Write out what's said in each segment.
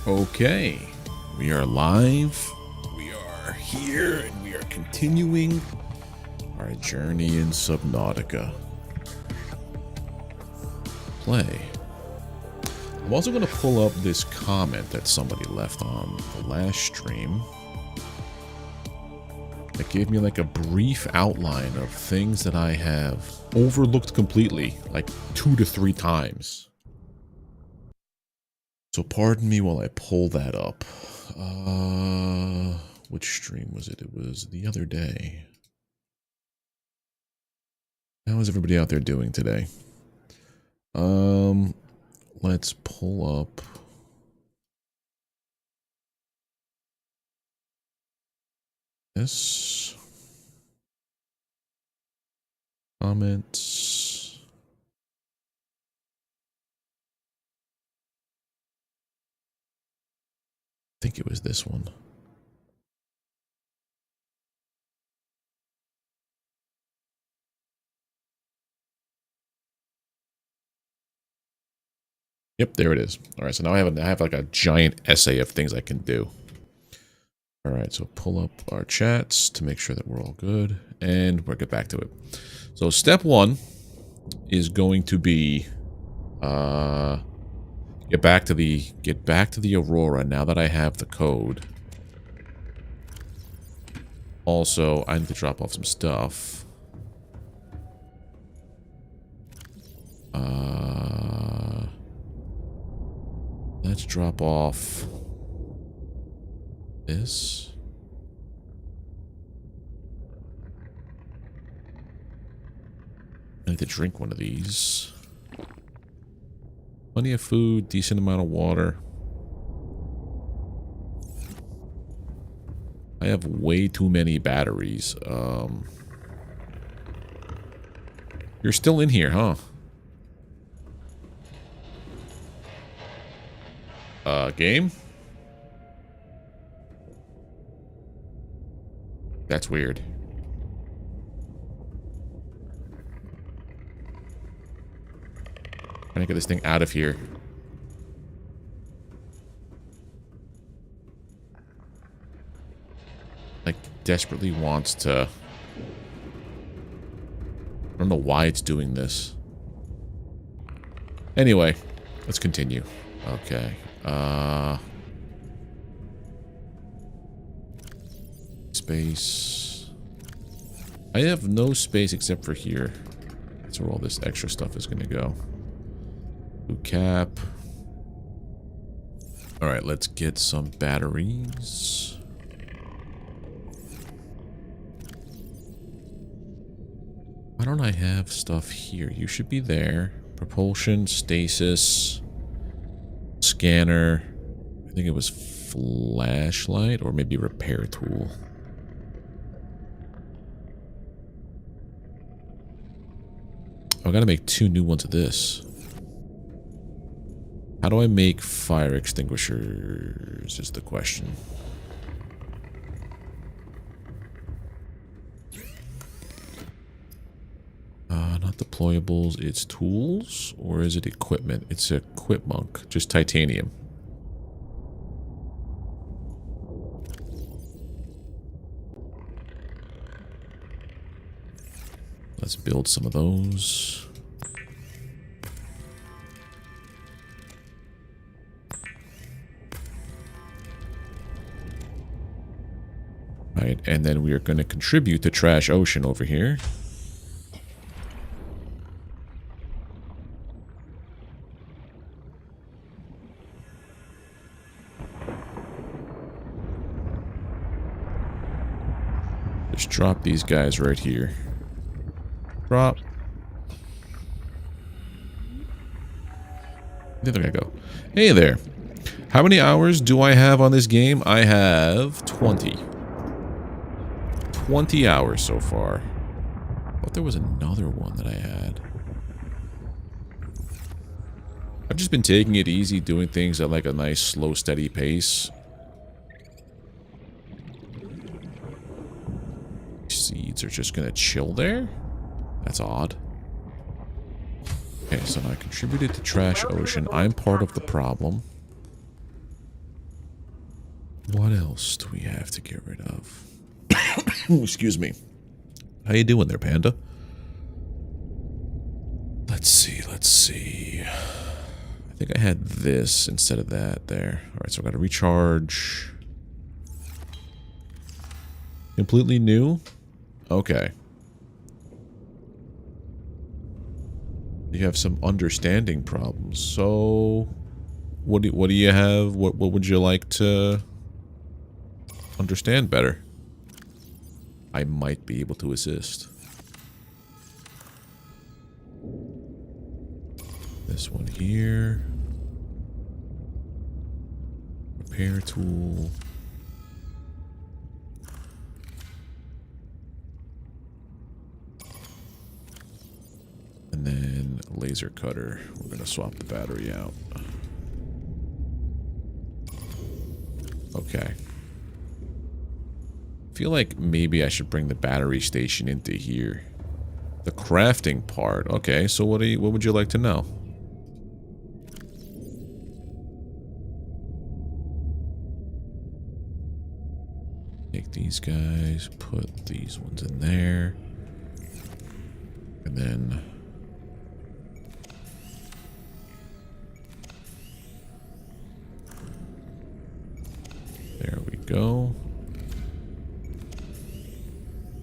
Okay, we are live. We are here and we are continuing our journey in Subnautica. Play. I'm also going to pull up this comment that somebody left on the last stream. That gave me like a brief outline of things that I have overlooked completely, like 2 to 3 times. So pardon me while I pull that up. Which stream was it? It was the other day. How is everybody out there doing today? Let's pull up this. Comments. I think it was this one. Yep, there it is. All right, so now I have like a giant essay of things I can do. All right, so pull up our chats to make sure that we're all good, and we'll get back to it. So step 1 is going to be get back to the Aurora now that I have the code. Also, I need to drop off some stuff. Let's drop off this. I need to drink one of these. Plenty of food, decent amount of water. I have way too many batteries. You're still in here, huh? Game? That's weird. Trying to get this thing out of here. Like, desperately wants to... I don't know why it's doing this. Anyway, let's continue. Okay. Space. I have no space except for here. That's where all this extra stuff is going to go. Blue cap. Alright, let's get some batteries. Why don't I have stuff here? You should be there. Propulsion, stasis, scanner. I think it was flashlight or maybe repair tool. Oh, I gotta make 2 new ones of this. How do I make fire extinguishers is the question. Not deployables, it's tools, or is it equipment? It's equipment, just titanium. Let's build some of those. Right, and then we are going to contribute to Trash Ocean over here. Just drop these guys right here. Drop. There they go. Hey there. How many hours do I have on this game? I have 20. 20 hours so far. I thought there was another one that I had. I've just been taking it easy, doing things at like a nice, slow, steady pace. Seeds are just gonna chill there? That's odd. Okay, so I contributed to Trash Ocean. I'm part of the problem. What else do we have to get rid of? Excuse me. How you doing there, Panda? Let's see, let's see. I think I had this instead of that there. Alright, so I've got to recharge. Completely new? Okay. You have some understanding problems. So, what do you have? What would you like to understand better? I might be able to assist. This one here. Repair tool. And then laser cutter. We're going to swap the battery out. Okay. I feel like maybe I should bring the battery station into here. The crafting part. Okay, so what would you like to know? Take these guys, put these ones in there. And then there we go.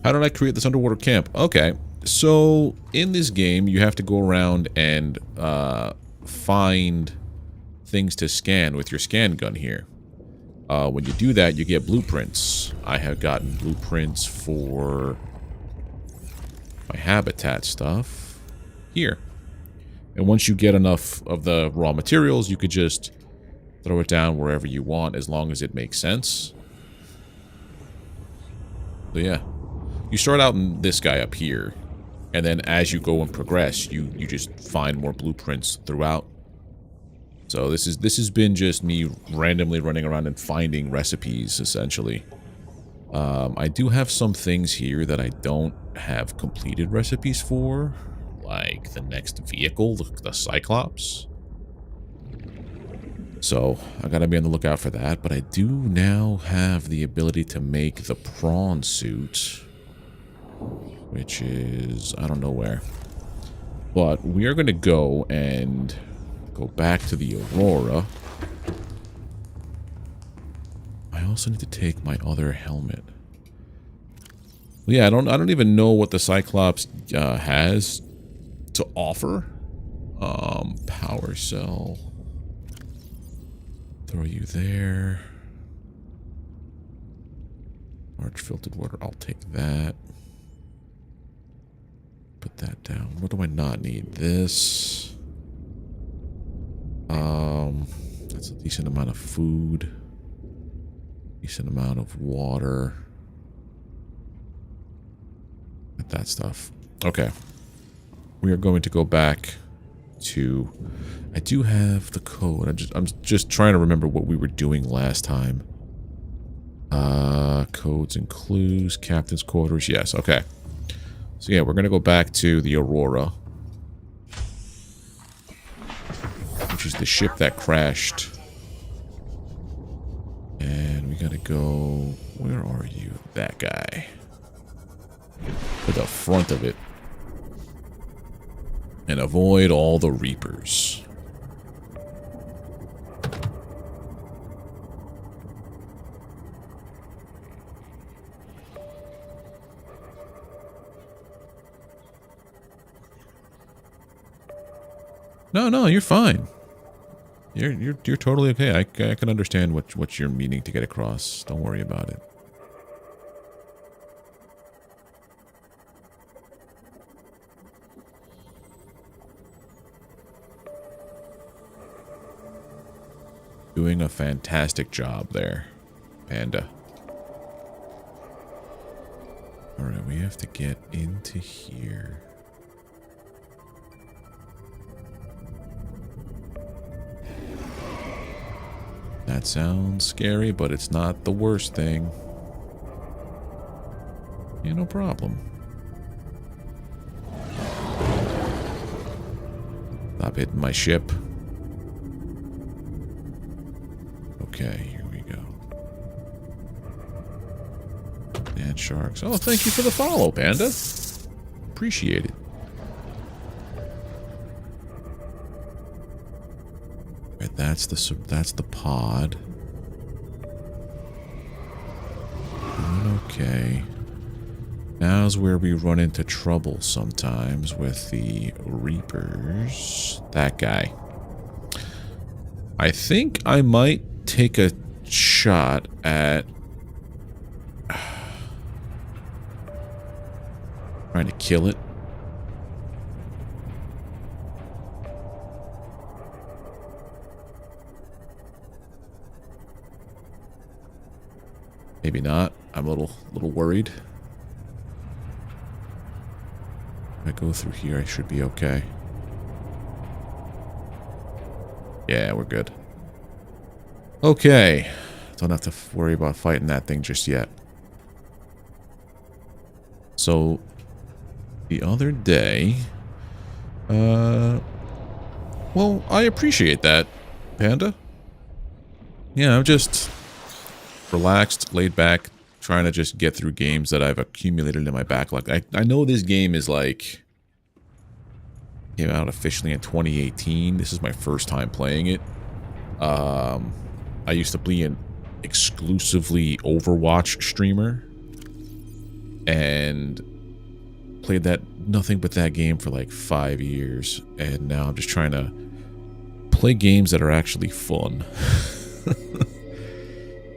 How did I create this underwater camp? Okay, so in this game, you have to go around and find things to scan with your scan gun here. When you do that, you get blueprints. I have gotten blueprints for my habitat stuff here. And once you get enough of the raw materials, you could just throw it down wherever you want as long as it makes sense. So yeah. You start out in this guy up here, and then as you go and progress, you just find more blueprints throughout. So this has been just me randomly running around and finding recipes, essentially. I do have some things here that I don't have completed recipes for, like the next vehicle, the Cyclops. So I gotta be on the lookout for that, but I do now have the ability to make the prawn suit, which is, I don't know where. But we are going to go and go back to the Aurora. I also need to take my other helmet. Well, yeah, I don't even know what the Cyclops has to offer. Power cell. Throw you there. Large filtered water, I'll take that. Put that down. What do I not need? This. That's a decent amount of food. Decent amount of water. Get that stuff. Okay. We are going to go back to... I do have the code. I'm just trying to remember what we were doing last time. Codes and clues. Captain's quarters. Yes, okay. So yeah, we're going to go back to the Aurora, which is the ship that crashed. And we got to go... Where are you? That guy. To the front of it. And avoid all the Reapers. No, you're fine. You're totally okay. I can understand what you're meaning to get across. Don't worry about it. Doing a fantastic job there, Panda. Alright, we have to get into here. That sounds scary, but it's not the worst thing. Yeah, no problem. Stop hitting my ship. Okay, here we go. Sand sharks. Oh, thank you for the follow, Panda. Appreciate it. Right, that's the pod. Doing okay. Now's where we run into trouble sometimes with the Reapers. That guy. I think I might take a shot at trying to kill it. Maybe not. I'm a little worried. If I go through here, I should be okay. Yeah, we're good. Okay. Don't have to worry about fighting that thing just yet. So, the other day... well, I appreciate that, Panda. Yeah, I'm just relaxed, laid back, trying to just get through games that I've accumulated in my backlog. I know this game is like... came out officially in 2018. This is my first time playing it. I used to be an exclusively Overwatch streamer. And played nothing but that game for like 5 years. And now I'm just trying to play games that are actually fun.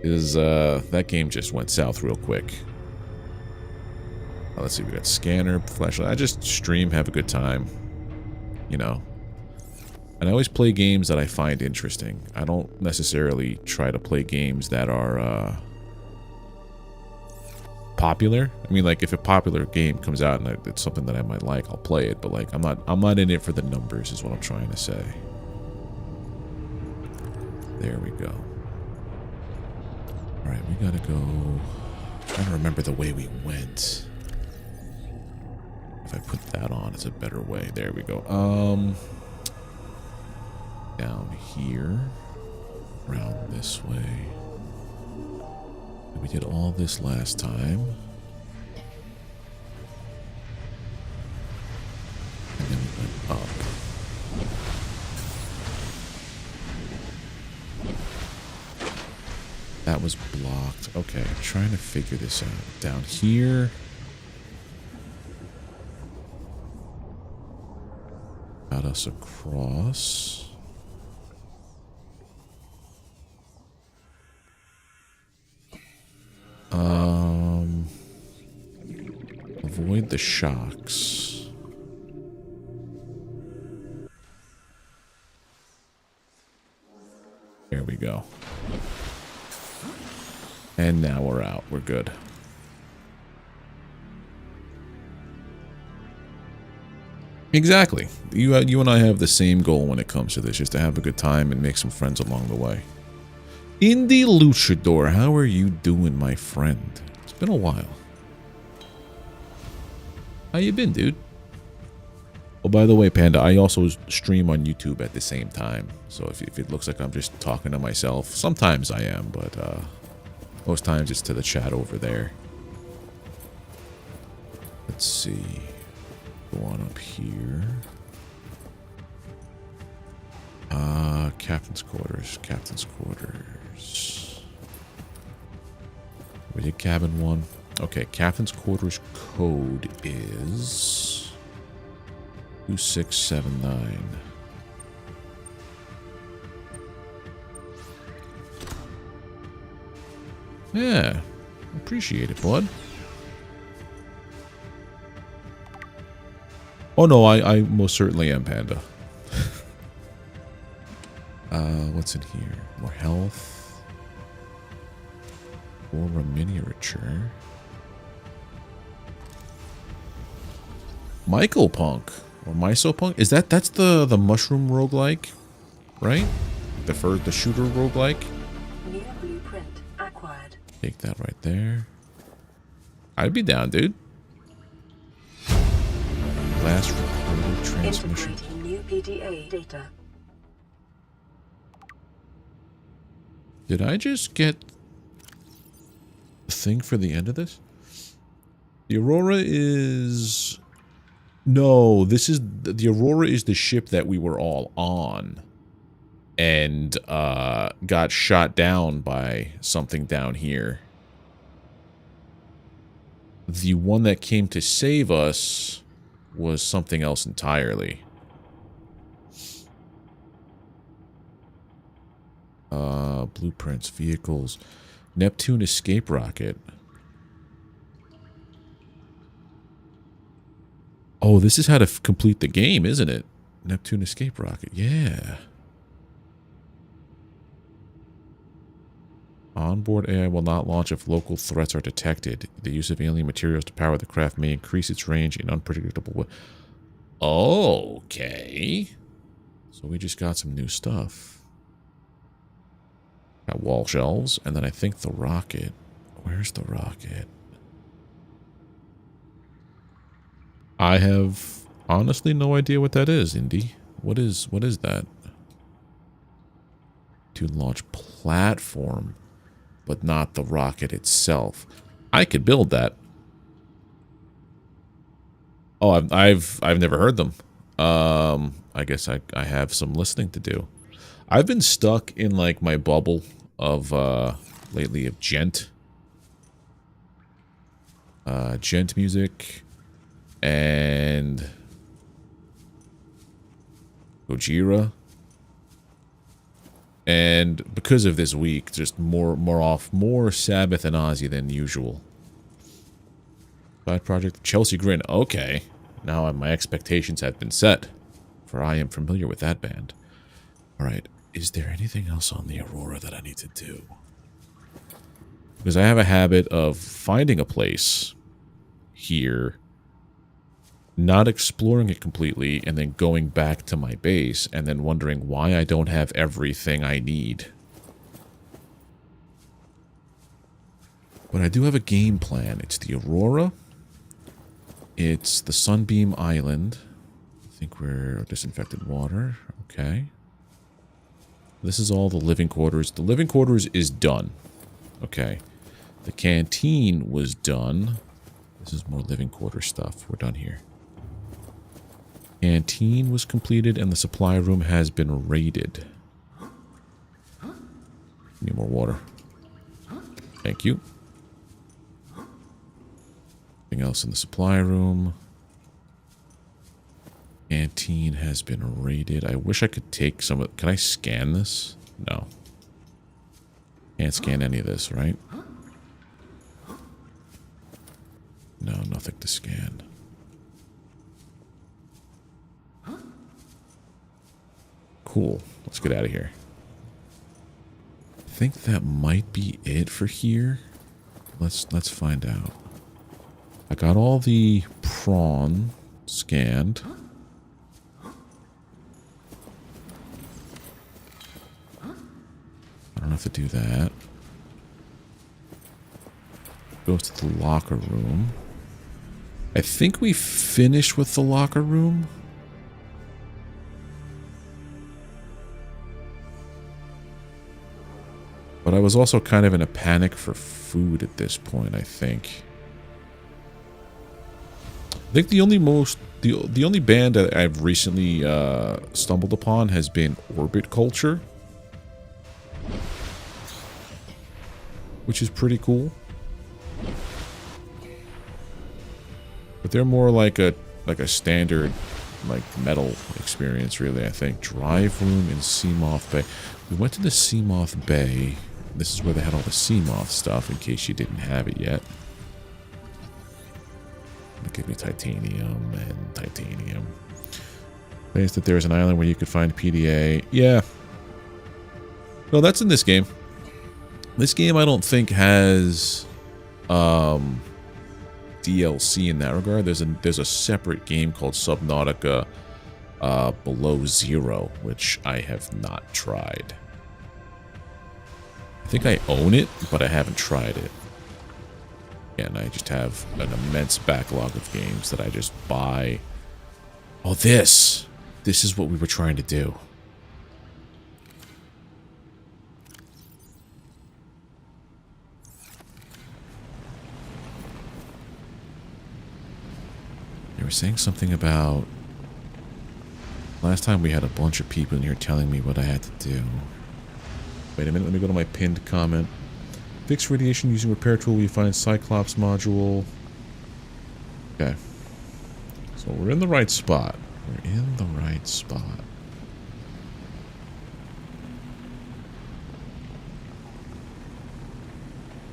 That game just went south real quick. Let's see, we got scanner, flashlight. I just stream, have a good time. You know. And I always play games that I find interesting. I don't necessarily try to play games that are popular. I mean, like, if a popular game comes out and it's something that I might like, I'll play it. But like, I'm not in it for the numbers, is what I'm trying to say. There we go. All right, we gotta go. I'm trying to remember the way we went. If I put that on, it's a better way. There we go. Down here. Around this way. We did all this last time. And then we went up. That was blocked. Okay, I'm trying to figure this out. Down here. Got us across. Avoid the shocks. There we go. And now we're out. We're good. Exactly. You and I have the same goal when it comes to this, just to have a good time and make some friends along the way. Indie Luchador, how are you doing, my friend? It's been a while. How you been, dude? Oh, by the way, Panda, I also stream on YouTube at the same time. So if it looks like I'm just talking to myself, sometimes I am, but most times it's to the chat over there. Let's see. Go on up here. Captain's quarters. Captain's quarters. We did cabin 1. Okay, captain's quarters code is 2679. Yeah, appreciate it, bud. Oh no, I most certainly am, Panda. What's in here? More health. Aurora miniature. Michael Punk or Miso Punk? Is that's the mushroom roguelike, right? The shooter roguelike. New blueprint acquired. Take that right there. I'd be down, dude. Last recorded transmission. Integrating new PDA data. Did I just get the thing for the end of this? The Aurora is... No, this is... The Aurora is the ship that we were all on. And got shot down by something down here. The one that came to save us was something else entirely. Blueprints, vehicles, Neptune escape rocket. Oh, this is how to complete the game, isn't it? Neptune escape rocket, yeah. Onboard AI will not launch if local threats are detected. The use of alien materials to power the craft may increase its range in unpredictable ways. Okay. So we just got some new stuff. Got wall shelves, and then I think the rocket. Where's the rocket? I have honestly no idea what that is, Indy. What is that? To launch platform, but not the rocket itself. I could build that. Oh, I've never heard them. I guess I have some listening to do. I've been stuck in like my bubble of lately of gent music and Gojira, and because of this week, just more Sabbath and Ozzy than usual. Side project Chelsea Grin. Okay, now my expectations have been set, for I am familiar with that band. All right. Is there anything else on the Aurora that I need to do? Because I have a habit of finding a place here, not exploring it completely, and then going back to my base, and then wondering why I don't have everything I need. But I do have a game plan. It's the Aurora. It's the Sunbeam Island. I think we're disinfected water. Okay. This is all the living quarters. The living quarters is done. Okay. The canteen was done. This is more living quarter stuff. We're done here. Canteen was completed and the supply room has been raided. Need more water. Thank you. Anything else in the supply room? Canteen has been raided. I wish I could take some of... Can I scan this? No. Can't scan any of this, right? No, nothing to scan. Cool. Let's get out of here. I think that might be it for here. Let's find out. I got all the prawn scanned. I don't have to do that. Goes to the locker room. I think we finished with the locker room. But I was also kind of in a panic for food at this point, I think. I think the only band that I've recently stumbled upon has been Orbit Culture, which is pretty cool. But they're more like a standard like metal experience, really, I think. Drive room in Seamoth Bay. We went to the Seamoth Bay. This is where they had all the Seamoth stuff, in case you didn't have it yet. Give me titanium and titanium. Place that there's an island where you could find PDA. Yeah. No, that's in this game. This game I don't think has DLC in that regard. There's a separate game called Subnautica Below Zero, which I have not tried. I think I own it, but I haven't tried it. And I just have an immense backlog of games that I just buy. Oh, this is what we were trying to do. They were saying something about... Last time we had a bunch of people in here telling me what I had to do. Wait a minute, let me go to my pinned comment. Fix radiation using repair tool. We find Cyclops module. Okay. So we're in the right spot. We're in the right spot.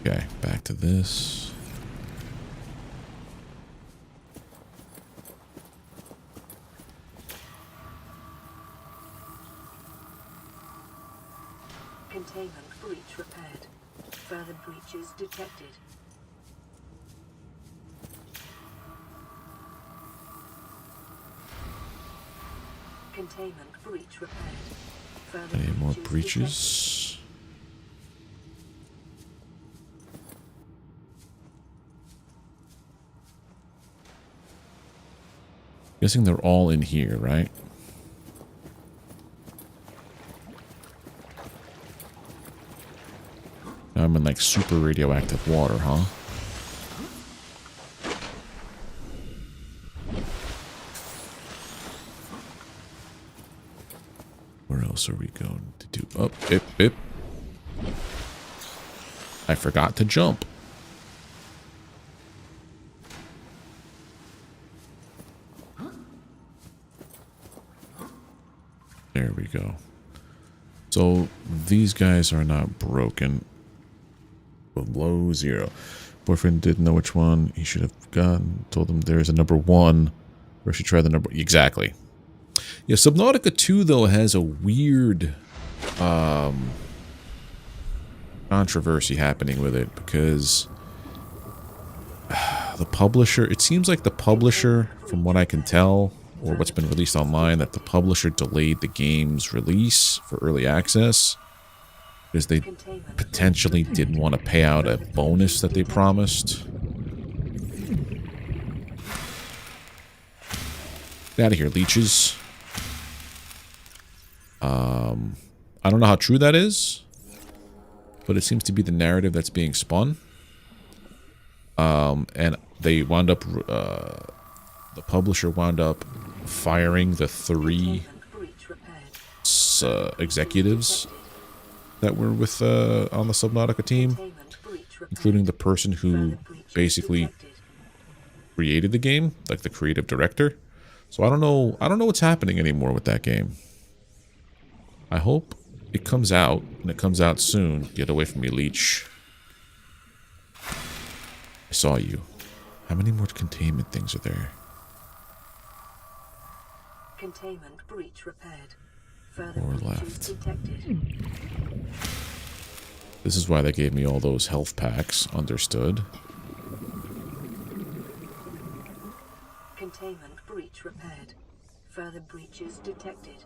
Okay, back to this. Containment breach repaired. Further breaches detected. Containment breach repaired. Further Any more breaches breaches? Guessing they're all in here, right? Now I'm in like super radioactive water, huh? Where else are we going to do? Oh, bip, bip. I forgot to jump. There we go. So these guys are not broken. Below 0. Boyfriend didn't know which one he should have gotten. Told him there's a number 1. Or should try the number... Exactly. Yeah, Subnautica 2, though, has a weird controversy happening with it. Because the publisher... It seems like the publisher, from what I can tell, or what's been released online, that the publisher delayed the game's release for early access. Because they potentially didn't want to pay out a bonus that they promised. Get out of here, leeches. I don't know how true that is, but it seems to be the narrative that's being spun. And they wound up, the publisher wound up firing the 3 executives that were with on the Subnautica team, including the person who basically created the game, like the creative director. So I don't know what's happening anymore with that game. I hope it comes out, and it comes out soon. Get away from me, leech. I saw you. How many more containment things are there? Containment breach repaired. Further Or breaches left. detected. This is why they gave me all those health packs. Understood. Containment breach repaired. Further breaches detected.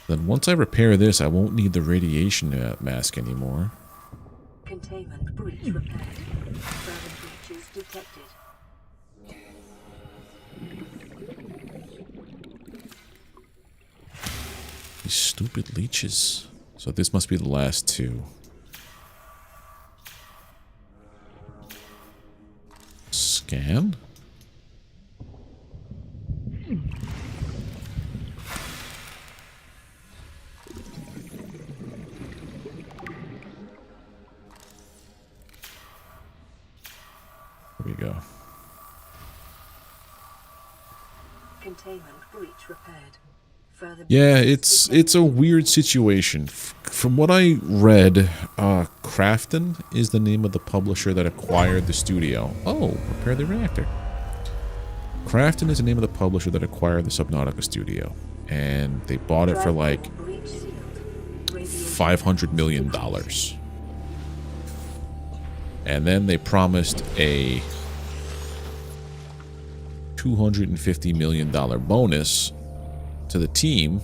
Then once I repair this, I won't need the radiation mask anymore. Containment breach repaired. Further breaches detected. These stupid leeches. So this must be the last 2. Scan? There we go. Containment breach repaired. Further Yeah, breaches it's a weird situation. From what I read, Crafton is the name of the publisher that acquired the studio. Oh, repair the reactor. Crafton is the name of the publisher that acquired the Subnautica studio. And they bought it for like $500 million. And then they promised a $250 million bonus to the team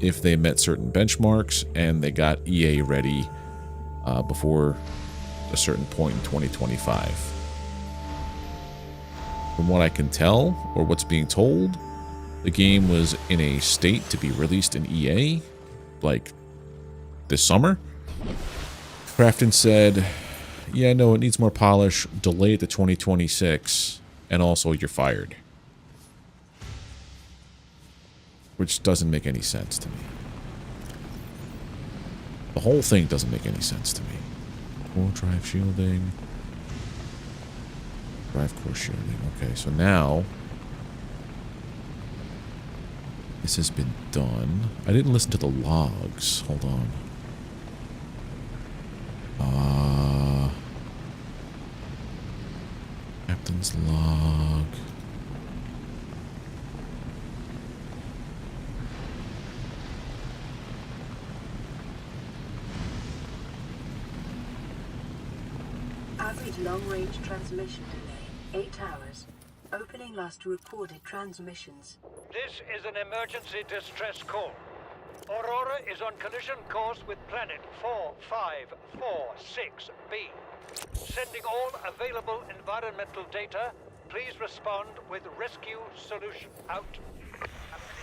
if they met certain benchmarks and they got EA ready before a certain point in 2025. From what I can tell, or what's being told, the game was in a state to be released in EA, like, this summer. Crafton said, yeah, no, it needs more polish, delay it to 2026. and also you're fired. Which doesn't make any sense to me. The whole thing doesn't make any sense to me. Core drive shielding. Drive core shielding. Okay, so now this has been done. I didn't listen to the logs. Hold on. Captain's log. Average long-range transmission delay, 8 hours. Opening last recorded transmissions. This is an emergency distress call. Aurora is on collision course with planet 4546b. Sending all available environmental data. Please respond with rescue solution. Out.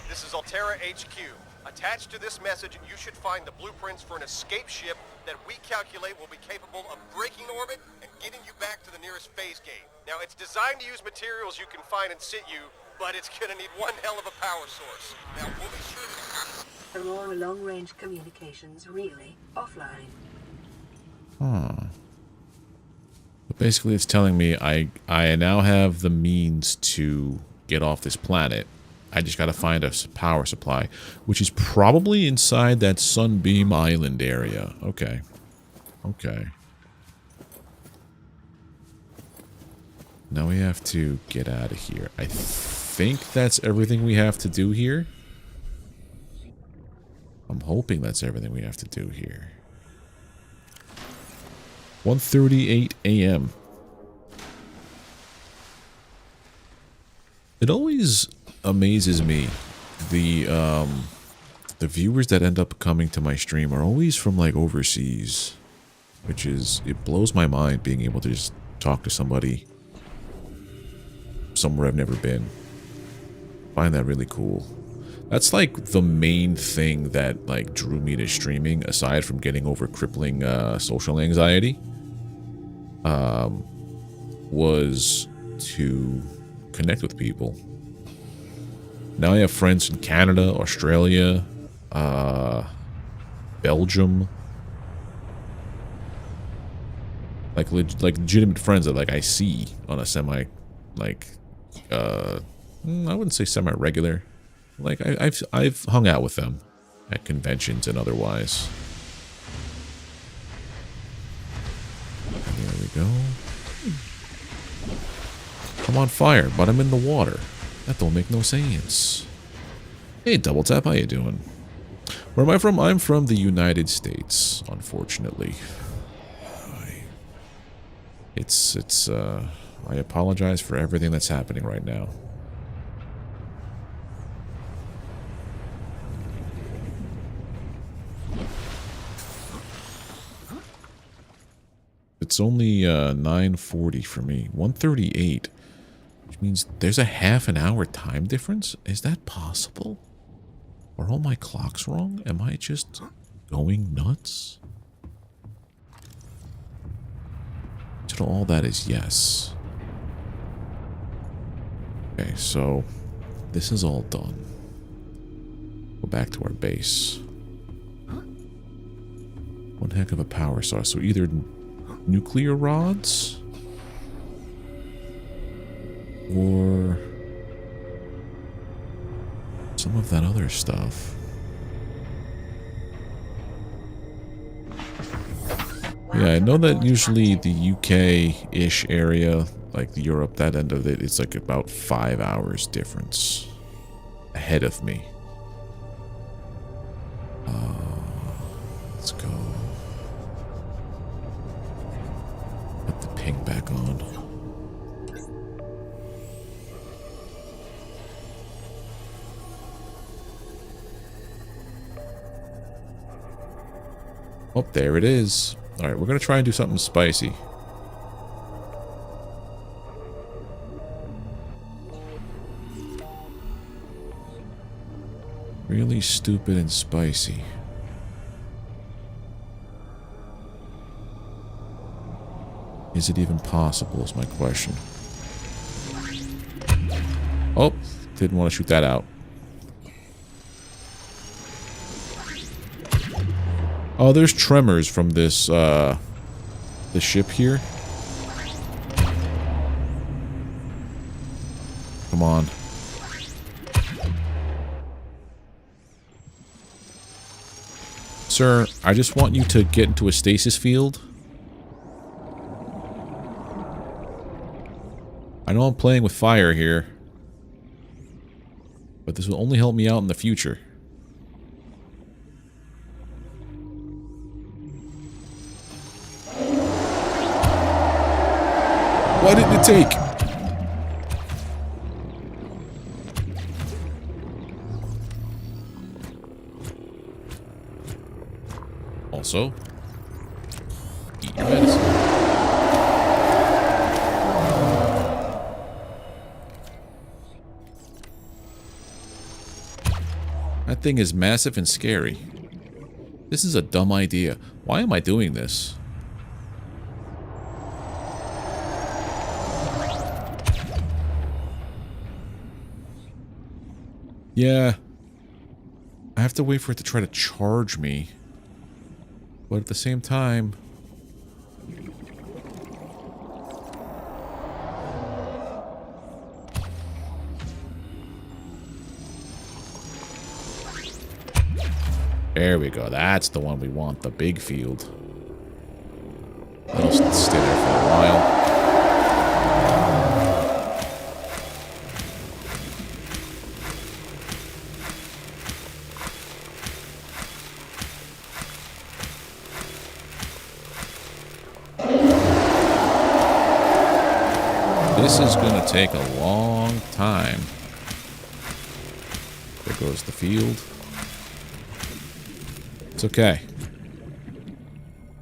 This is Altera HQ. Attached to this message, you should find the blueprints for an escape ship that we calculate will be capable of breaking orbit and getting you back to the nearest phase gate. Now, it's designed to use materials you can find in situ, but it's gonna need one hell of a power source. Now, we'll be sure to... Aurora long-range communications relay offline. Huh. But basically it's telling me I now have the means to get off this planet. I just gotta find a power supply, which is probably inside that Sunbeam Island area. Okay. Okay. Now we have to get out of here. I think that's everything we have to do here. I'm hoping that's everything we have to do here. 1:38 a.m. It always amazes me. The viewers that end up coming to my stream are always from like overseas, which is, it blows my mind being able to just talk to somebody somewhere I've never been. Find that really cool. That's like the main thing that like drew me to streaming, aside from getting over crippling social anxiety, was to connect with people. Now I have friends in Canada, Australia, Belgium, like legitimate friends that like I see on a semi, like, I wouldn't say semi-regular. Like I've hung out with them at conventions and otherwise. And there we go. I'm on fire, but I'm in the water. That don't make no sense. Hey, Double Tap, how you doing? Where am I from? I'm from the United States, unfortunately. I apologize for everything that's happening right now. It's only 9:40 for me. 1:38. Which means there's a half an hour time difference? Is that possible? Are all my clocks wrong? Am I just going nuts? To all that is yes. Okay, so this is all done. Go back to our base. One heck of a power source. So either nuclear rods or some of that other stuff. Yeah, I know that usually the UK-ish area, like Europe, that end of it, it's like about 5 hours difference ahead of me. Let's go. Put the ping back on. Oh, there it is. Alright, we're going to try and do something spicy. Really stupid and spicy. Is it even possible is my question. Oh, didn't want to shoot that out. Oh, there's tremors from this, the ship here. Come on. Sir, I just want you to get into a stasis field. I know I'm playing with fire here, but this will only help me out in the future. Why didn't it take? Also, eat your medicine. That thing is massive and scary. This is a dumb idea. Why am I doing this? Yeah. I have to wait for it to try to charge me. But at the same time... There we go. That's the one we want. The big field. That'll stay there for a while. This is going to take a long time. There goes the field. It's okay.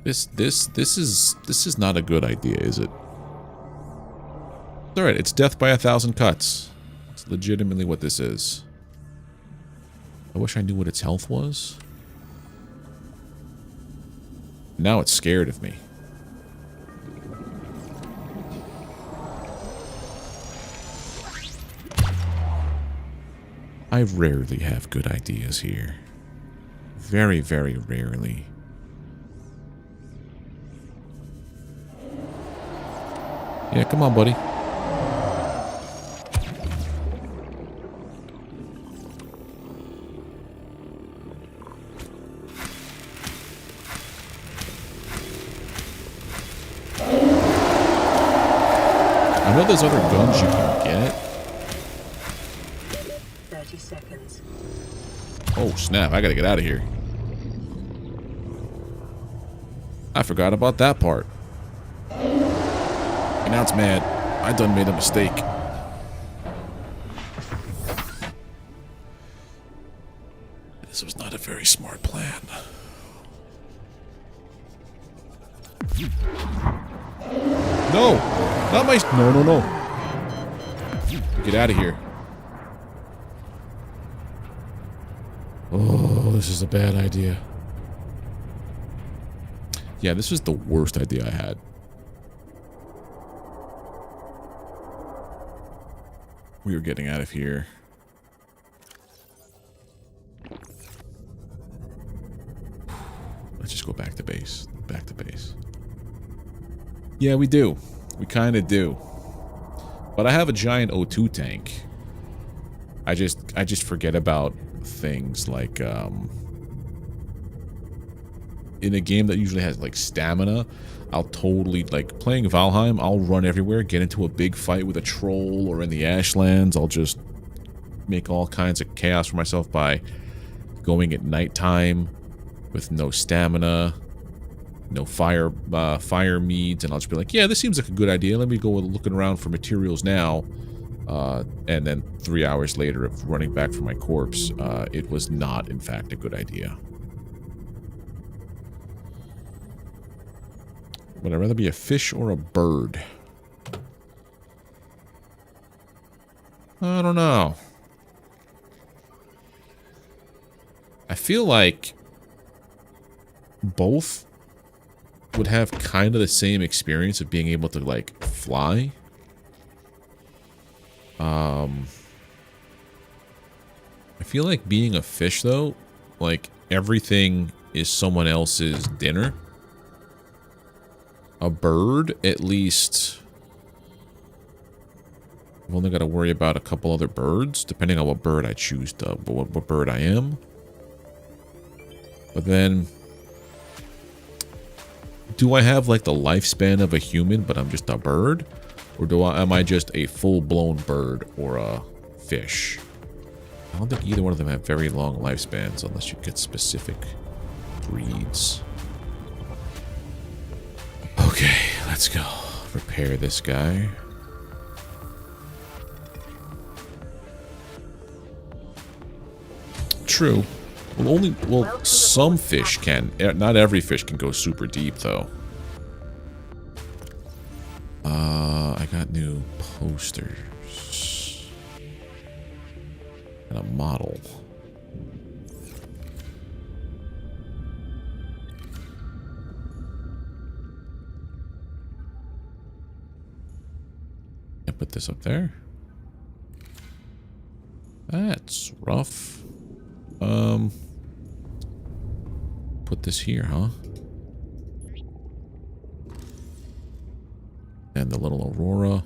This is not a good idea, is it? It's alright, it's death by 1,000 cuts. It's legitimately what this is. I wish I knew what its health was. Now it's scared of me. I rarely have good ideas here. Very, very rarely. Yeah, come on, buddy. I know there's other guns you can get. 30 seconds. Oh, snap. I gotta get out of here. I forgot about that part. And now it's mad. I done made a mistake. This was not a very smart plan. No! Not my... No, no, no. Get out of here. Oh, this is a bad idea. Yeah, this was the worst idea I had. We were getting out of here. Let's just go back to base. Back to base. Yeah, we do. We kind of do. But I have a giant O2 tank. I just forget about things like in a game that usually has like stamina, I'll totally, like playing Valheim, I'll run everywhere, get into a big fight with a troll, or in the Ashlands I'll just make all kinds of chaos for myself by going at nighttime with no stamina, no fire meads, and I'll just be like, yeah, this seems like a good idea, let me go looking around for materials now. And then 3 hours later of running back for my corpse, it was not, in fact, a good idea. Would I rather be a fish or a bird? I don't know. I feel like both would have kind of the same experience of being able to, like, fly. feel like being a fish, though, like, everything is someone else's dinner. A bird, at least... I've only got to worry about a couple other birds, depending on what bird I choose to... what bird I am. But then... Do I have, like, the lifespan of a human, but I'm just a bird? Or am I just a full-blown bird or a fish? I don't think either one of them have very long lifespans unless you get specific breeds. Okay, let's go. Repair this guy. True. Well, some fish can. Not every fish can go super deep, though. I got new posters. And a model. I put this up there. That's rough. Put this here, huh? And the little Aurora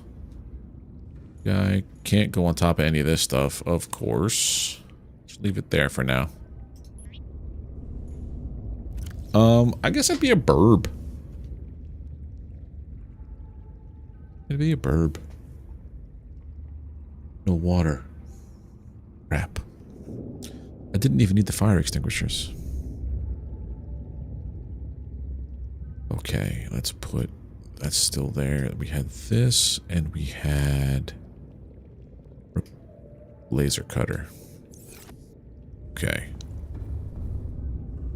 guy can't go on top of any of this stuff, of course. Just leave it there for now. I guess I'd be a burb. It'd be a burb. No water. Crap. I didn't even need the fire extinguishers. Okay, let's put... That's still there. We had this, and we had... laser cutter. Okay.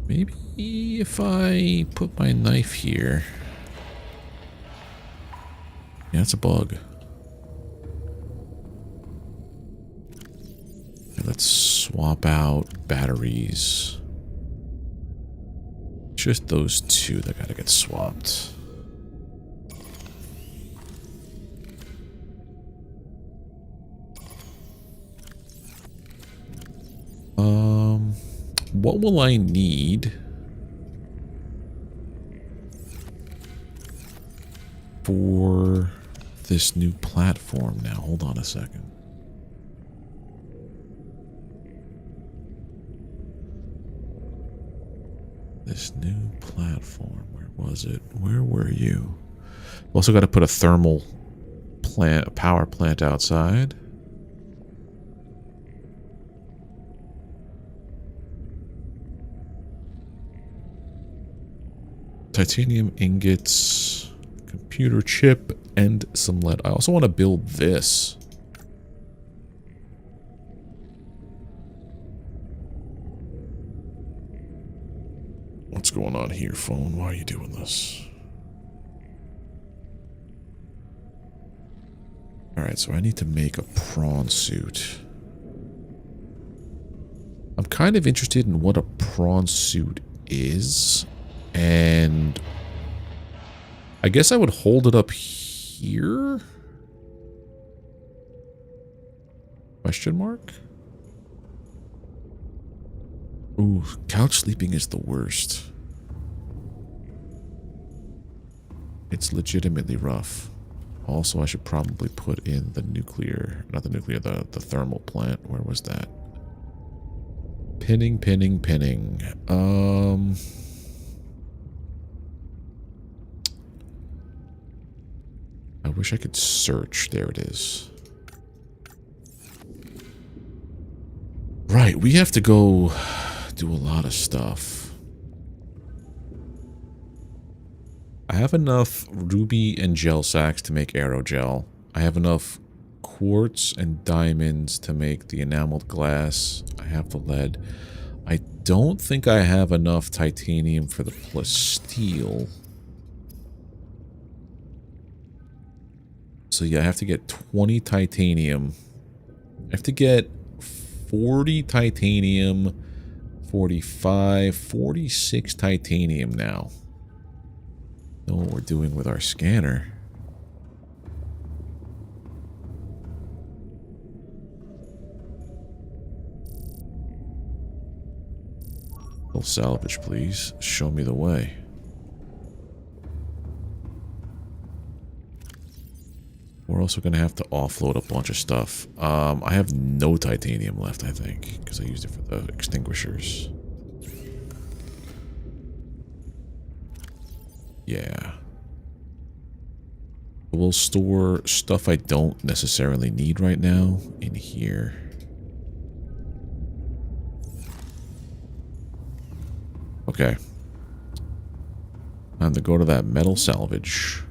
Maybe if I put my knife here... Yeah, it's a bug. Okay, let's swap out batteries. Just those two that gotta get swapped. What will I need for this new platform now? Hold on a second. This new platform, where was it? Where were you? Also got to put a thermal plant, power plant outside. Titanium ingots, computer chip, and some lead. I also want to build this. What's going on here, phone? Why are you doing this? Alright, so I need to make a prawn suit. I'm kind of interested in what a prawn suit is. And I guess I would hold it up here? Question mark? Ooh, couch sleeping is the worst. It's legitimately rough. Also, I should probably put in the nuclear, not the nuclear, the thermal plant. Where was that? Pinning, pinning, pinning. I wish I could search. There it is. Right, we have to go do a lot of stuff. I have enough ruby and gel sacks to make aerogel. I have enough quartz and diamonds to make the enameled glass. I have the lead. I don't think I have enough titanium for the plasteel. So yeah, I have to get 20 titanium. I have to get 40 titanium, 45, 46 titanium now. Know what we're doing with our scanner. Little salvage, please. Show me the way. We're also going to have to offload a bunch of stuff. I have no titanium left, I think, because I used it for the extinguishers. Yeah. We'll store stuff I don't necessarily need right now in here. Okay. Time to go to that metal salvage.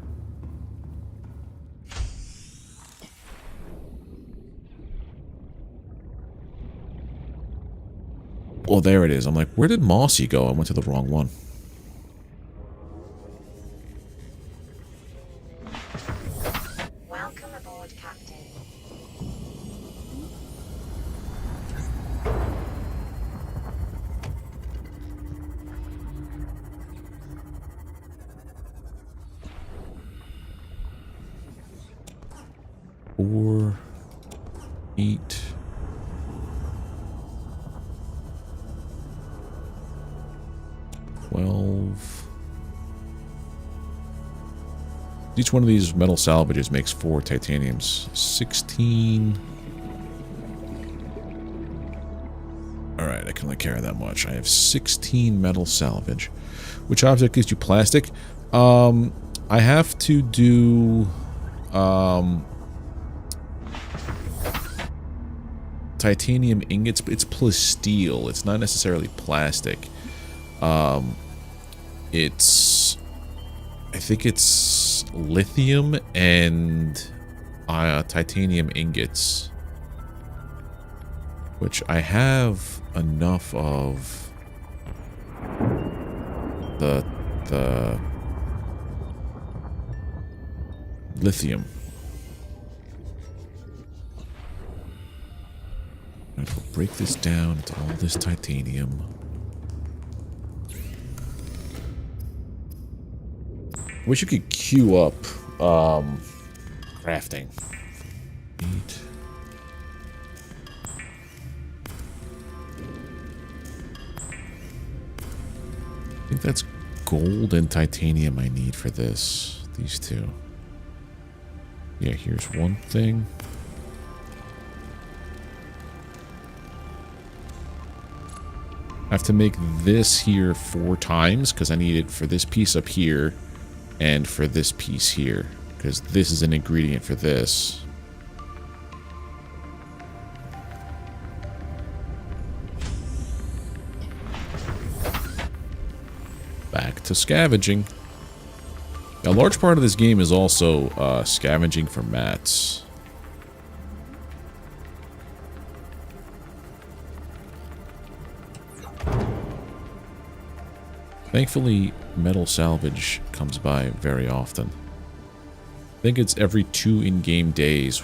Oh, there it is. I'm like, where did Mossy go? I went to the wrong one. Welcome aboard, Captain. Four, 8. Each one of these metal salvages makes 4 titaniums. 16. Alright, I can only carry that much. I have 16 metal salvage. Which object gives you plastic? I have to do... titanium ingots, but it's plasteel. It's not necessarily plastic. I think it's lithium and titanium ingots, which I have enough of the lithium. Alright, we'll break this down into all this titanium. Wish you could queue up crafting. 8. I think that's gold and titanium I need for this. These two. Yeah, here's one thing. I have to make this here 4 times because I need it for this piece up here and for this piece here, because this is an ingredient for this. Back to scavenging. A large part of this game is also scavenging for mats. Thankfully, metal salvage comes by very often. I think it's every 2 in-game days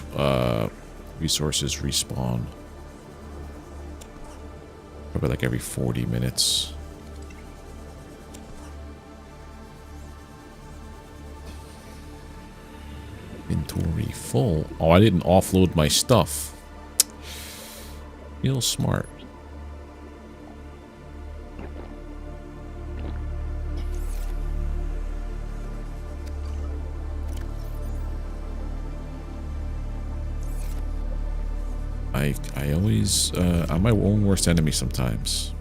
resources respawn. Probably like every 40 minutes. Inventory full. Oh, I didn't offload my stuff. Real smart. I always, I'm my own worst enemy sometimes.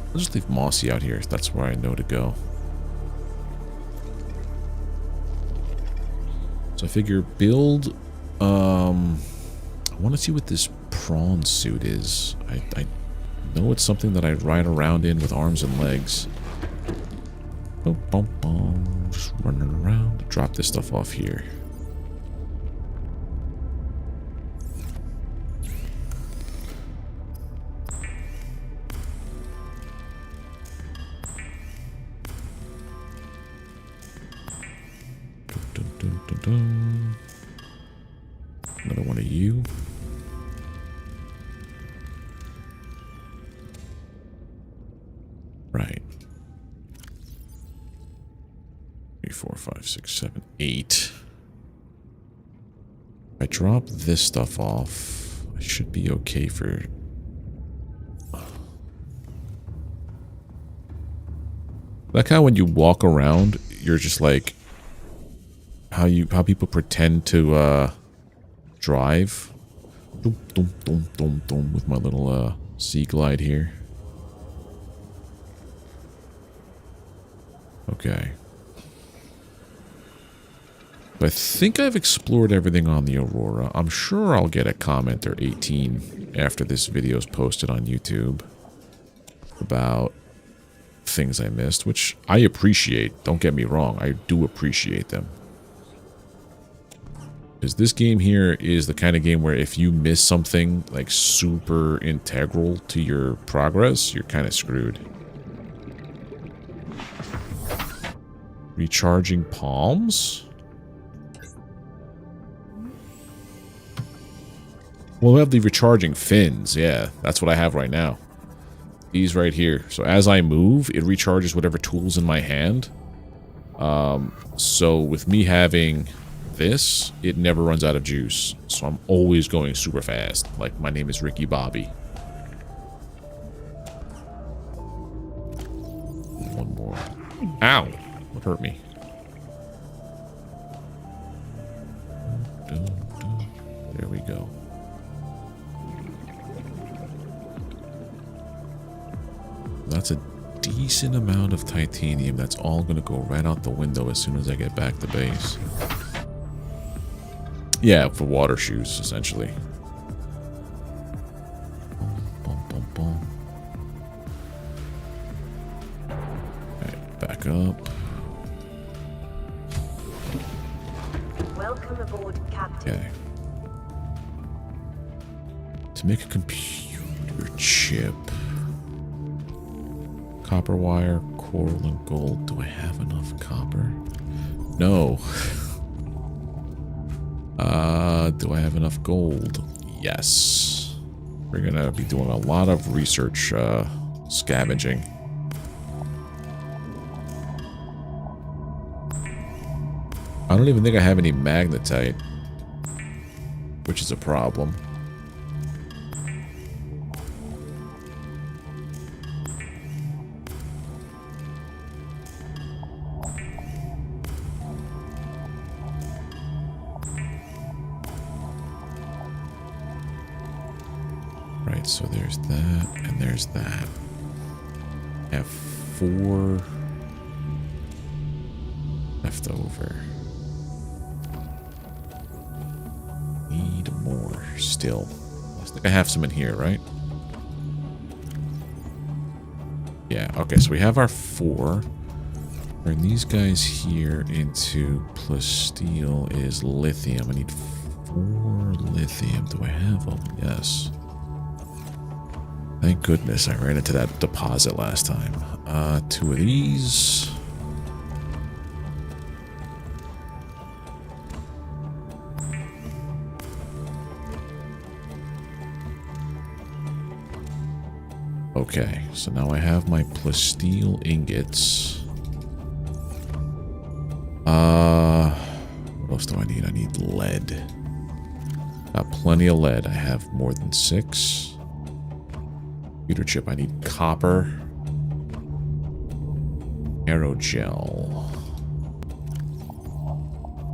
I'll just leave Mossy out here. That's where I know to go. So I figure build, I want to see what this prawn suit is. I know it's something that I ride around in with arms and legs. Boom, boom, boom. Just running around. Drop this stuff off here. Another one of you. Right. 3, 4, 5, 6, 7, 8. If I drop this stuff off, I should be okay for Like how when you walk around, you're just like how people pretend to drive. Dum, dum, dum, dum, dum, with my little sea glide here. Okay. I think I've explored everything on the Aurora. I'm sure I'll get a comment or 18 after this video is posted on YouTube about things I missed, which I appreciate. Don't get me wrong. I do appreciate them. Because this game here is the kind of game where if you miss something like super integral to your progress, you're kind of screwed. Recharging palms? Well, we have the recharging fins. Yeah, that's what I have right now. These right here. So as I move, it recharges whatever tool's in my hand. So with me having this, it never runs out of juice. So I'm always going super fast. Like my name is Ricky Bobby. One more. Ow! What hurt me? There we go. That's a decent amount of titanium. That's all going to go right out the window as soon as I get back to base. Yeah, for water shoes, essentially. Boom, boom, boom. Alright, back up. Welcome aboard, Captain. Okay. To make a computer chip. Copper wire, coral, and gold. Do I have enough copper? No. Do I have enough gold? Yes. We're gonna be doing a lot of research scavenging. I don't even think I have any magnetite, which is a problem. Right, so there's that, and there's that. I have 4 left over. Need more still. I think I have some in here, right? Yeah, okay, so we have our 4. Turn these guys here into plasteel is lithium. I need 4 lithium. Do I have them? Yes. Thank goodness I ran into that deposit last time. 2 of these. Okay, so now I have my plasteel ingots. What else do I need? I need lead. Got plenty of lead. I have more than 6. Computer chip. I need copper. Aerogel.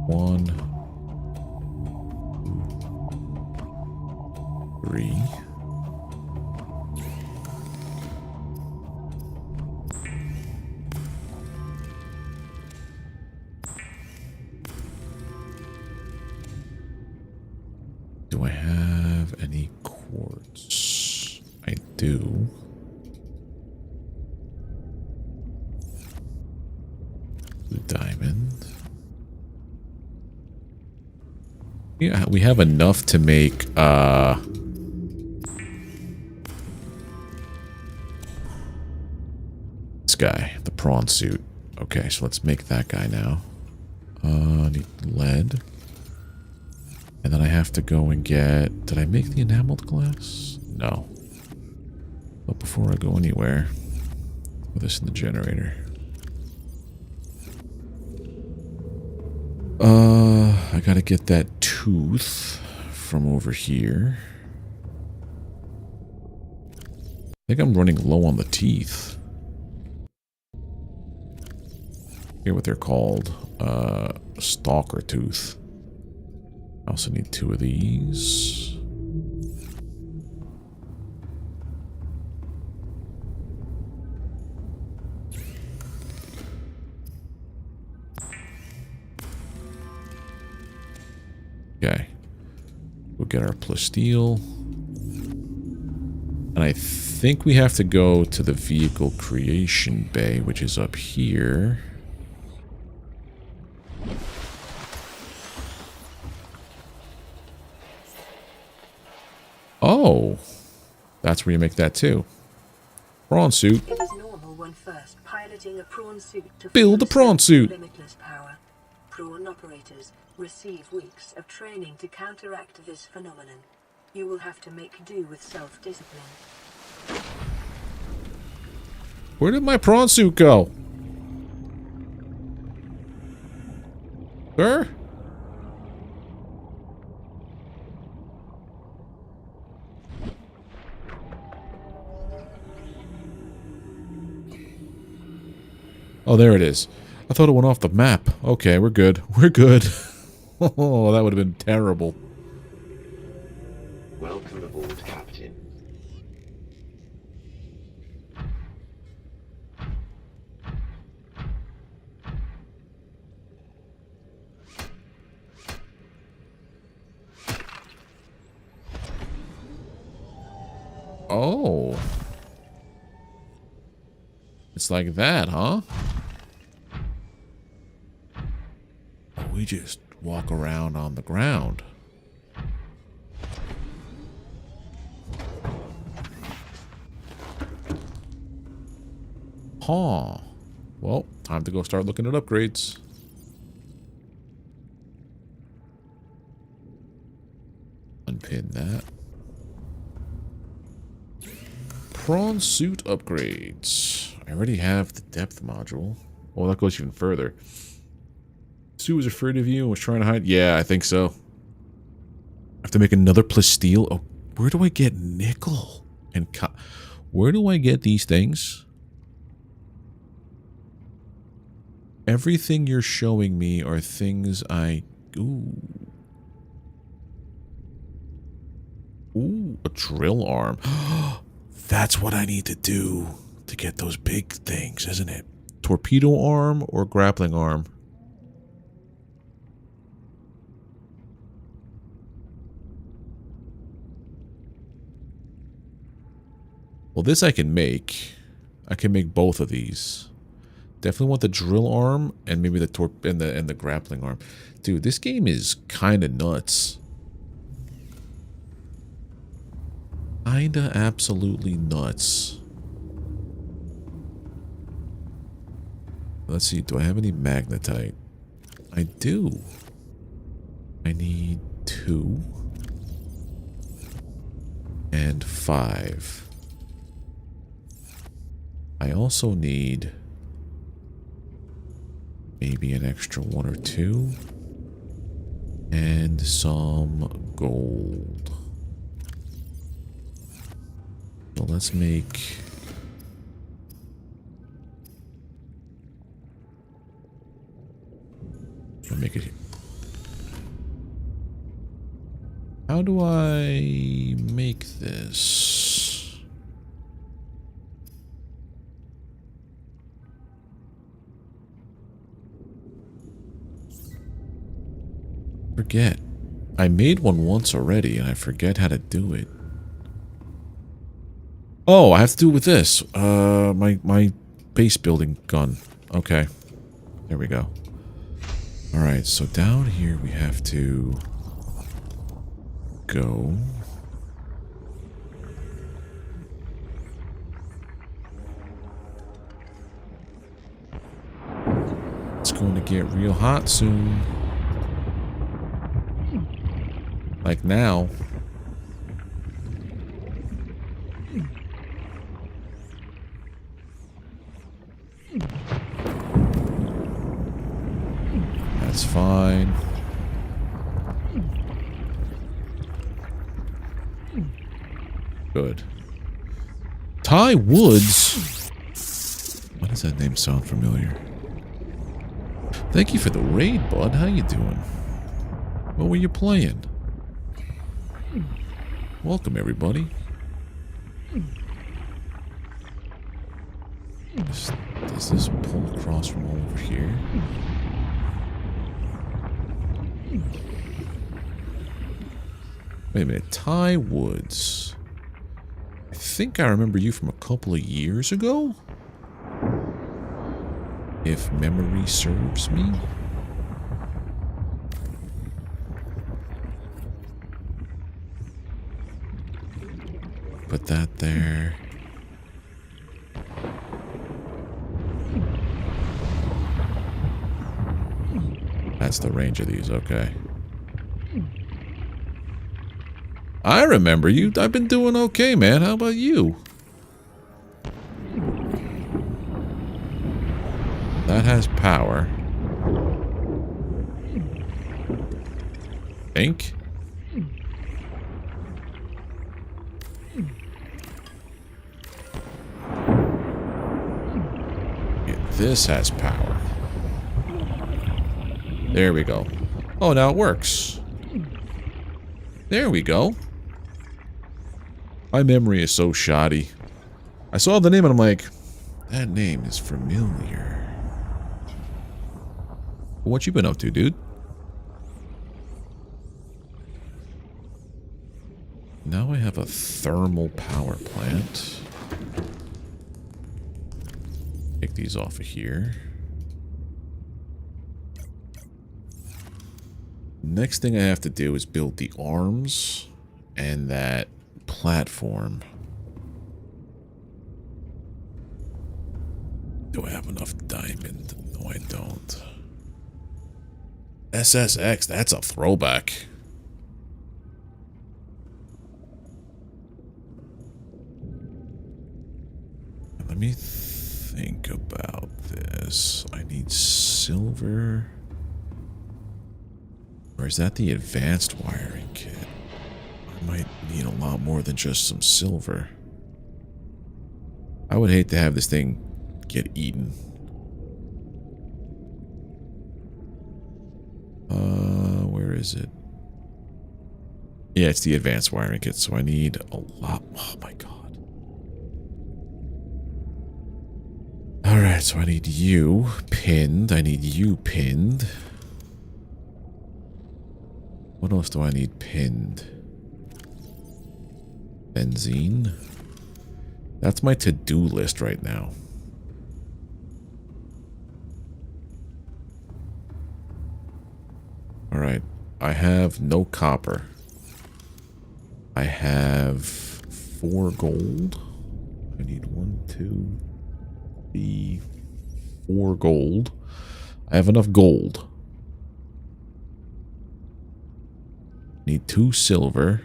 1, 2, 3. Do I have any quartz? I do. Blue diamond. Yeah, we have enough to make this guy, the prawn suit. Okay, so let's make that guy now. I need lead. And then I have to go and get... Did I make the enameled glass? No. But before I go anywhere, put this in the generator. I gotta get that tooth from over here. I think I'm running low on the teeth. forget what they're called. Stalker tooth. I also need 2 of these. Okay. We'll get our plasteel. And I think we have to go to the vehicle creation bay, which is up here. Oh, that's where you make that too. Prawn suit. It is normal when first piloting a prawn suit to Build a prawn suit. limitless power. Prawn operators receive weeks of training to counteract this phenomenon. You will have to make do with self-discipline. Where did my prawn suit go? Sir? Oh, there it is. I thought it went off the map. Okay, we're good. We're good. Oh, that would have been terrible. Welcome aboard, Captain. Oh. It's like that, huh? Oh, we just walk around on the ground. Huh. Well, time to go start looking at upgrades. Unpin that. Prawn suit upgrades. I already have the depth module. Oh, that goes even further. Sue was afraid of you and was trying to hide. Yeah, I think so. I have to make another plasteel. Oh, where do I get nickel? And where do I get these things? Everything you're showing me are things I... Ooh. Ooh, a drill arm. That's what I need to do to get those big things, isn't it? Torpedo arm or grappling arm? Well, this I can make. I can make both of these. Definitely want the drill arm and maybe the and the grappling arm. Dude, this game is kind of nuts. Kinda absolutely nuts. Let's see, do I have any magnetite? I do. I need 2 and 5. I also need maybe an extra 1 or 2 and some gold. So let's make... I'll make it here. How do I make this? Forget. I made one once already and I forget how to do it. Oh, I have to do it with this. My base building gun. Okay. There we go. Alright, so down here we have to go. It's going to get real hot soon. Like now. That's fine. Good. Ty Woods? Why does that name sound familiar? Thank you for the raid, bud. How you doing? What were you playing? Welcome, everybody. Does this pull across from all over here? Wait a minute. Ty Woods. I think I remember you from a couple of years ago? If memory serves me? Put that there. That's the range of these, okay. I remember you. I've been doing okay, man. How about you? That has power. Think. Yeah, this has power. There we go. Oh, now it works. There we go. My memory is so shoddy. I saw the name and I'm like, that name is familiar. What you been up to, dude? Now I have a thermal power plant. Take these off of here. Next thing I have to do is build the arms and that platform. Do I have enough diamond? No, I don't. SSX, that's a throwback. Let me think about this. I need silver. Or is that the advanced wiring kit? I might need a lot more than just some silver. I would hate to have this thing get eaten. Where is it? Yeah, it's the advanced wiring kit, so I need a lot. Oh my god. Alright, so I need you pinned. I need you pinned. What else do I need pinned? Benzene. That's my to-do list right now. Alright, I have no copper. I have 4 gold. I need 1, 2, 3, 4 gold. I have enough gold. Need 2 silver.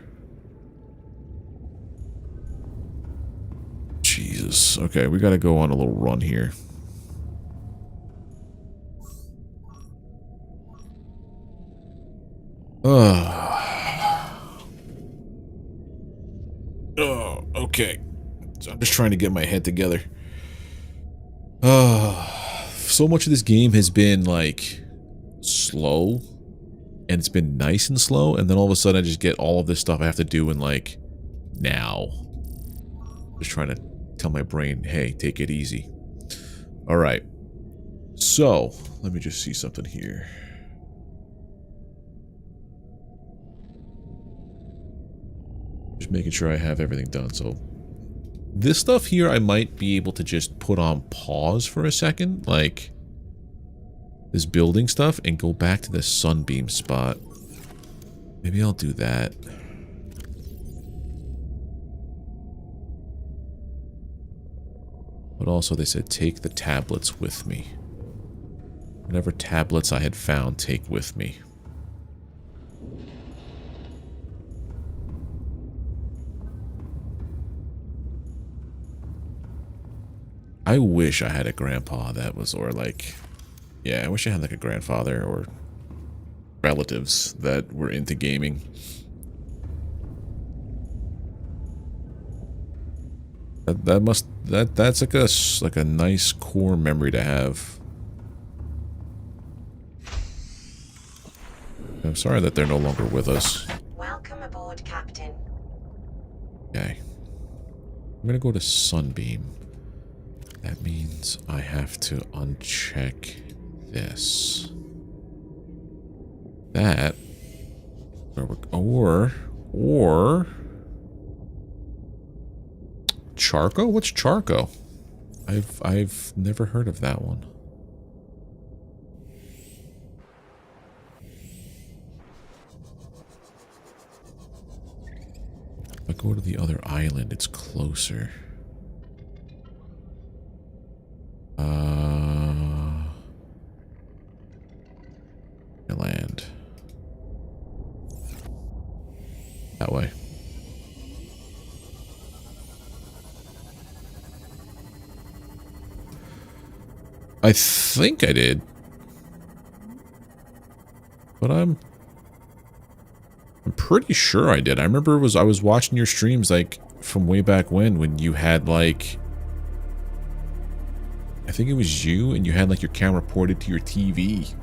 Jesus. Okay, we gotta go on a little run here. Oh, okay. So I'm just trying to get my head together. So much of this game has been like slow, and it's been nice and slow, and then all of a sudden I just get all of this stuff I have to do in like now. Just trying to tell my brain, hey, take it easy. All right. So let me just see something here. Just making sure I have everything done. So this stuff here I might be able to just put on pause for a second, like this building stuff, and go back to the Sunbeam spot. Maybe I'll do that. But also they said take the tablets with me. Whatever tablets I had found, take with me. I wish I had a grandpa that was, or like, yeah, I wish I had like a grandfather or relatives that were into gaming. That's like a nice core memory to have. I'm sorry that they're no longer with us. Welcome aboard, Captain. Okay. I'm gonna go to Sunbeam. That means I have to uncheck this. That. Or Charco? What's Charco? I've never heard of that one. If I go to the other island, it's closer. Land. That way. I think I did. But I'm pretty sure I did. I remember I was watching your streams like from way back when you had like, I think it was you, and you had like your camera ported to your TV.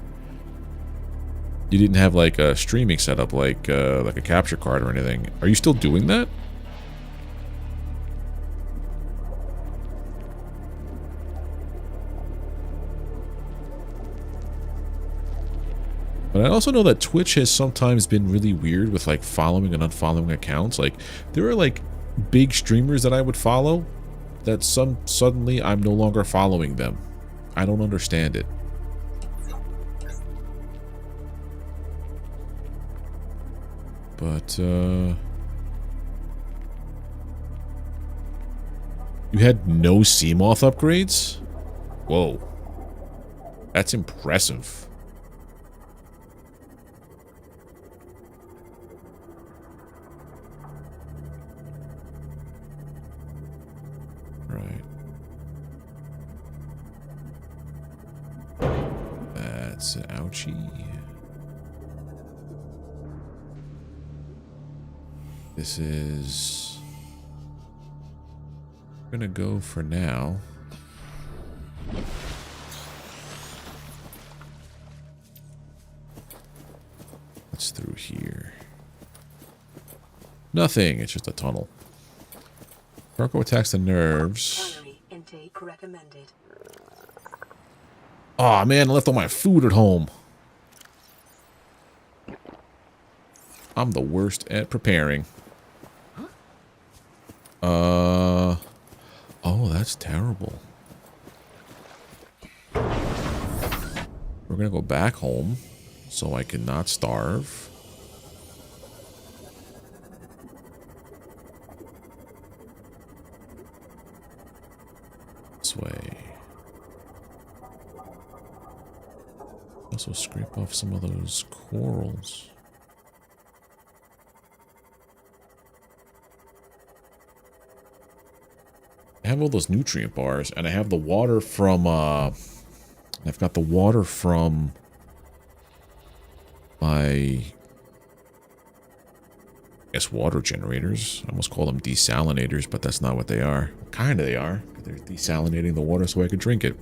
You didn't have like a streaming setup like a capture card or anything. Are you still doing that? But I also know that Twitch has sometimes been really weird with like following and unfollowing accounts. Like there are like big streamers that I would follow that suddenly I'm no longer following them. I don't understand it. But you had no Seamoth upgrades? Whoa. That's impressive. Right. That's an ouchie. This is... I'm gonna go for now. What's through here? Nothing, it's just a tunnel. Charco attacks the nerves. Calorie intake recommended. Aw, man, I left all my food at home. I'm the worst at preparing. Oh, that's terrible. We're gonna go back home so I can not starve. This way. Also scrape off some of those corals. I have all those nutrient bars, and I have the water from, I've got the water from my, I guess, water generators. I almost call them desalinators, but that's not what they are. Kind of they are. They're desalinating the water so I can drink it.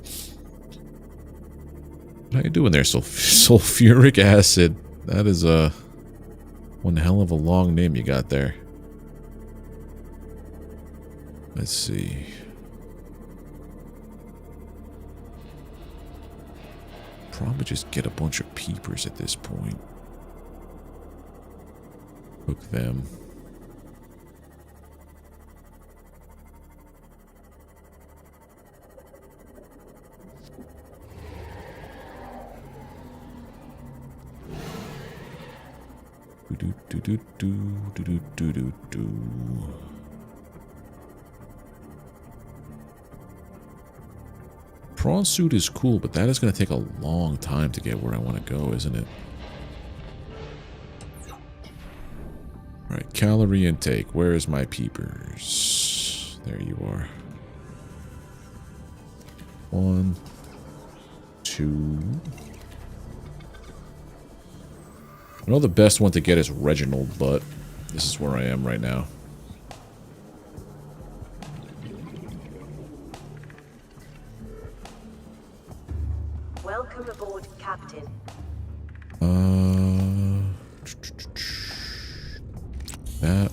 How you doing there, sulfuric acid? That is one hell of a long name you got there. Let's see. Probably just get a bunch of peepers at this point. Cook them. Do do do do do do do do do. Prawn suit is cool, but that is going to take a long time to get where I want to go, isn't it? Alright, calorie intake. Where is my peepers? There you are. 1, 2. I know the best one to get is Reginald, but this is where I am right now. Welcome aboard, Captain. that.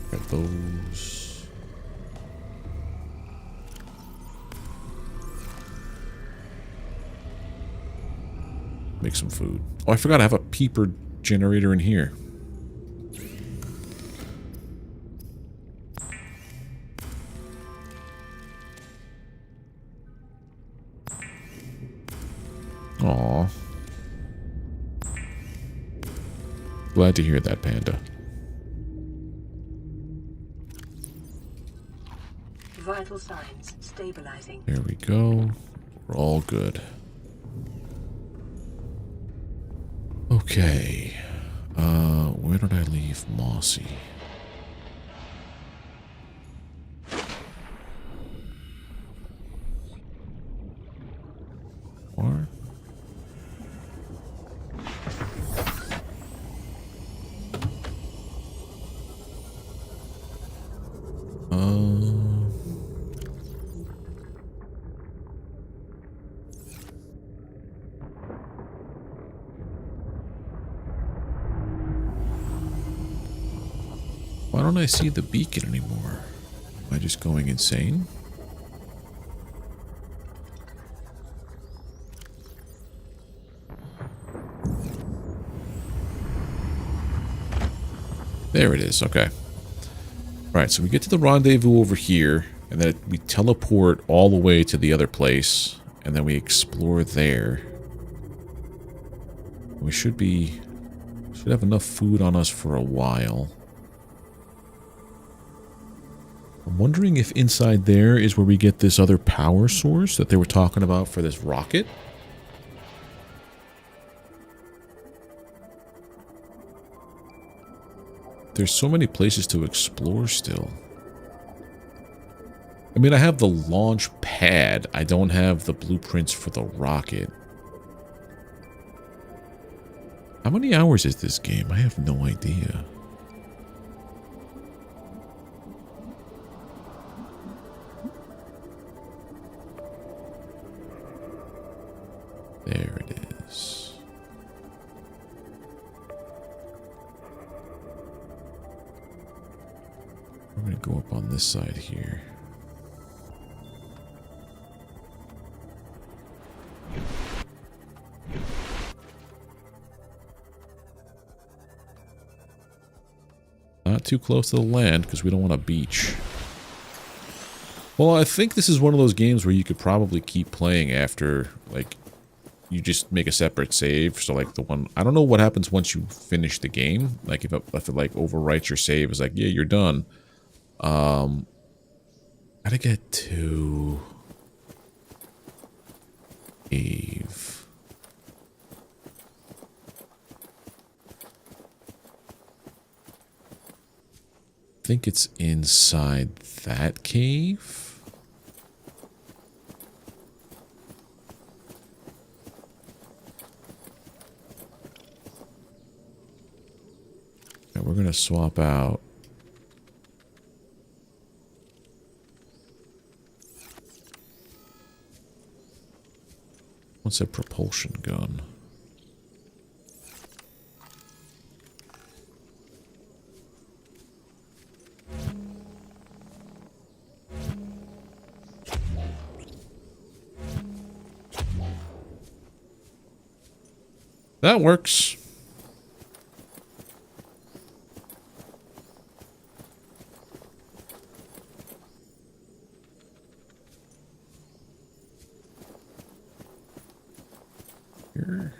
Grab those. Make some food. Oh, I forgot I have a peeper generator in here. Aw. Glad to hear that, Panda. Vital signs stabilizing. There we go. We're all good. Okay. Where did I leave Mossy? Or? Why don't I see the beacon anymore? Am I just going insane? There it is. Okay. Alright, so we get to the rendezvous over here, and then we teleport all the way to the other place, and then we explore there. We should have enough food on us for a while. I'm wondering if inside there is where we get this other power source that they were talking about for this rocket. There's so many places to explore still. I mean, I have the launch pad. I don't have the blueprints for the rocket. How many hours is this game? I have no idea. There it is. We're going to go up on this side here. Not too close to the land because we don't want a beach. Well, I think this is one of those games where you could probably keep playing after, like, you just make a separate save. So, like, the one... I don't know what happens once you finish the game. Like, if it like, overwrites your save, it's like, yeah, you're done. Gotta get to... cave. I think it's inside that cave. We're going to swap out what's a propulsion gun? That works. Here.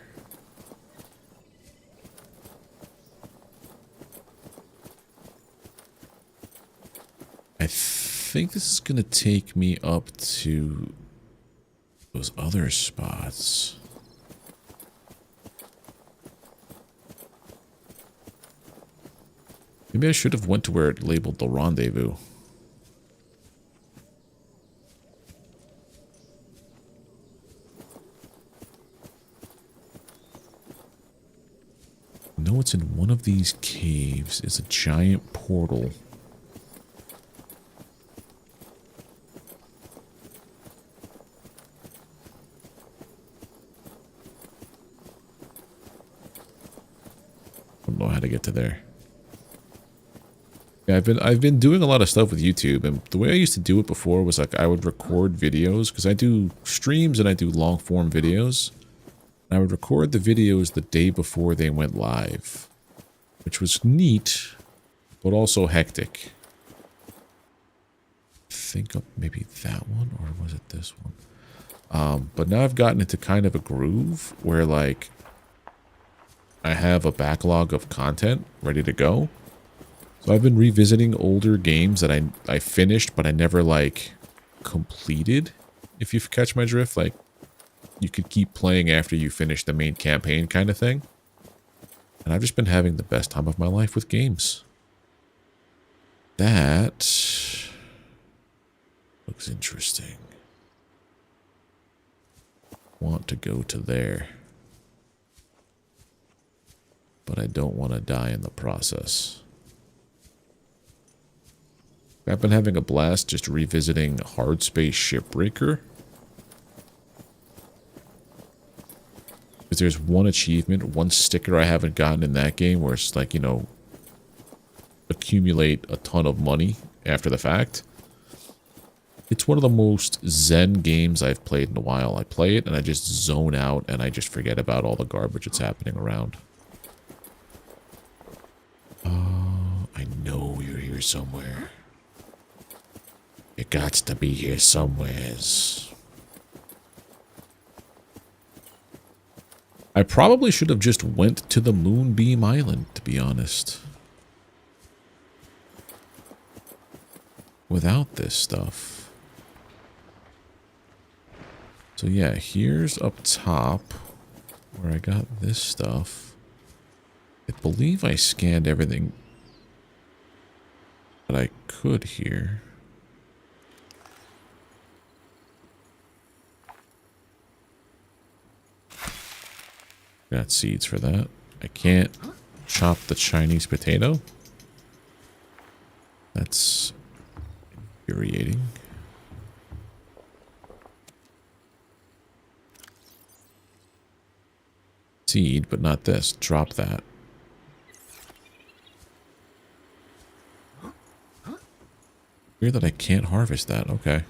I think this is going to take me up to those other spots. Maybe I should have went to where it labeled the rendezvous. I know it's in one of these caves. It's a giant portal. don't know how to get to there. Yeah, I've been doing a lot of stuff with YouTube, and the way I used to do it before was like I would record videos, because I do streams and I do long form videos. And I would record the videos the day before they went live, which was neat, but also hectic. I think of maybe that one, or was it this one? But now I've gotten into kind of a groove where like I have a backlog of content ready to go. So I've been revisiting older games that I finished, but I never like completed, if you catch my drift. Like you could keep playing after you finish the main campaign kind of thing. And I've just been having the best time of my life with games. That looks interesting. Want to go to there. But I don't want to die in the process. I've been having a blast just revisiting Hard Space Shipbreaker. Because there's one achievement, one sticker I haven't gotten in that game where it's like, you know, accumulate a ton of money after the fact. It's one of the most zen games I've played in a while. I play it and I just zone out and I just forget about all the garbage that's happening around. I know you're here somewhere. You got to be here somewheres. I probably should have just went to the Moonbeam Island, to be honest. Without this stuff. So yeah, here's up top where I got this stuff. I believe I scanned everything that I could here. Got seeds for that. I can't chop the Chinese potato. That's infuriating. Seed, but not this. Drop that. Weird that I can't harvest that. Okay.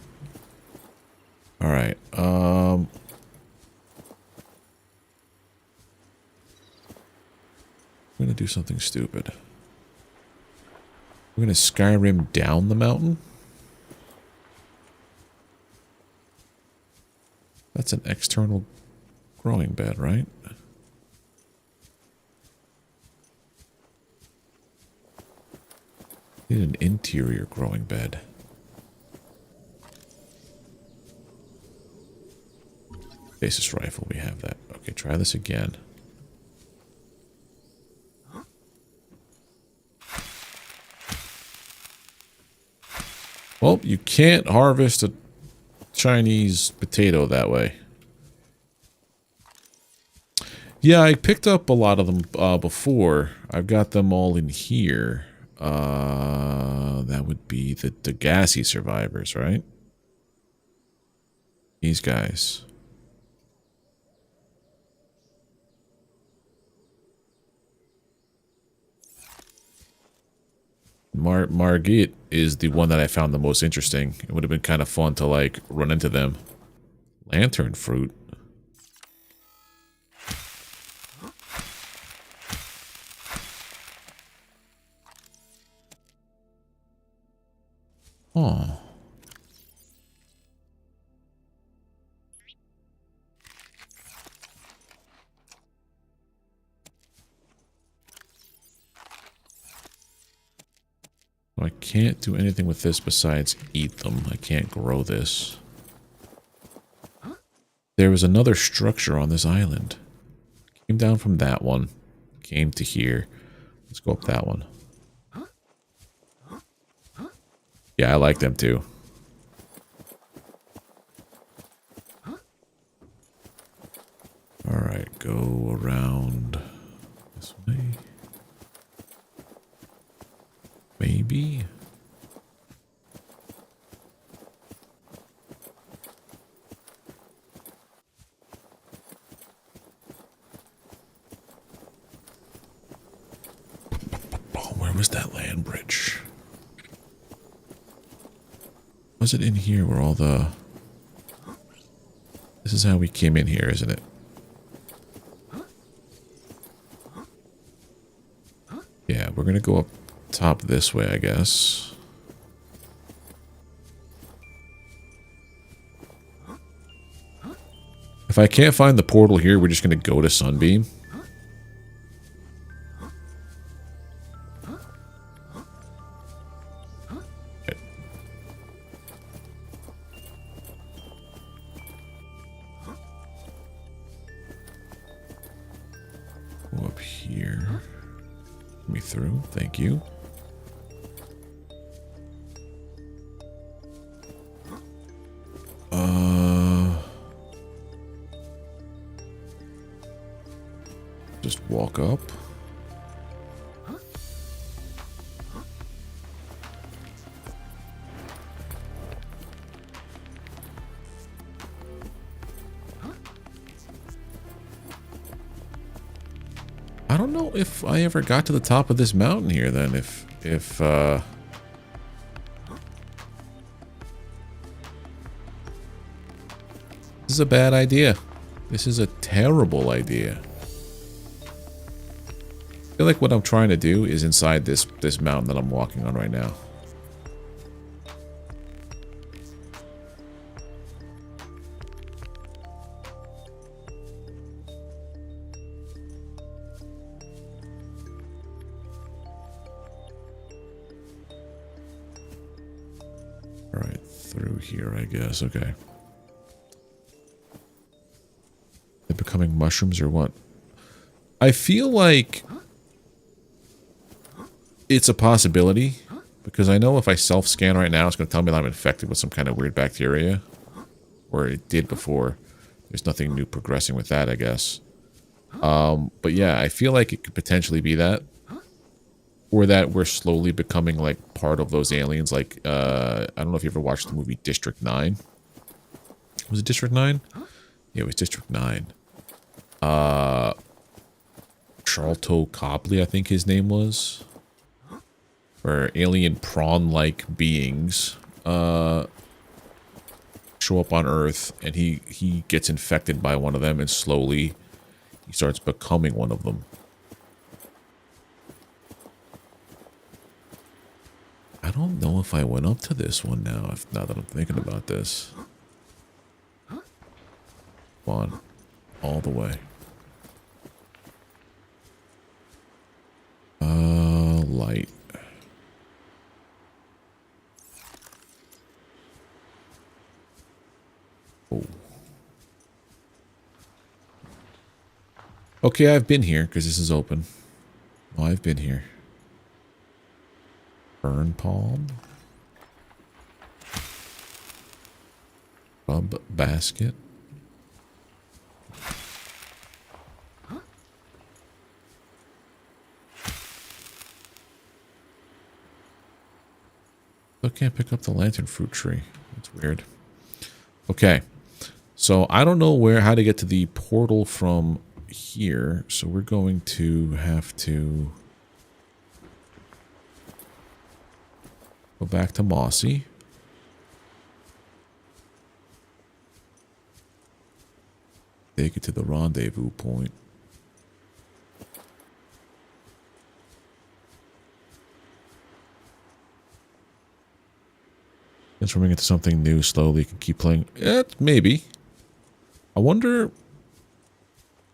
Alright. I'm gonna do something stupid. I'm gonna Skyrim down the mountain. That's an external growing bed, right? Need an interior growing bed. Basis rifle, we have that. Okay, try this again. Well, you can't harvest a Chinese potato that way. Yeah, I picked up a lot of them before. I've got them all in here. That would be the gassy survivors, right? These guys. Margit is the one that I found the most interesting. It would have been kind of fun to like run into them. Lantern fruit. Oh. I can't do anything with this besides eat them. I can't grow this. There was another structure on this island. Came down from that one. Came to here. Let's go up that one. Yeah, I like them too. Alright, go around this way. Maybe. was that land bridge? Was it in here where all the... This is how we came in here, isn't it? Yeah, we're gonna go up top this way, I guess. If I can't find the portal here, we're just gonna go to Sunbeam. Go up here. Get me through. Thank you. Just walk up. I don't know if I ever got to the top of this mountain here then, if this is a bad idea. This is a terrible idea. I feel like what I'm trying to do is inside this mountain that I'm walking on right now. Alright, through here, I guess. Okay. They're becoming mushrooms or what? I feel like it's a possibility, because I know if I self-scan right now, it's going to tell me that I'm infected with some kind of weird bacteria. Or it did before. There's nothing new progressing with that, I guess. But yeah, I feel like it could potentially be that. Or that we're slowly becoming, like, part of those aliens. Like, I don't know if you ever watched the movie District 9. Was it District 9? Yeah, it was District 9. Charlton Copley, I think his name was. Where alien prawn-like beings show up on Earth, and he gets infected by one of them, and slowly he starts becoming one of them. I don't know if I went up to this one now that I'm thinking about this. Come on. All the way. Light. Oh. Okay, I've been here because this is open. Oh, I've been here. Fern palm. Rub basket. Still can't pick up the lantern fruit tree. That's weird. Okay. So I don't know how to get to the portal from here. So we're going to have to go back to Mossy. Take it to the rendezvous point. Transforming into something new slowly. Can keep playing. Maybe. I wonder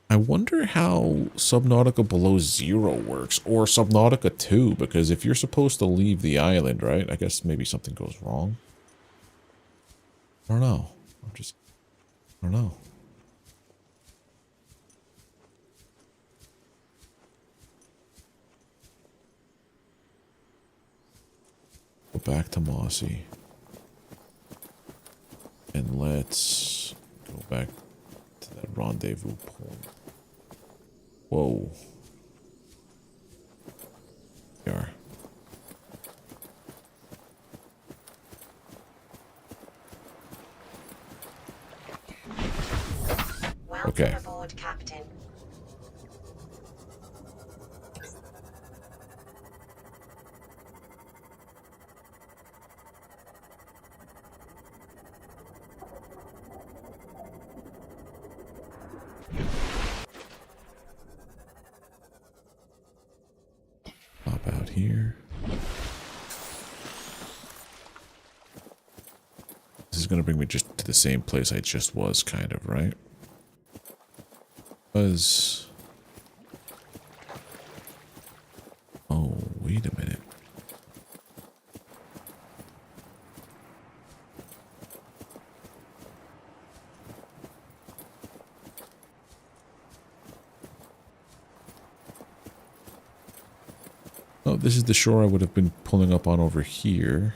how Subnautica Below Zero works, or Subnautica 2, because if you're supposed to leave the island, right? I guess maybe something goes wrong. I don't know. I don't know. Go back to Mossy. And let's go back to that rendezvous point. Whoa. We are. Welcome aboard, Captain. out here. This is going to bring me just to the same place I just was, kind of, right? Was... Oh, wait a minute. Oh, this is the shore I would have been pulling up on over here.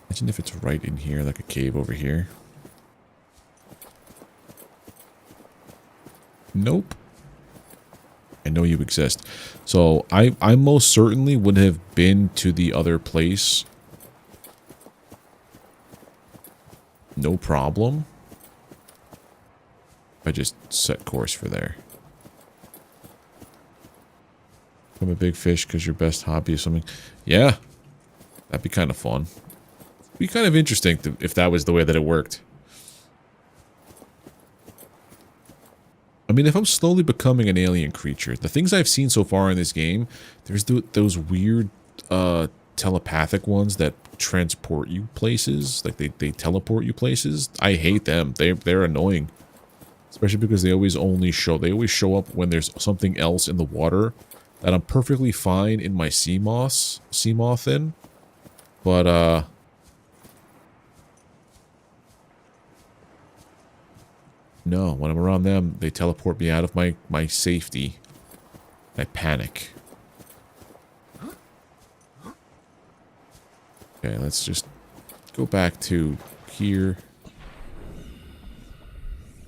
Imagine if it's right in here, like a cave over here. Nope. I know you exist. So I most certainly would have been to the other place. No problem. I just set course for there. I'm a big fish because your best hobby is something. Yeah. That'd be kind of fun. It'd be kind of interesting if that was the way that it worked. I mean, if I'm slowly becoming an alien creature, the things I've seen so far in this game, there's those weird telepathic ones that transport you places. Like, they teleport you places. I hate them. They're annoying. Especially because they always show up when there's something else in the water that I'm perfectly fine in my sea moth in. But, no, when I'm around them, they teleport me out of my safety. I panic. Okay, let's just go back to here.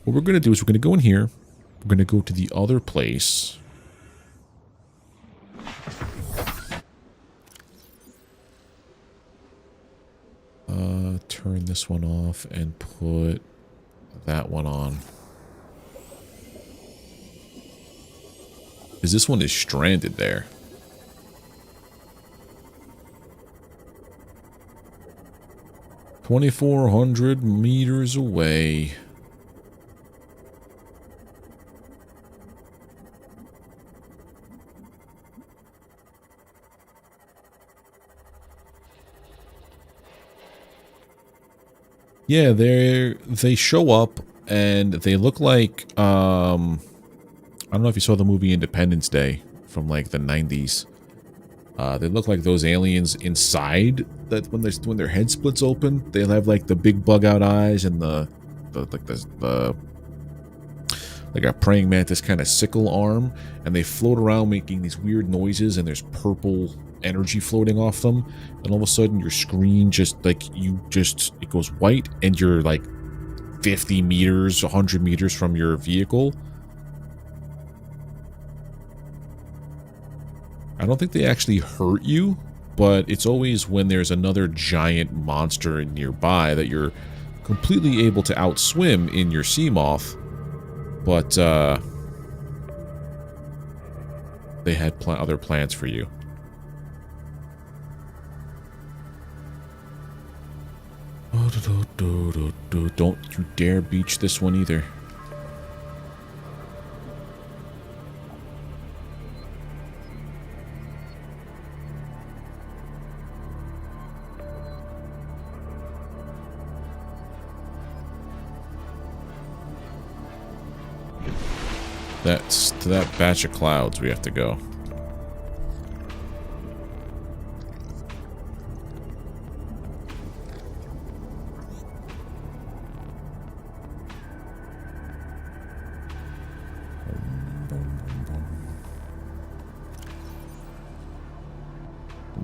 What we're going to do is we're going to go in here. We're going to go to the other place. Turn this one off and put that one on. Because this one is stranded there. $2,400 meters away. Yeah, they show up and they look like I don't know if you saw the movie Independence Day from like the 90s. They look like those aliens inside that when their head splits open, they'll have like the big bug out eyes and the like a praying mantis kind of sickle arm, and they float around making these weird noises, and there's purple energy floating off them, and all of a sudden your screen it goes white and you're like 50 meters, 100 meters from your vehicle. I don't think they actually hurt you, but it's always when there's another giant monster nearby that you're completely able to outswim in your sea moth. But they had other plans for you. Don't you dare beach this one either. That's to that batch of clouds we have to go.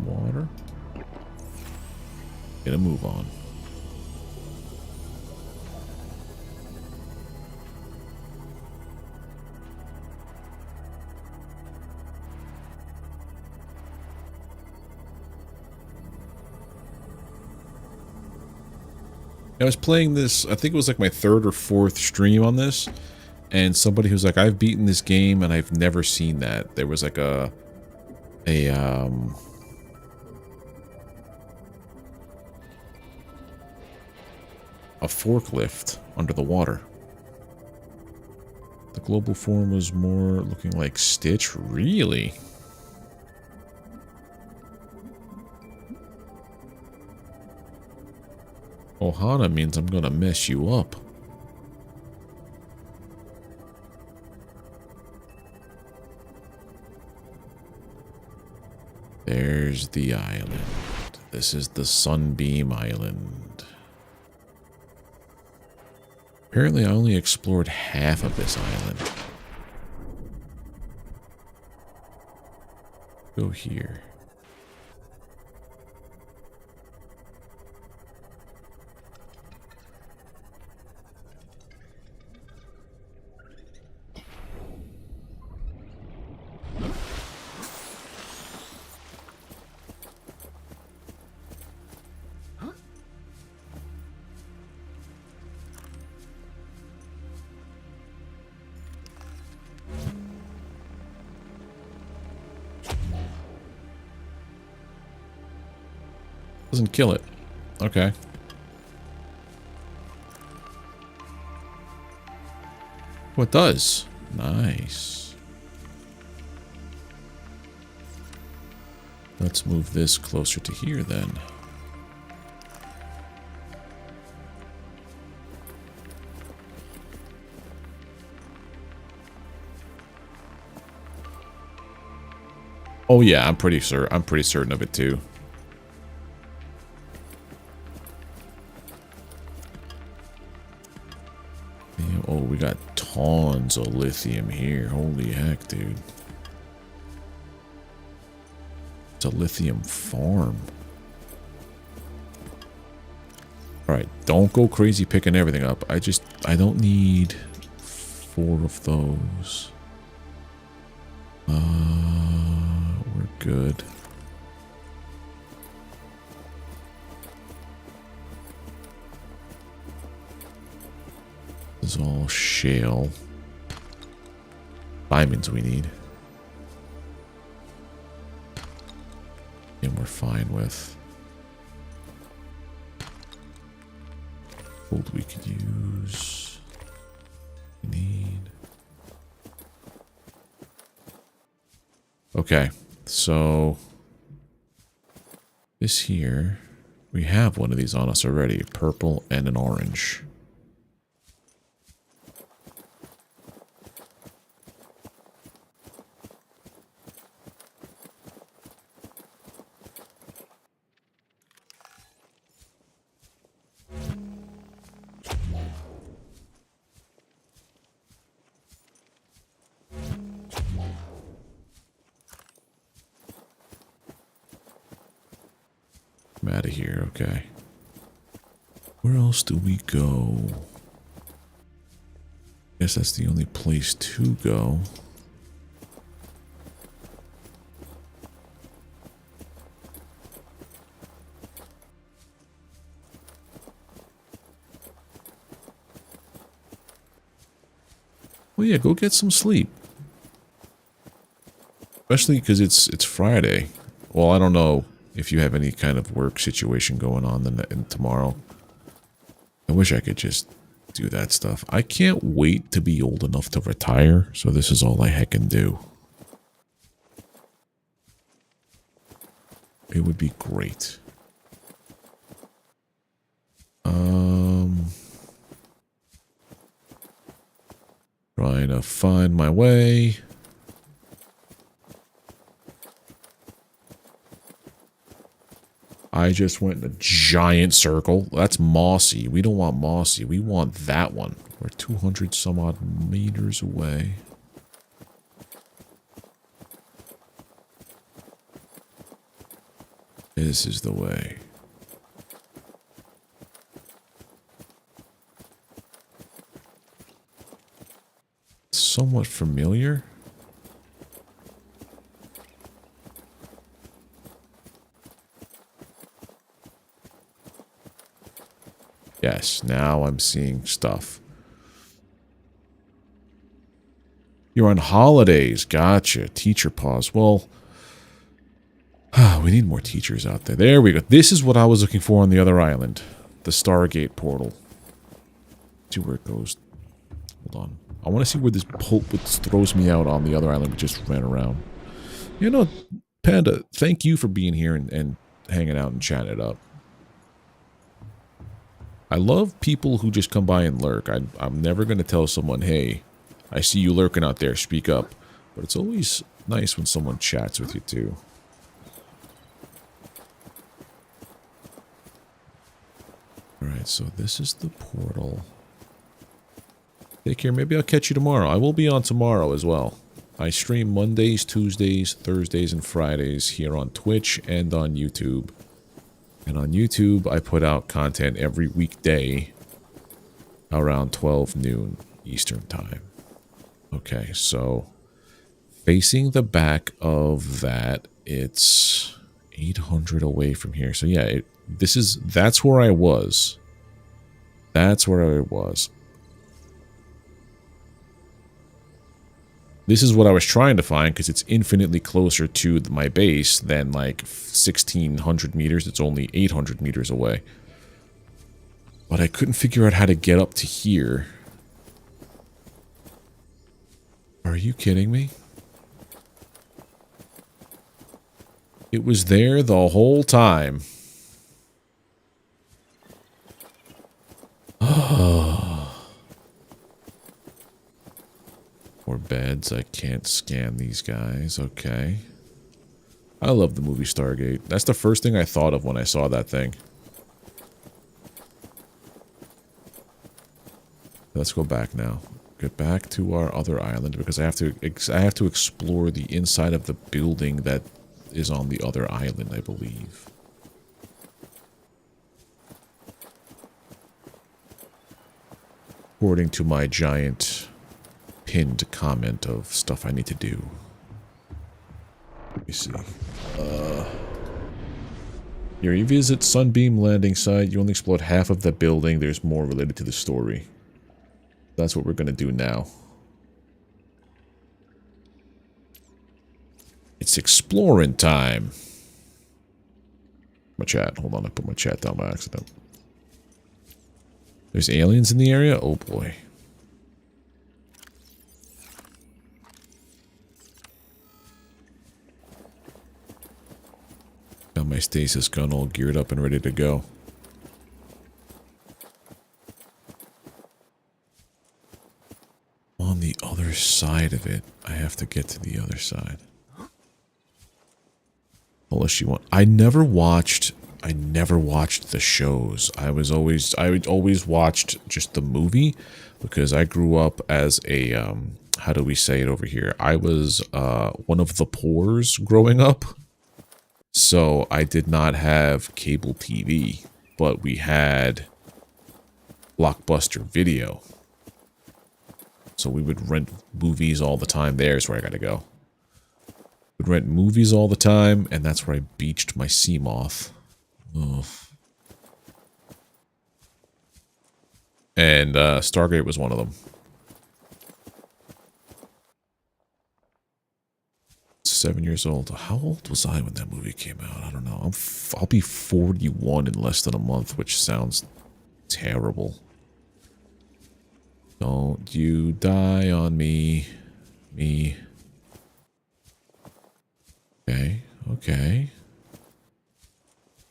Water. Get a move on. I was playing this, I think it was like my third or fourth stream on this, and somebody who's like, I've beaten this game and I've never seen that. There was like a forklift under the water. The global form was more looking like Stitch, really? Ohana means I'm gonna mess you up. There's the island. This is the Sunbeam Island. Apparently I only explored half of this island. Go here. Doesn't kill it. Okay. What does? Nice. Let's move this closer to here then. Oh yeah, I'm pretty certain of it too. Oh, we got tons of lithium here. Holy heck, dude. It's a lithium farm. Alright, don't go crazy picking everything up. I don't need 4 of those. We're good. This is all shale. Diamonds we need. And we're fine with. Gold we could use. We need. Okay, so this here, we have one of these on us already, purple and an orange. I'm out of here, okay. Where else do we go? Guess that's the only place to go. Well, yeah, go get some sleep. Especially because it's Friday. Well, I don't know if you have any kind of work situation going on then tomorrow. I wish I could just do that stuff. I can't wait to be old enough to retire, so this is all I heckin' do. It would be great. Trying to find my way. I just went in a giant circle. That's mossy. We don't want mossy. We want that one. We're 200 some odd meters away. This is the way. Somewhat familiar. Yes, now I'm seeing stuff. You're on holidays. Gotcha. Teacher pause. Well, we need more teachers out there. There we go. This is what I was looking for on the other island. The Stargate portal. See where it goes. Hold on. I want to see where this pulp throws me out on the other island we just ran around. You know, Panda, thank you for being here and hanging out and chatting it up. I love people who just come by and lurk. I'm never going to tell someone, hey, I see you lurking out there, speak up. But it's always nice when someone chats with you too. Alright, so this is the portal. Take care. Maybe I'll catch you tomorrow. I will be on tomorrow as well. I stream Mondays, Tuesdays, Thursdays, and Fridays here on Twitch and on YouTube. And on YouTube, I put out content every weekday around 12 noon Eastern Time. Okay, so facing the back of that, it's 800 away from here. So yeah, that's where I was. That's where I was. This is what I was trying to find because it's infinitely closer to my base than like 1,600 meters. It's only 800 meters away. But I couldn't figure out how to get up to here. Are you kidding me? It was there the whole time. More beds. I can't scan these guys. Okay. I love the movie Stargate. That's the first thing I thought of when I saw that thing. Let's go back now. Get back to our other island because I have to explore the inside of the building that is on the other island, I believe. According to my giant pinned comment of stuff I need to do. Let me see. Here, you visit Sunbeam landing site. You only explored half of the building. There's more related to the story. That's what we're going to do now. It's exploring time. My chat. Hold on, I put my chat down by accident. There's aliens in the area? Oh boy. Got my stasis gun all geared up and ready to go. On the other side of it, I have to get to the other side. Unless you want, I never watched the shows. I always watched just the movie because I grew up as a how do we say it over here? I was one of the poors growing up. So I did not have cable TV, but we had Blockbuster Video. So we would rent movies all the time. There's where I gotta go. Would rent movies all the time, and that's where I beached my sea moth. Ugh. And Stargate was one of them. 7 years old. How old was I when that movie came out? I don't know. I'll be 41 in less than a month, which sounds terrible. Don't you die on me. Me. Okay. Okay.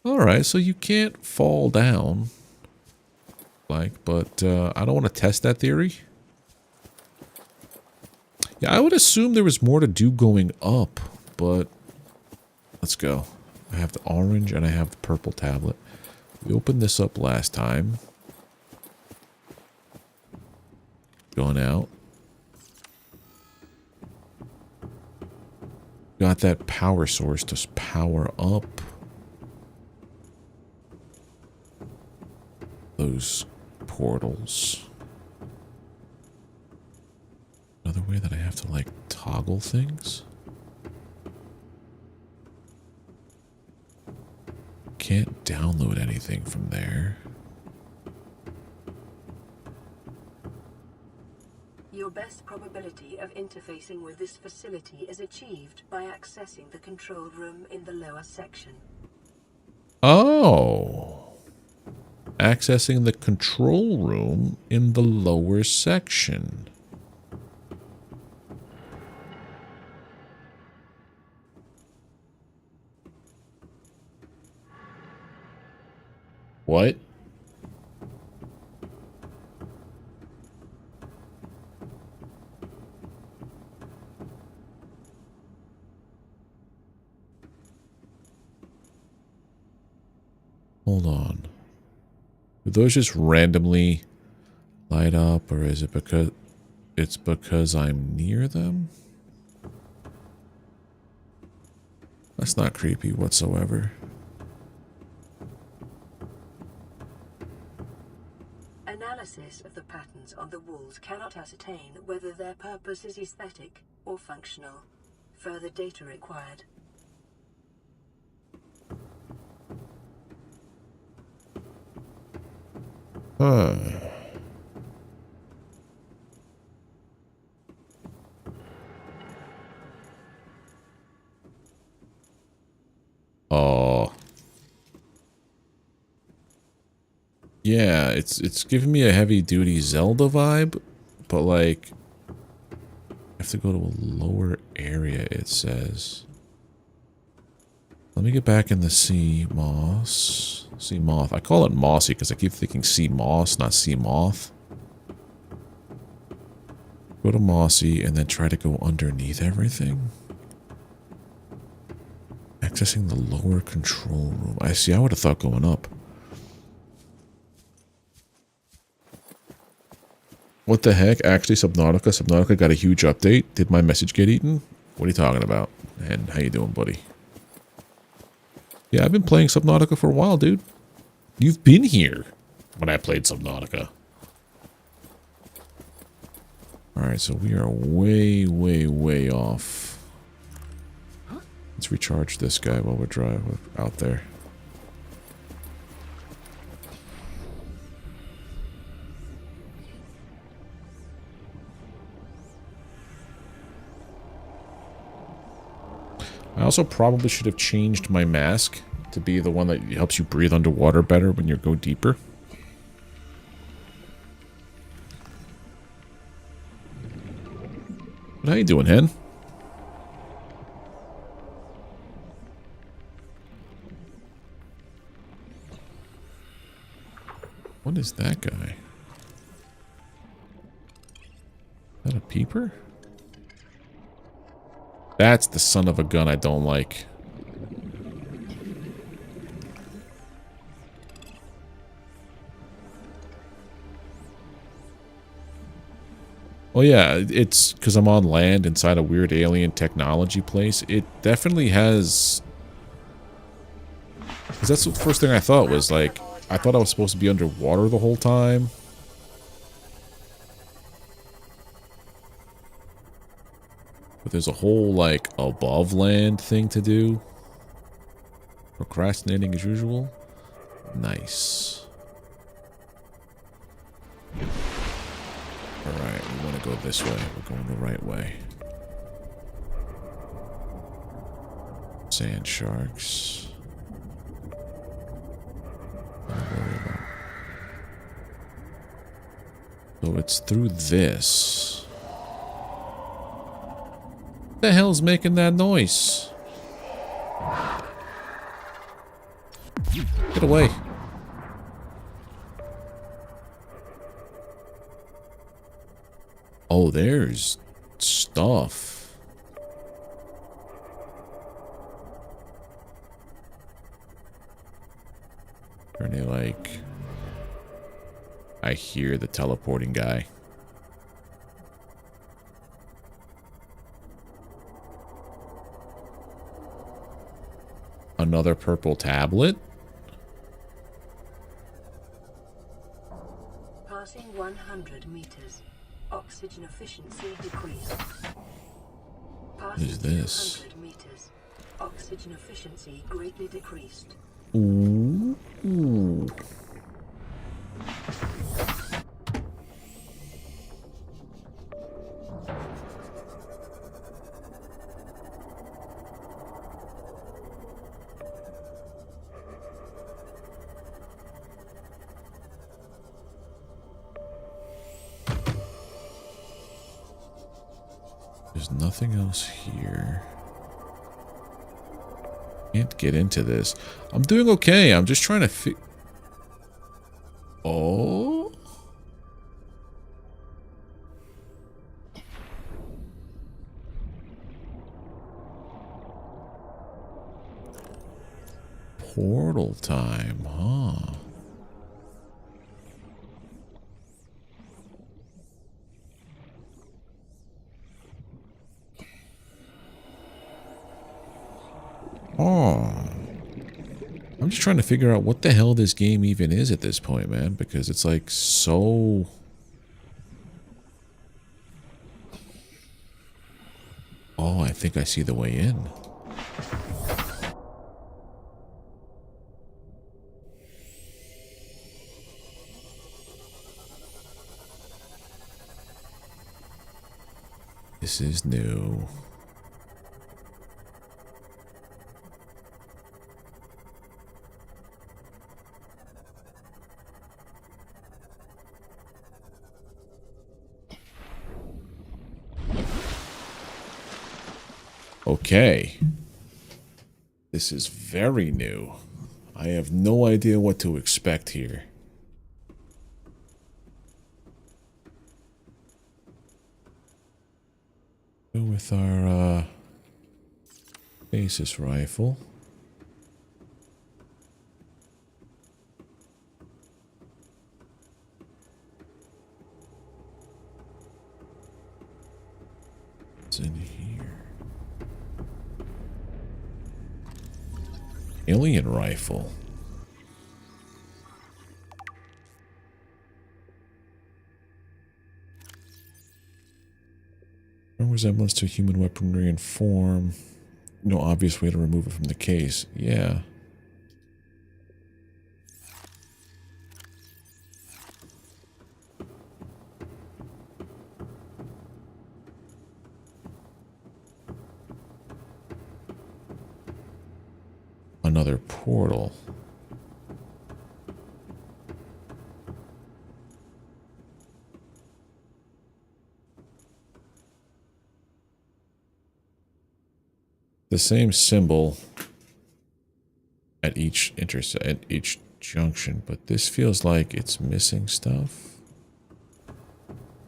Alright, so you can't fall down. But I don't want to test that theory. Yeah, I would assume there was more to do going up, but let's go. I have the orange and I have the purple tablet. We opened this up last time. Going out. Got that power source to power up those portals. Another way that I have to, like, toggle things? Can't download anything from there. Your best probability of interfacing with this facility is achieved by accessing the control room in the lower section. Oh. Accessing the control room in the lower section. What? Hold on. Do those just randomly light up, or is it because it's because I'm near them? That's not creepy whatsoever. Analysis of the patterns on the walls cannot ascertain whether their purpose is aesthetic or functional. Further data required. Huh. Oh. Yeah, it's giving me a heavy-duty Zelda vibe, but like I have to go to a lower area, it says. Let me get back in the sea moss. Sea moth. I call it mossy because I keep thinking sea moss, not sea moth. Go to mossy and then try to go underneath everything. Accessing the lower control room. I see, I would have thought going up. What the heck? Actually, Subnautica. Subnautica got a huge update. Did my message get eaten? What are you talking about? And how you doing, buddy? Yeah, I've been playing Subnautica for a while, dude. You've been here when I played Subnautica. Alright, so we are way, way, way off. Let's recharge this guy while we're driving out there. I also probably should have changed my mask to be the one that helps you breathe underwater better when you go deeper. But how you doing, hen? What is that guy? Is that a peeper? That's the son of a gun I don't like. Well, yeah, it's because I'm on land inside a weird alien technology place. It definitely has... Because that's the first thing I thought was, like, I thought I was supposed to be underwater the whole time. But there's a whole, like, above land thing to do. Procrastinating as usual. Nice. Alright, we want to go this way. We're going the right way. Sand sharks. Don't worry about. So it's through this. What the hell's making that noise? Get away. Oh, there's stuff. Are they like... I hear the teleporting guy. Another purple tablet? Passing 100 meters. Oxygen efficiency decreased. Passing What is this? 200 meters. Oxygen efficiency greatly decreased. Ooh. Ooh. There's nothing else here. Can't get into this. I'm doing okay. I'm just trying to Oh? portal time, huh? Oh. I'm just trying to figure out what the hell this game even is at this point, man, because it's like so... Oh, I think I see the way in. This is new. Okay. This is very new. I have no idea what to expect here. Go with our basis rifle. What's in here? Alien rifle. No resemblance to human weaponry in form. No obvious way to remove it from the case. Yeah. Another portal. The same symbol at each junction, but this feels like it's missing stuff.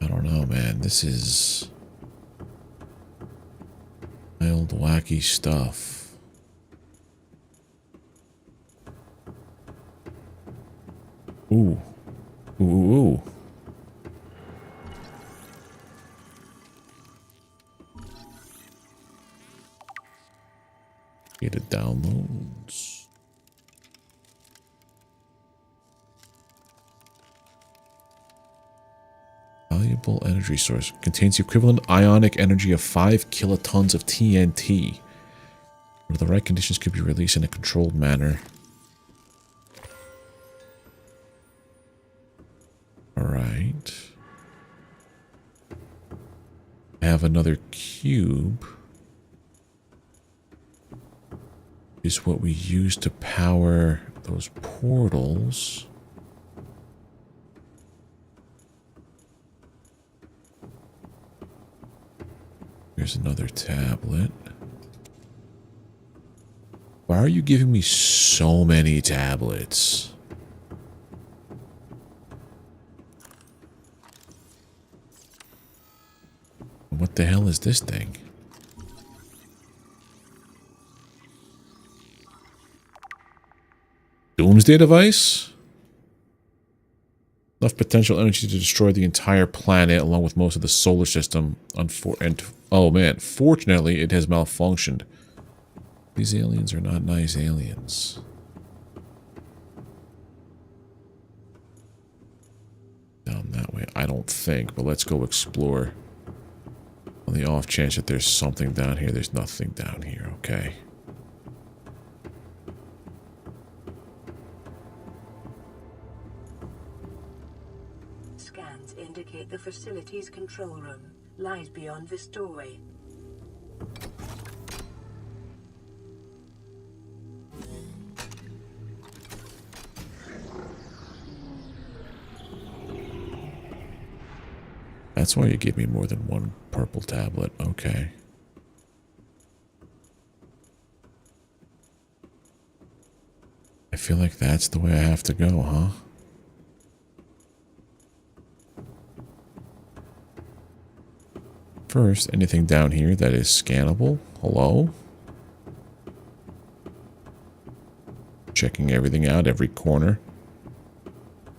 I don't know, man. This is wild, wacky stuff. Ooh. Ooh, ooh, ooh. Get it downloads. Valuable energy source. Contains the equivalent ionic energy of 5 kilotons of TNT. Under the right conditions could be released in a controlled manner. Alright. I have another cube. Is what we use to power those portals. Here's another tablet. Why are you giving me so many tablets? What the hell is this thing? Doomsday device? Enough potential energy to destroy the entire planet along with most of the solar system. Oh man, fortunately it has malfunctioned. These aliens are not nice aliens. Down that way, I don't think, but let's go explore. On the off chance that there's something down here, there's nothing down here, okay. Scans indicate the facility's control room lies beyond this doorway. That's why you give me more than one purple tablet. Okay. I feel like that's the way I have to go, huh? First, anything down here that is scannable? Hello? checking everything out, every corner.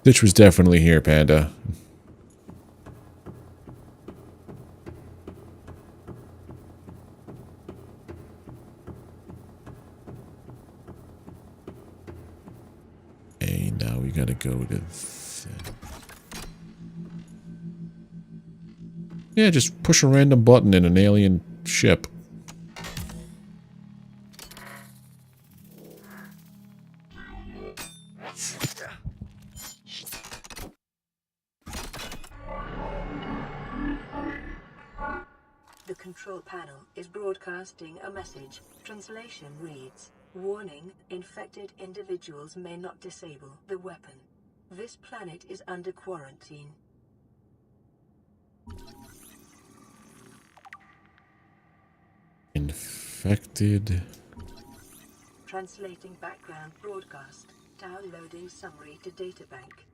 Ditch was definitely here, Panda. Okay, now we gotta go to... Yeah, just push a random button in an alien ship. The control panel is broadcasting a message. Translation reads, "Warning, infected individuals may not disable the weapon. This planet is under quarantine." Infected. Translating background broadcast. Downloading summary to databank.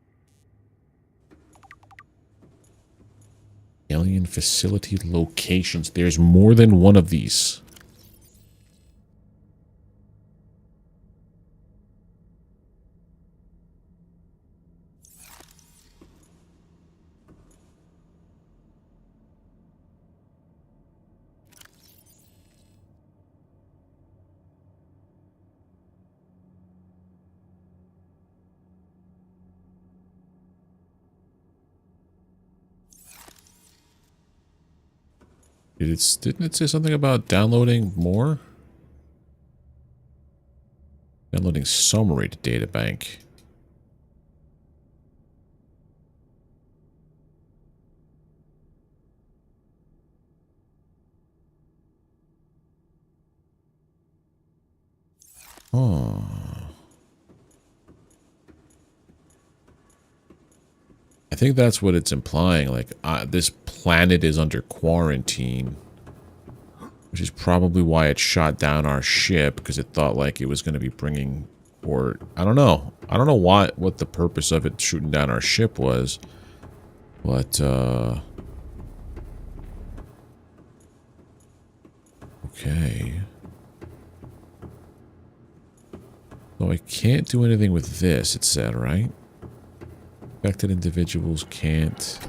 Alien facility locations. There's more than one of these. Didn't it say something about downloading more? Downloading summary to databank. Oh. I think that's what it's implying. Like, this planet is under quarantine. Which is probably why it shot down our ship. Because it thought like it was going to be bringing... Or, I don't know. I don't know what the purpose of it shooting down our ship was. But, okay. So I can't do anything with this, it said, right? Affected individuals can't...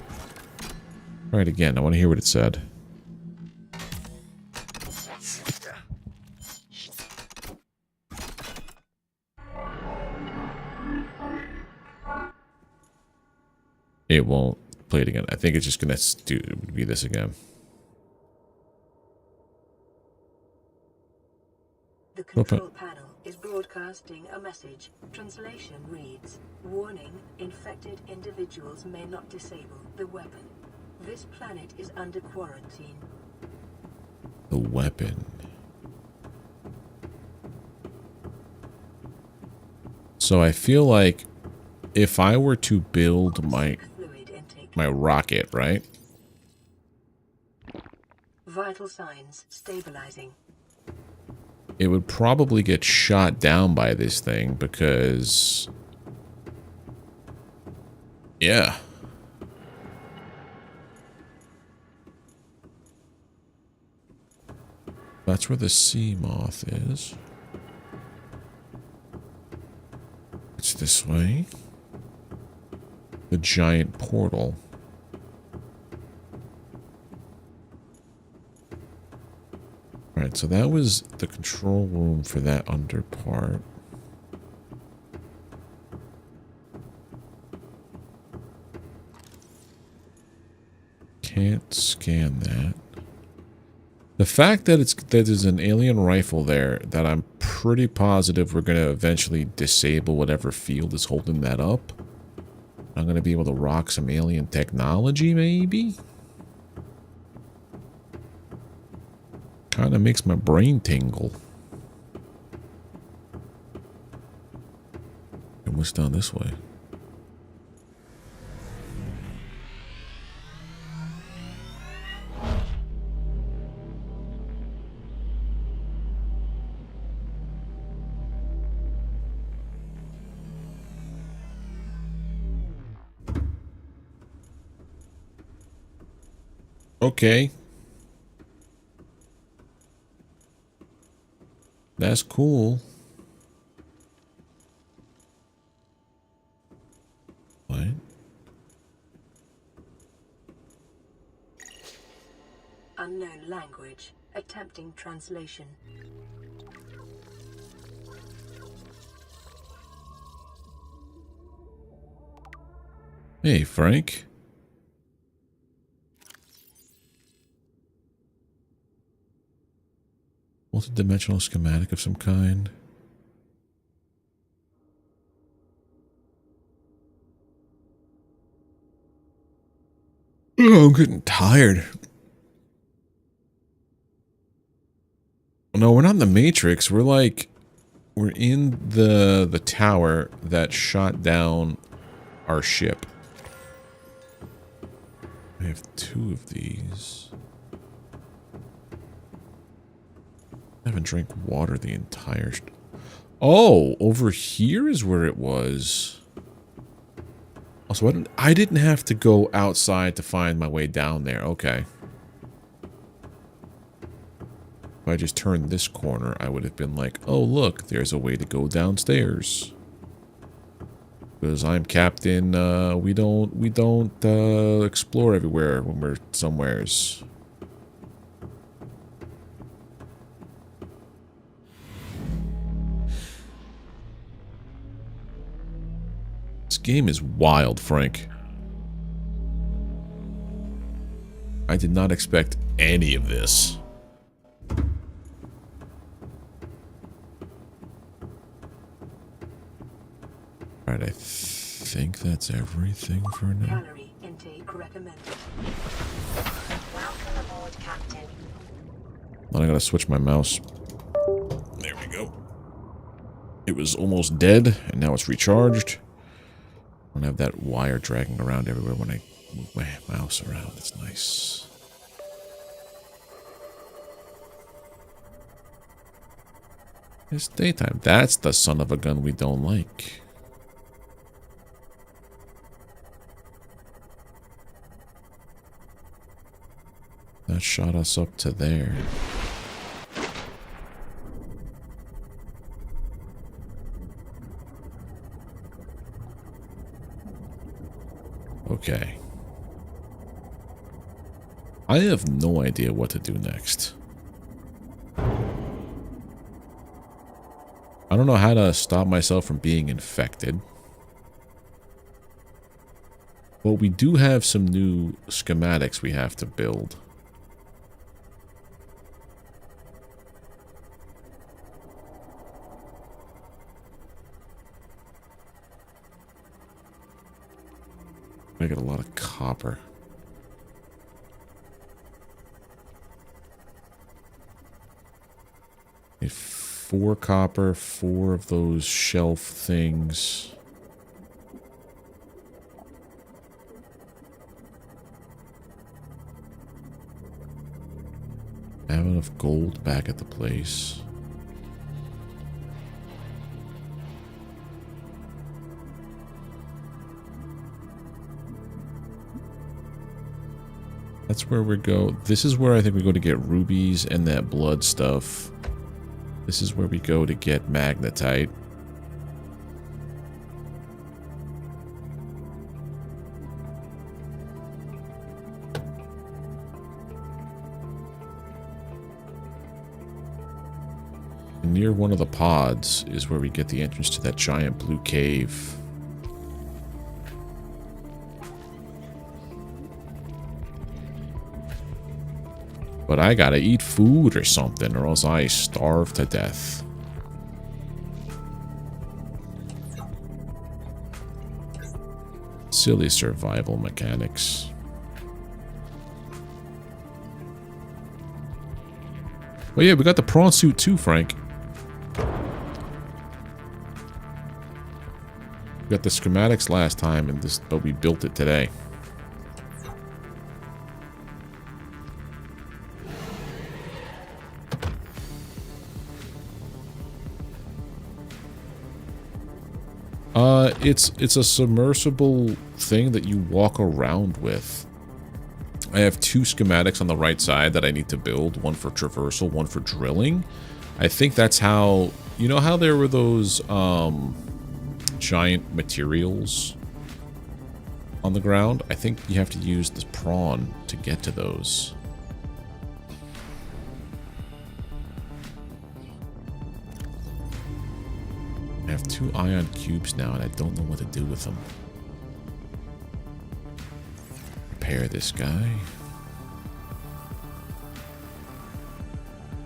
Alright, again, I want to hear what it said. It won't play it again. I think it's just going to be this again. The control panel is broadcasting a message. Translation reads, "Warning, infected individuals may not disable the weapon. This planet is under quarantine." The weapon. So I feel like if I were to build my rocket, right? Vital signs stabilizing. It would probably get shot down by this thing because... Yeah. That's where the sea moth is. It's this way. The giant portal. Alright, so that was the control room for that under part. Can't scan that. The fact that there's an alien rifle there that I'm pretty positive we're going to eventually disable whatever field is holding that up. I'm going to be able to rock some alien technology, maybe? Kind of makes my brain tingle. And what's down this way? Okay. That's cool. unknown language. Attempting translation. Hey, Frank. Multi-dimensional schematic of some kind. Oh, I'm getting tired. No, we're not in the Matrix. We're in the tower that shot down our ship. I have 2 of these. I haven't drank water the entire... Oh, over here is where it was. Also, I didn't have to go outside to find my way down there. Okay. If I just turned this corner, I would have been like, oh, look, there's a way to go downstairs. Because I'm captain, we don't explore everywhere when we're somewheres. This game is wild, Frank. I did not expect any of this. Alright, I think that's everything for now. Calorie intake recommended. Welcome aboard, Captain. Then I gotta switch my mouse. There we go. It was almost dead, and now it's recharged. I don't have that wire dragging around everywhere when I move my mouse around. It's nice. It's daytime. That's the son of a gun we don't like. That shot us up to there. Okay. I have no idea what to do next. I don't know how to stop myself from being infected. But we do have some new schematics we have to build. I got a lot of copper. Need 4 copper, 4 of those shelf things. I have enough gold back at the place. That's where we go. This is where I think we go to get rubies and that blood stuff. This is where we go to get magnetite. And near one of the pods is where we get the entrance to that giant blue cave. But I gotta eat food or something, or else I starve to death. Silly survival mechanics. Oh yeah, we got the prawn suit too, Frank. We got the schematics last time, and but we built it today. It's a submersible thing that you walk around with. I have 2 schematics on the right side that I need to build. One for traversal, one for drilling. I think that's how... You know how there were those giant materials on the ground? I think you have to use the prawn to get to those. I have 2 ion cubes now, and I don't know what to do with them. Repair this guy.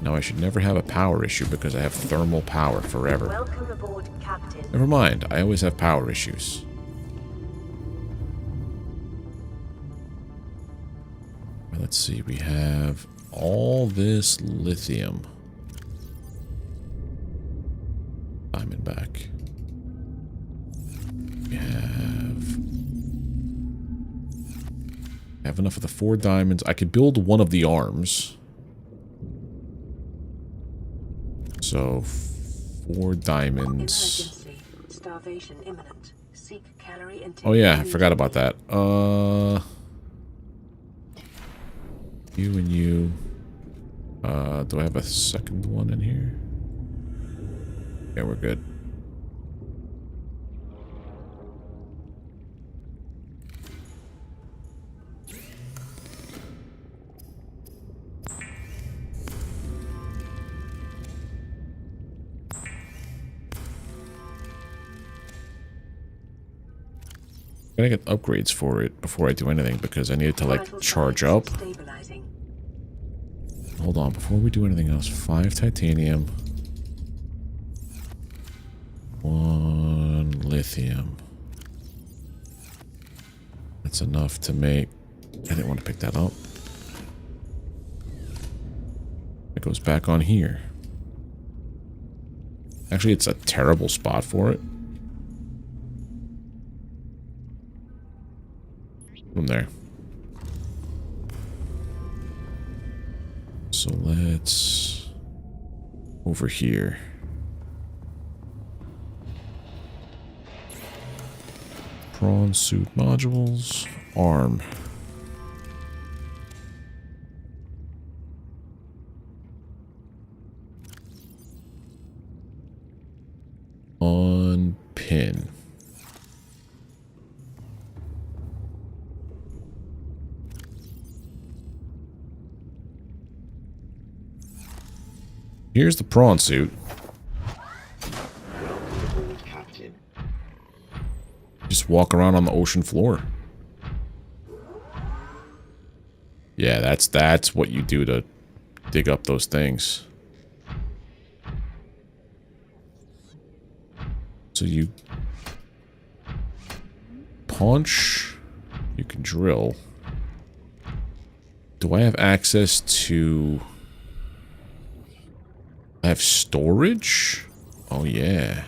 Now I should never have a power issue because I have thermal power forever. Welcome aboard, Captain. Never mind, I always have power issues. Let's see, we have all this lithium. Diamondback. We have enough of the 4 diamonds. I could build one of the arms. So 4 diamonds. Emergency. Starvation imminent. Seek calorie intake. Oh yeah, I forgot about that. You and you. Do I have a second one in here? Yeah, we're good. I'm gonna get upgrades for it before I do anything because I need it to like charge up. Hold on, before we do anything else, 5 titanium, 1 lithium. That's enough to make... I didn't want to pick that up. It goes back on here. Actually, it's a terrible spot for it. From there. So let's... over here. Prawn suit modules. Arm. Unpin. Here's the prawn suit. Captain. Just walk around on the ocean floor. Yeah, that's what you do to dig up those things. So you punch, you can drill. Do I have access to... I have storage? Oh, yeah.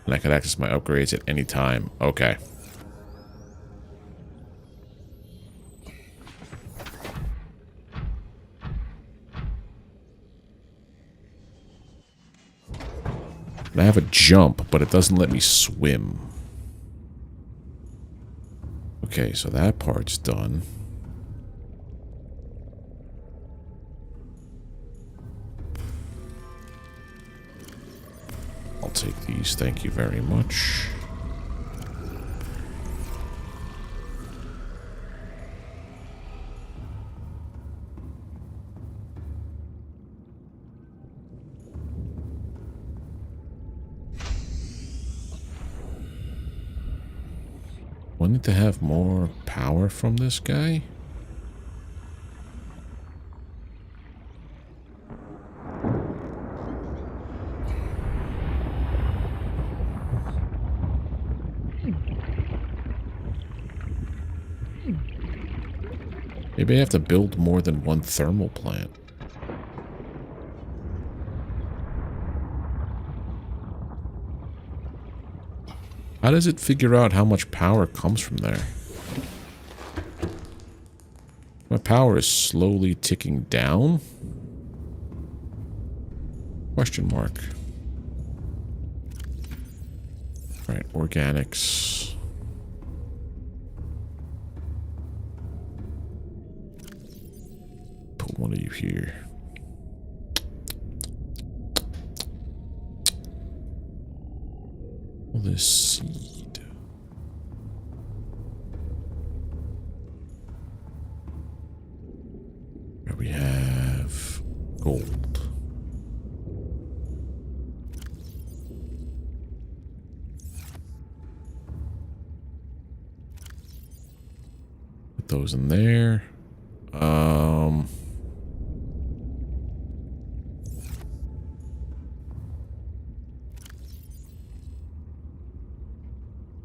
And I can access my upgrades at any time. Okay. I have a jump, but it doesn't let me swim. Okay, so that part's done. I'll take these, thank you very much. I need to have more power from this guy. Maybe I have to build more than one thermal plant. How does it figure out how much power comes from there? My power is slowly ticking down? Question mark. Right, organics. Put one of you here. All this seed. Here we have gold. goes in there.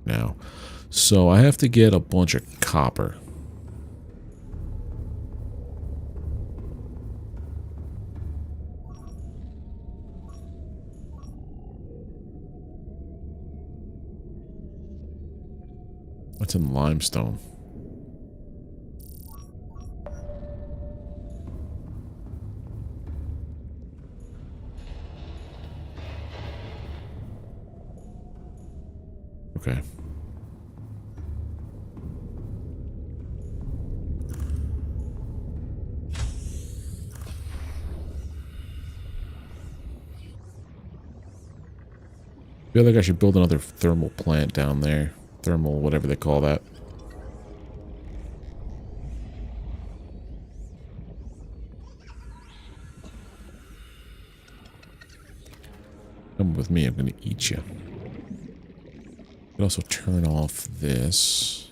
Now, so I have to get a bunch of copper. What's in limestone? Okay. I feel like I should build another thermal plant down there. Thermal, whatever they call that. Come with me, I'm going to eat you. I can also turn off this.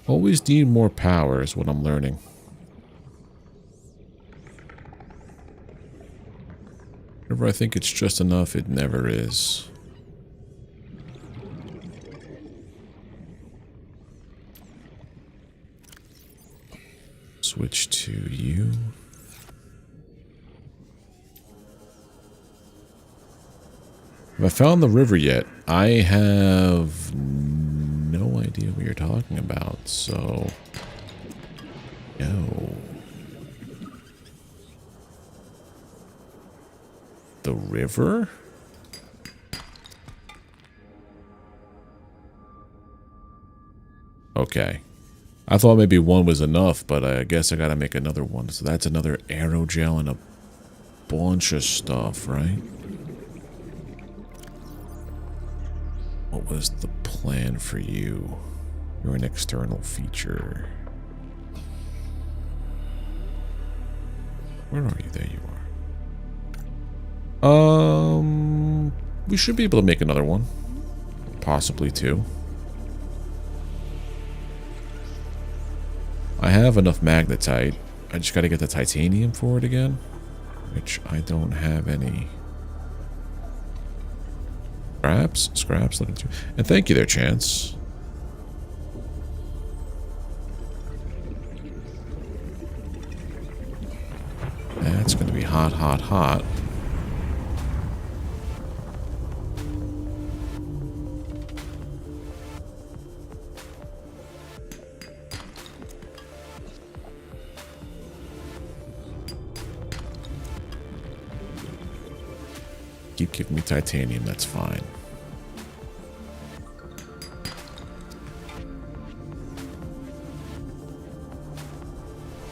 Always need more power is what I'm learning. Whenever I think it's just enough, it never is. Switch to you. Have I found the river yet? I have no idea what you're talking about, so... No. The river? Okay. I thought maybe one was enough, but I guess I gotta make another one. So that's another aerogel and a bunch of stuff, right? What was the plan for you? You're an external feature. Where are you? There you are. We should be able to make another one. Possibly two. I have enough magnetite. I just gotta get the titanium for it again. Which I don't have any. Scraps. And thank you there, Chance. That's gonna be hot, hot, hot. Keep giving me titanium, that's fine.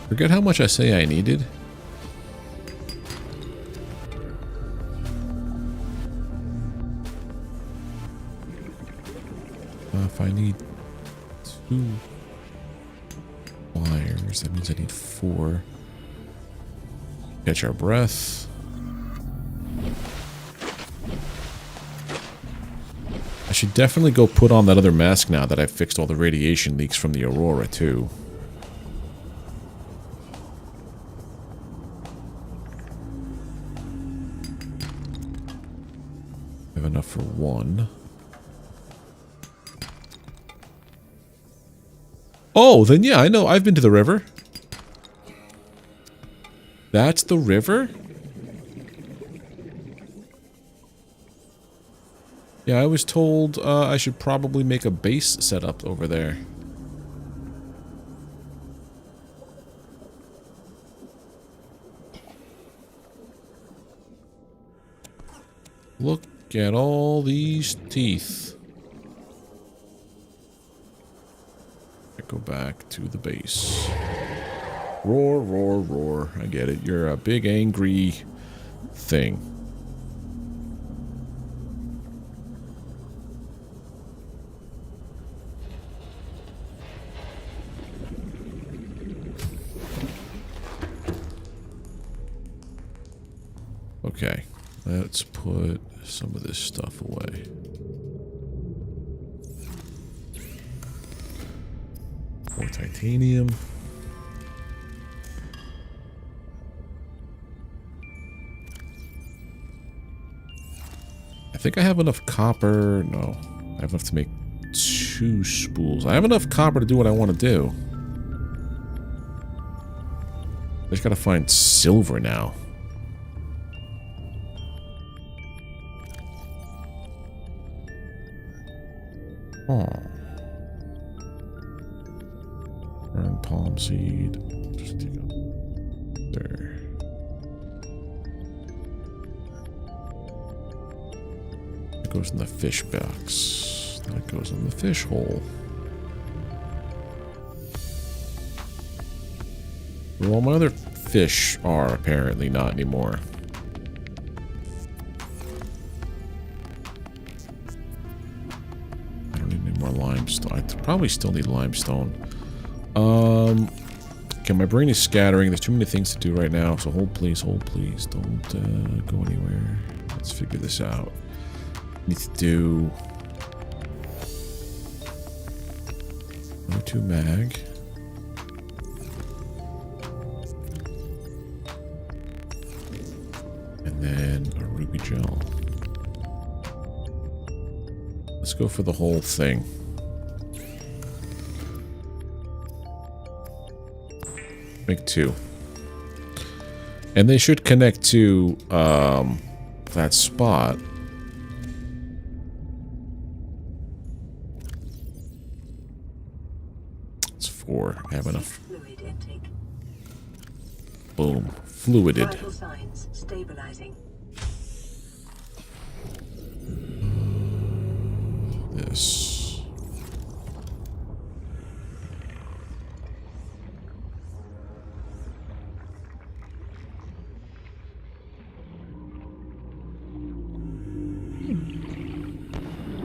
Forget how much I say I needed. If I need 2 wires, that means I need 4. Catch our breath. I should definitely go put on that other mask now that I fixed all the radiation leaks from the Aurora, too. I have enough for 1. Oh, then yeah, I know. I've been to the river. That's the river? Yeah, I was told I should probably make a base setup over there. Look at all these teeth. Go back to the base. Roar, roar, roar. I get it. You're a big angry thing. Okay, let's put some of this stuff away. More titanium. I think I have enough copper. No, I have enough to make 2 spools. I have enough copper to do what I want to do. I just gotta find silver now. Oh. Burn palm seed. Just take out there. That goes in the fish box. That goes in the fish hole. Well, my other fish are apparently not anymore. I don't need any more limestone. I probably still need limestone. Okay, my brain is scattering. There's too many things to do right now. So hold please. Don't go anywhere. Let's figure this out. Need to do 2 mag. And then a ruby gel. Let's go for the whole thing. Make 2. And they should connect to that spot. It's 4. I have enough. Fluid intake. Boom. Fluided. Vital signs stabilizing. This.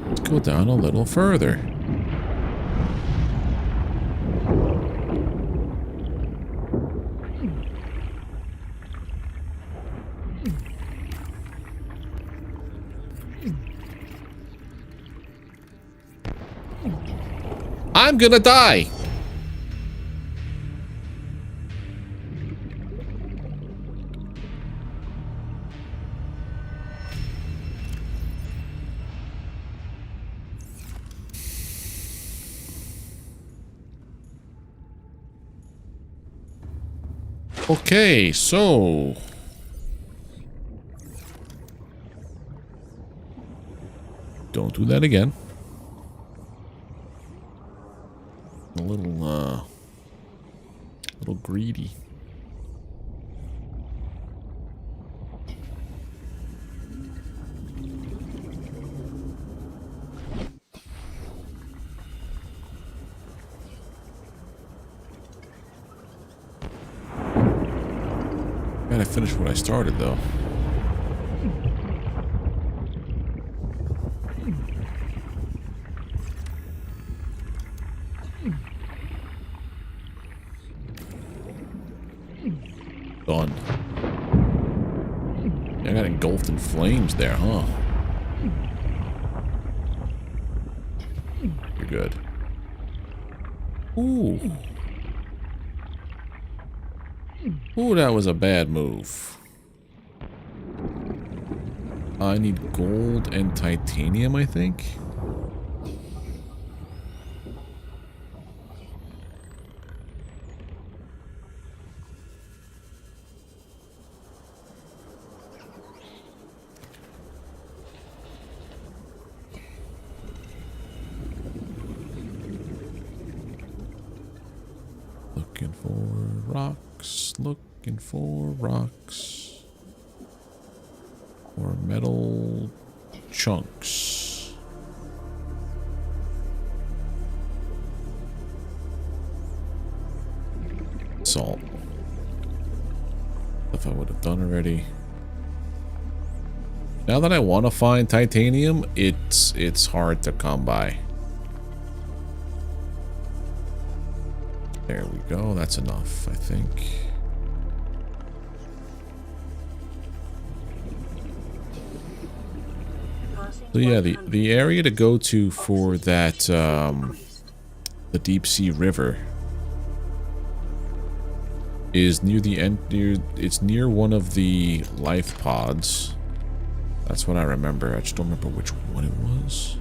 Let's go down a little further. I'm gonna die. Okay, so don't do that again. A little greedy. Gotta finish what I started, though. Done. I got engulfed in flames there, huh? You're good. Ooh. Ooh, that was a bad move. I need gold and titanium, I think. Looking for rocks, looking for rocks. Or metal chunks. Salt. Stuff I would have done already. Now that I want to find titanium, it's hard to come by. There we go. That's enough, I think. So yeah, the area to go to for that the deep sea river is near the end. It's near one of the life pods. That's what I remember. I just don't remember which one it was.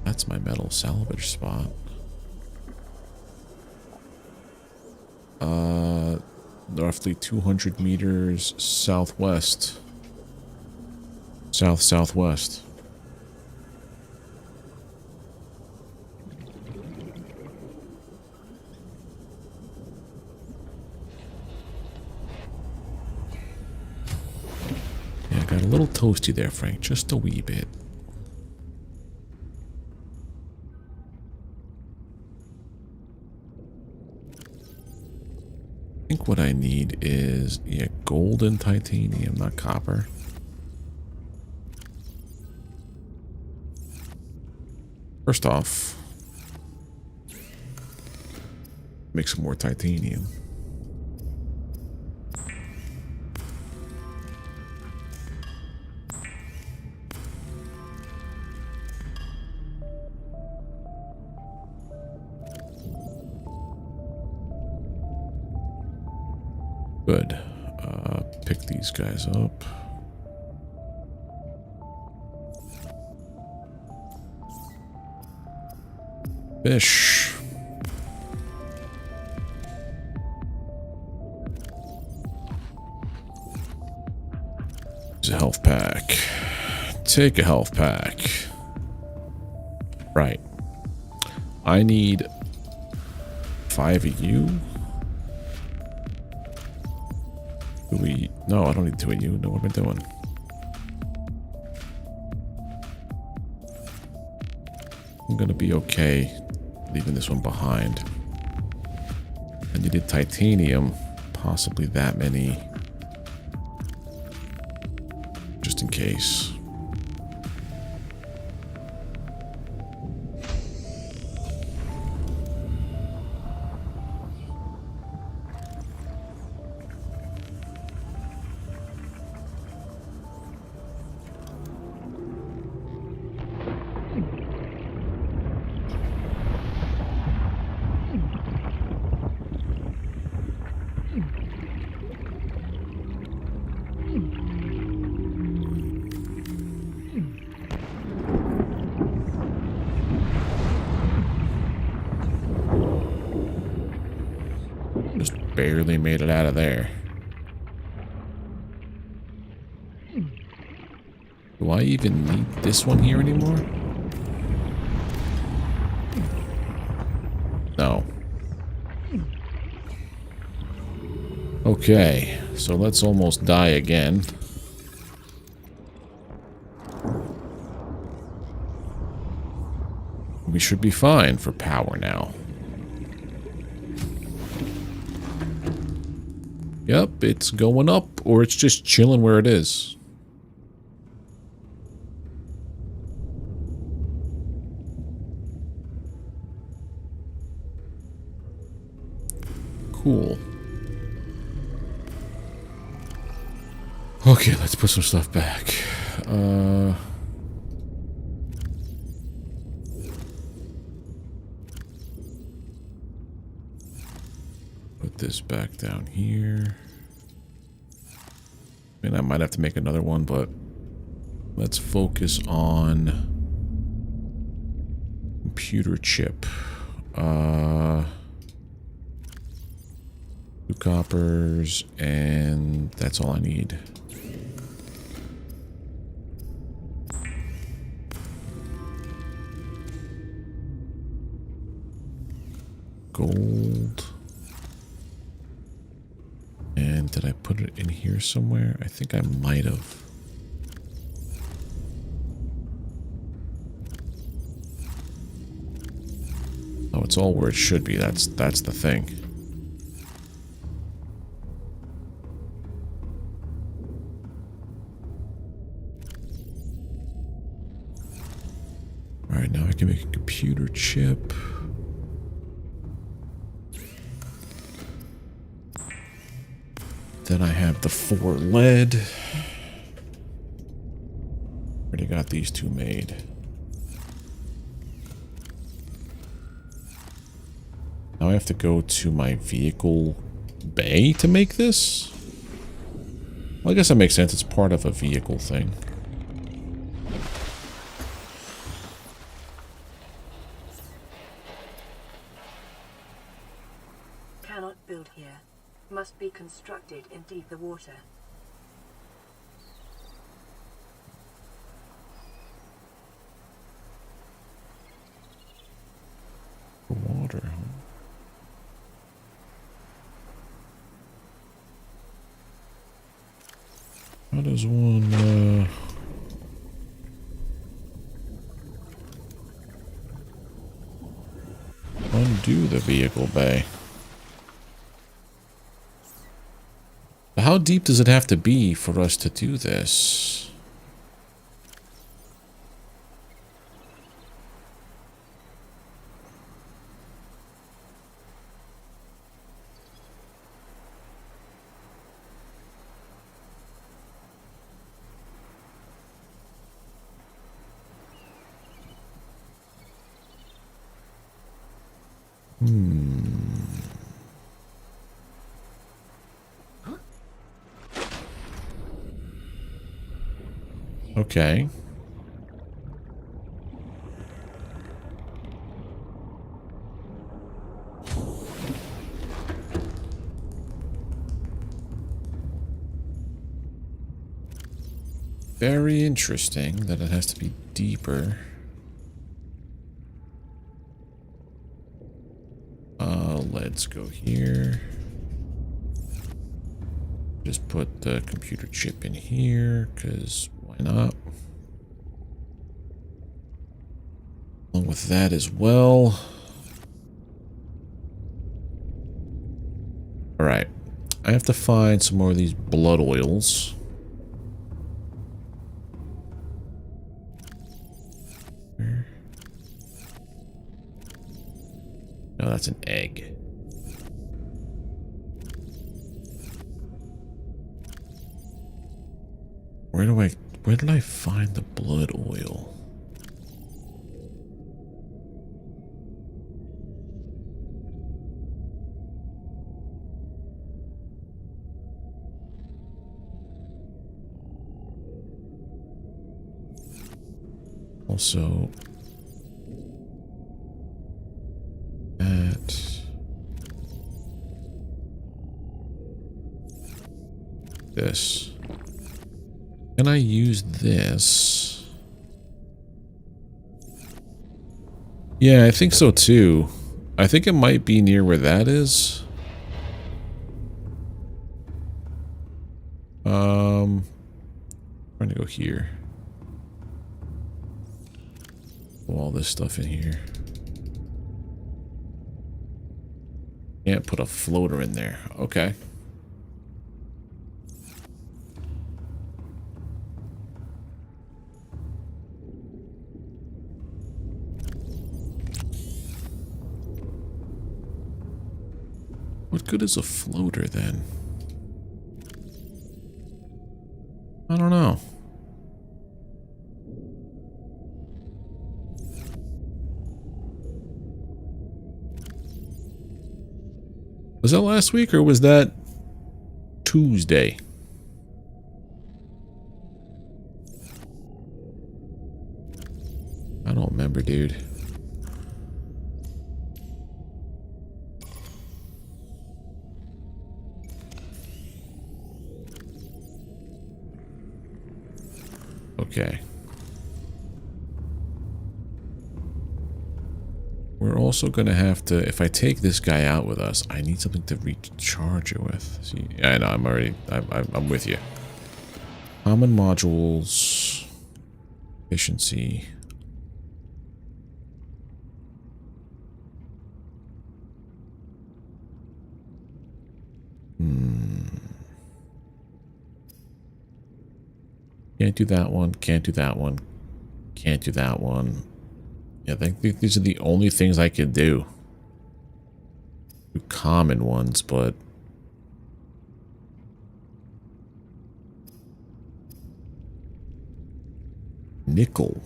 That's my metal salvage spot. Roughly 200 meters southwest. Southwest. Yeah, I got a little toasty there, Frank. Just a wee bit. I think what I need is, yeah, gold and titanium, not copper. First off, make some more titanium. Good. Pick these guys up. Fish. Use a health pack. Take a health pack. Right. I need 5 of you. No, I don't need 2 of you. No, what am I doing? I'm gonna be okay leaving this one behind. I needed titanium, possibly that many, just in case. Barely made it out of there. Do I even need this one here anymore? No. Okay, so let's almost die again. We should be fine for power now. Yep, it's going up, or it's just chilling where it is. Cool. Okay, let's put some stuff back. Put this back down here. I mean, I might have to make another one, but let's focus on computer chip. 2 coppers, and that's all I need. Gold. And did I put it in here somewhere? I think I might have. Oh, it's all where it should be. That's the thing. All right, now I can make a computer chip. Then I have the 4 lead. Already got these 2 made. Now I have to go to my vehicle bay to make this? Well, I guess that makes sense. It's part of a vehicle thing. Cannot build here. Must be constructed in deeper water. Water, huh? How does one, undo the vehicle bay? How deep does it have to be for us to do this? Okay. Very interesting that it has to be deeper. Let's go here. Just put the computer chip in here, because why not? Along with that as well. Alright. I have to find some more of these blood oils. No, that's an egg. Where did I find the blood oil? Also, this. Can I use this? Yeah, I think so too. I think it might be near where that is. Trying to go here. Put all this stuff in here. Can't put a floater in there. Okay. What good is a floater then? I don't know. Was that last week or was that Tuesday? I don't remember, dude. Okay. We're also going to have to, if I take this guy out with us, I need something to recharge it with. See, I know, I'm with you. Common modules, efficiency. Can't do that one, can't do that one, can't do that one. Yeah, I think these are the only things I can do. Do common ones, but... Nickel.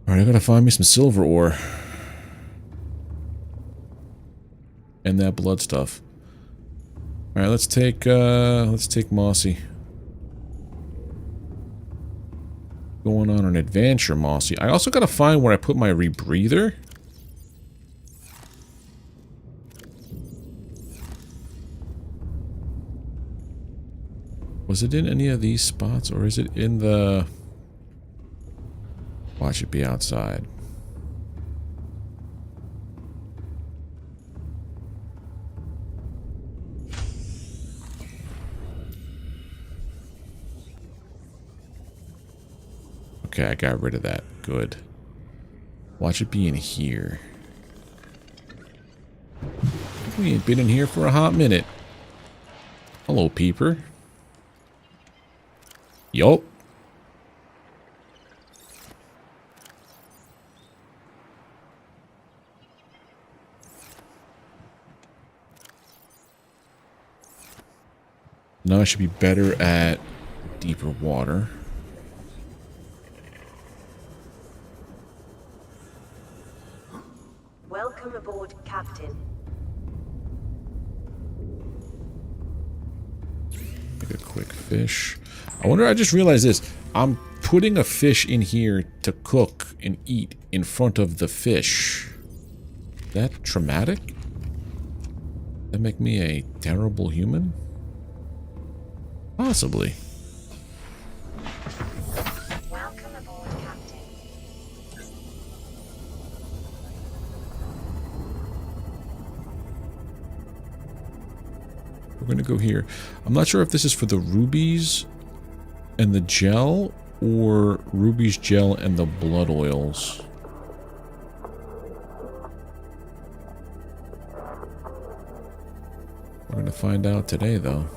Alright, I gotta find me some silver ore. And that blood stuff. Alright, let's take Mossy. Going on an adventure, Mossy. I also gotta find where I put my rebreather. Was it in any of these spots, or is it in the... Watch it be outside. Okay, I got rid of that. Good. Watch it be in here. We ain't been in here for a hot minute. Hello, peeper. Yup. Now I should be better at deeper water. Welcome aboard, Captain. Make a quick fish. I wonder, I just realized this. I'm putting a fish in here to cook and eat in front of the fish. Is that traumatic? Does that make me a terrible human? Possibly. Welcome aboard, Captain. We're gonna go here. I'm not sure if this is for the rubies and the gel, or rubies, gel, and the blood oils. We're gonna find out today, though.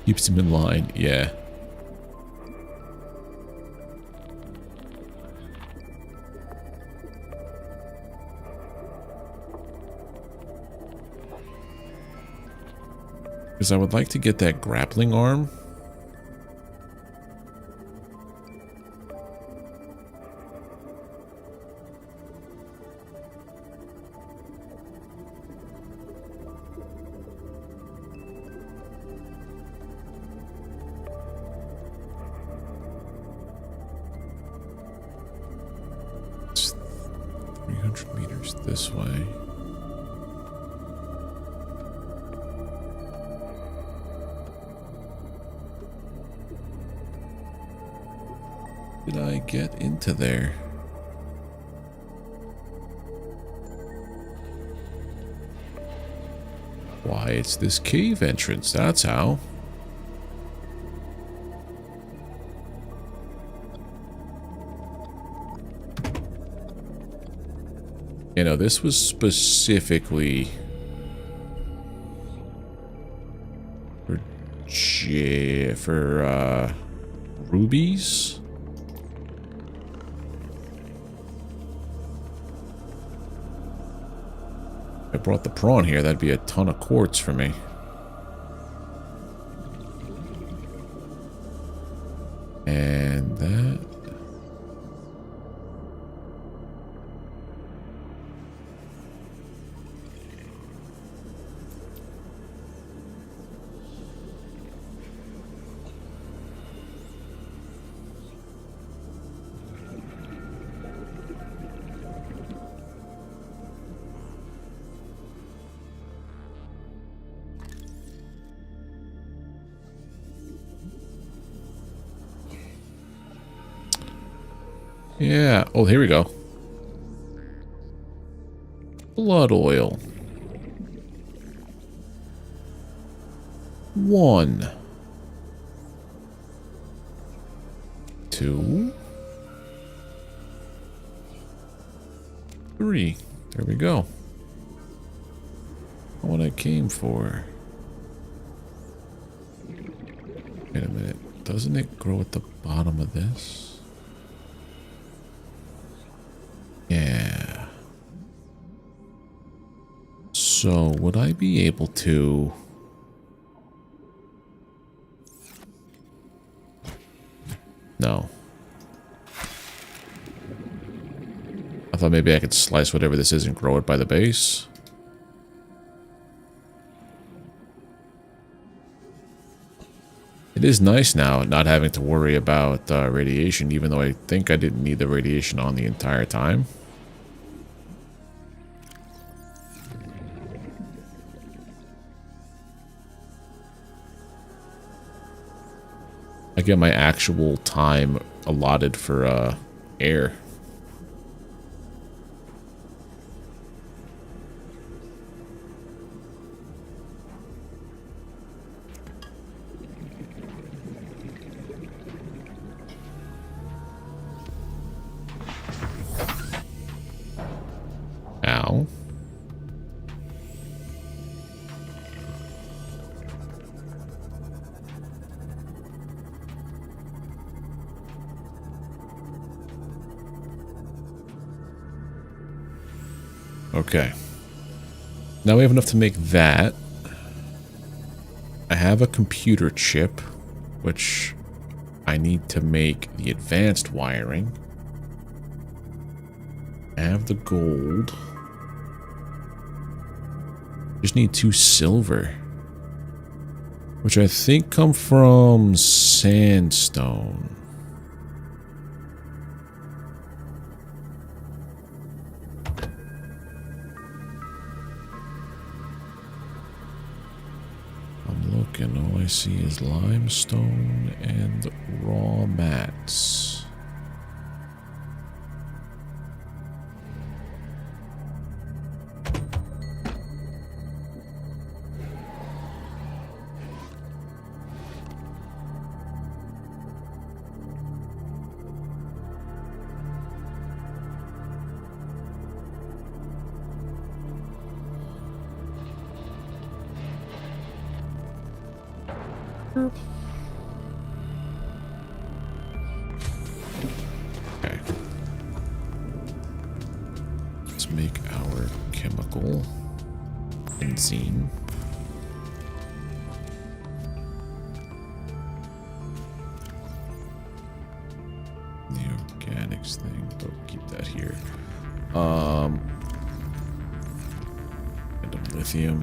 Keeps him in line, yeah. Because I would like to get that grappling arm. It's 300 meters this way. Did I get into there? Why, it's this cave entrance, that's how. You know, this was specifically for rubies. I brought the prawn here, that'd be a ton of quartz for me. And that. Yeah. Oh, here we go. Blood oil. 1. 2. 3. There we go. What I came for. Wait a minute. Doesn't it grow at the bottom of this? Yeah. So, would I be able to... No. I thought maybe I could slice whatever this is and grow it by the base. It is nice now not having to worry about radiation, even though I think I didn't need the radiation on the entire time. I get my actual time allotted for air. Ow. Okay. Now we have enough to make that. I have a computer chip, which I need to make the advanced wiring. I have the gold. Just need 2 silver, which I think come from sandstone. I'm looking, all I see is limestone and raw mats. Okay. Let's make our chemical benzene. The organics thing, but keep that here. And lithium.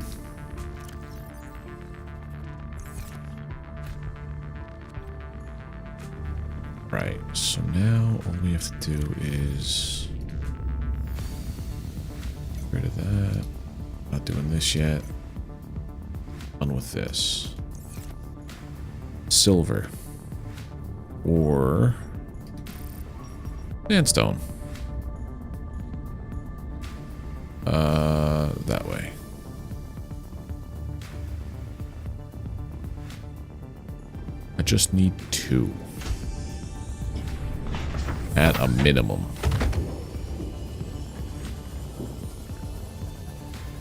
Right, so now all we have to do is get rid of that. Not doing this yet. On with this. Silver. Or sandstone. That way. I just need 2. At a minimum.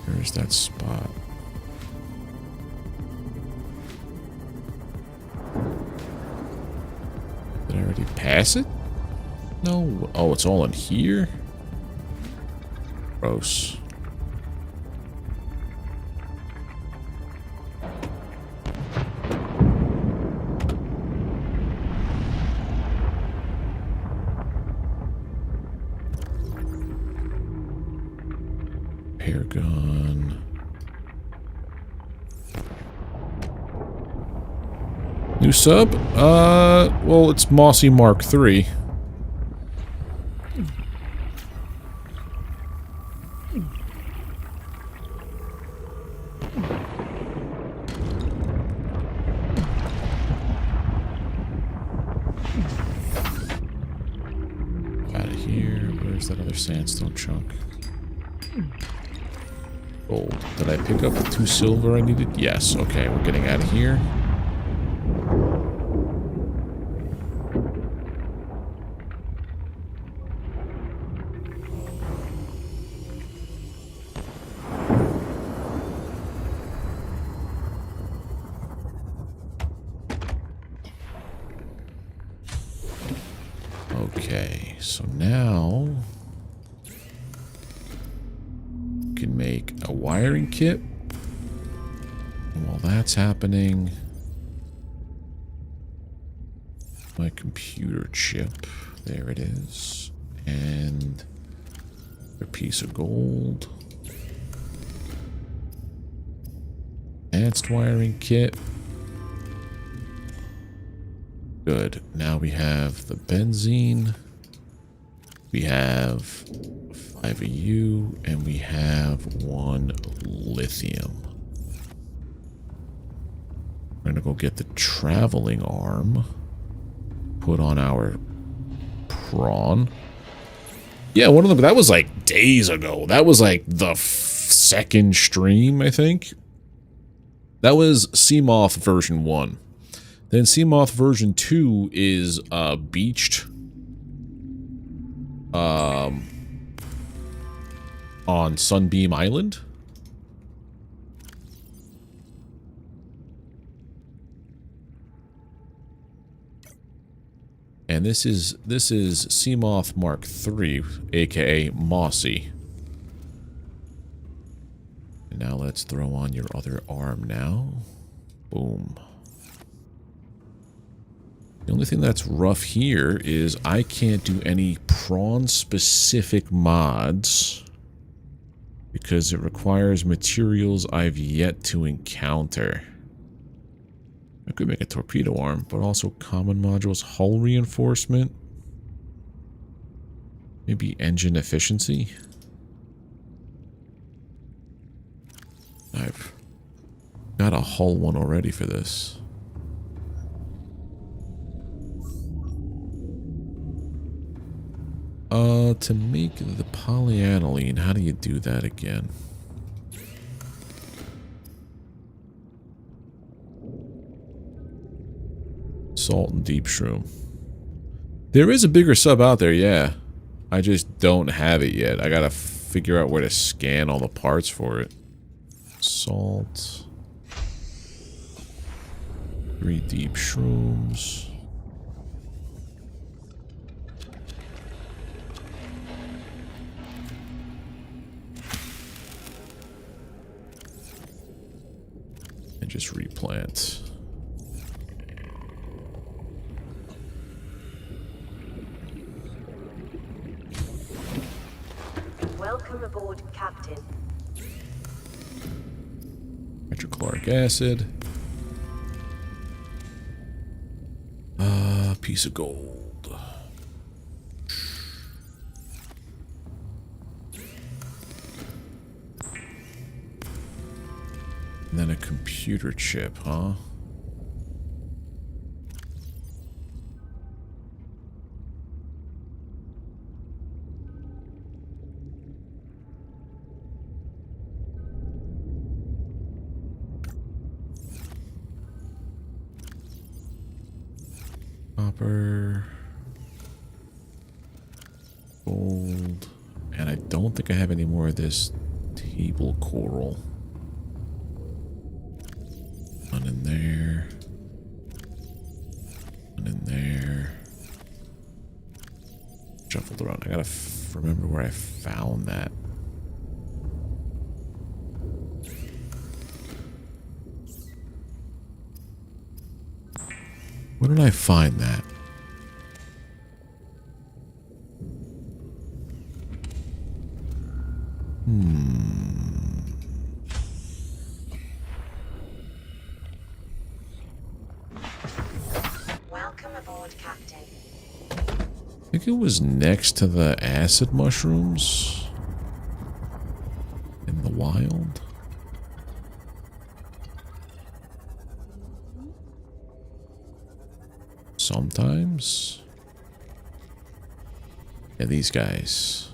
Where's that spot? Did I already pass it? No. Oh, it's all in here? Gross. Hair gun. New sub? Well, it's Mossy Mark III. Out of here. Where's that other sandstone chunk? Gold. Did I pick up the 2 silver I needed? Yes. Okay, we're getting out of here. Okay, so now we can make a wiring kit. And while that's happening, My computer chip. There it is. And a piece of gold. Advanced wiring kit. Good. Now we have the benzene. We have 5 AU. And we have 1 lithium. We're going to go get the traveling arm. Put on our prawn. Yeah, one of them. That was like days ago. That was like the second stream, I think. That was Seamoth version 1. Then Seamoth version 2 is beached on Sunbeam Island. And this is Seamoth Mark III, aka Mossy. And now let's throw on your other arm now. Boom. The only thing that's rough here is I can't do any prawn-specific mods because it requires materials I've yet to encounter. I could make a torpedo arm, but also common modules, hull reinforcement, maybe engine efficiency. I've got a hull one already for this. To make the polyaniline, how do you do that again? Salt and deep shroom. There is a bigger sub out there, yeah. I just don't have it yet. I gotta figure out where to scan all the parts for it. Salt. 3 deep shrooms. And just replant. Welcome aboard, Captain. Hydrochloric acid. Piece of gold. And then a computer chip, huh? Copper, gold, and I don't think I have any more of this table coral. One in there. One in there. Shuffled around. I gotta remember where I found that. Where did I find that? Welcome aboard, Captain. I think it was next to the acid mushrooms in the wild. Sometimes. Yeah, these guys.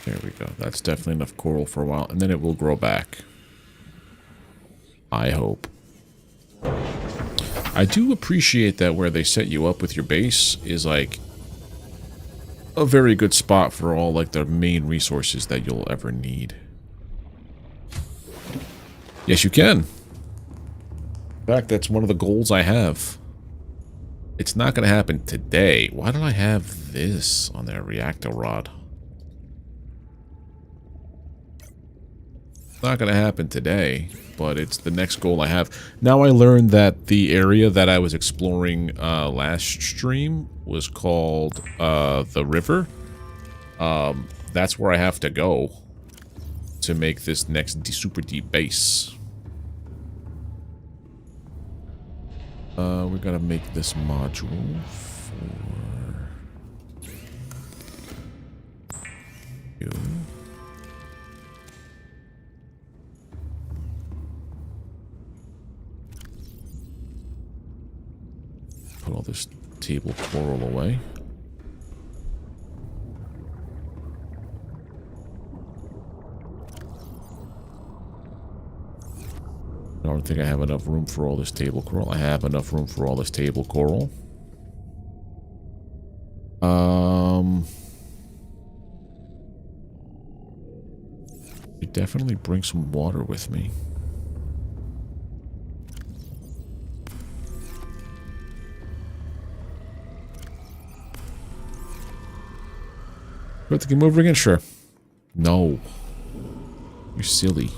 There we go. That's definitely enough coral for a while, and then it will grow back. I hope. I do appreciate that where they set you up with your base is like a very good spot for all like the main resources that you'll ever need. Yes, you can. In fact, that's one of the goals I have. It's not going to happen today. Why did I have this on their reactor rod? It's not going to happen today, but it's the next goal I have. Now I learned that the area that I was exploring last stream was called the river. That's where I have to go to make this next super deep base. We're gonna make this module for you. Put all this table coral away. I don't think I have enough room for all this table coral. I have enough room for all this table coral. I definitely bring some water with me. Do I have to game over again? Sure. No. You're silly.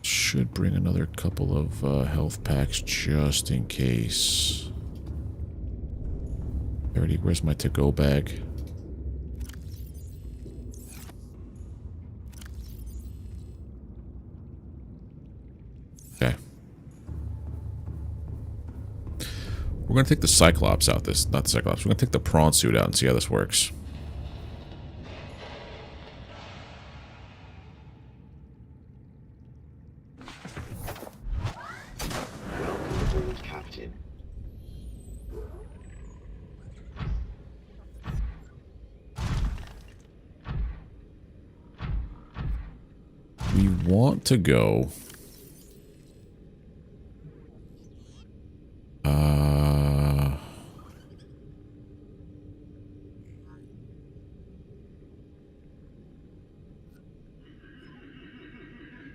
Should bring another couple of health packs just in case. Where's my to-go bag? Okay. We're gonna take the Cyclops out. Not the Cyclops. We're gonna take the prawn suit out and see how this works. We want to go. I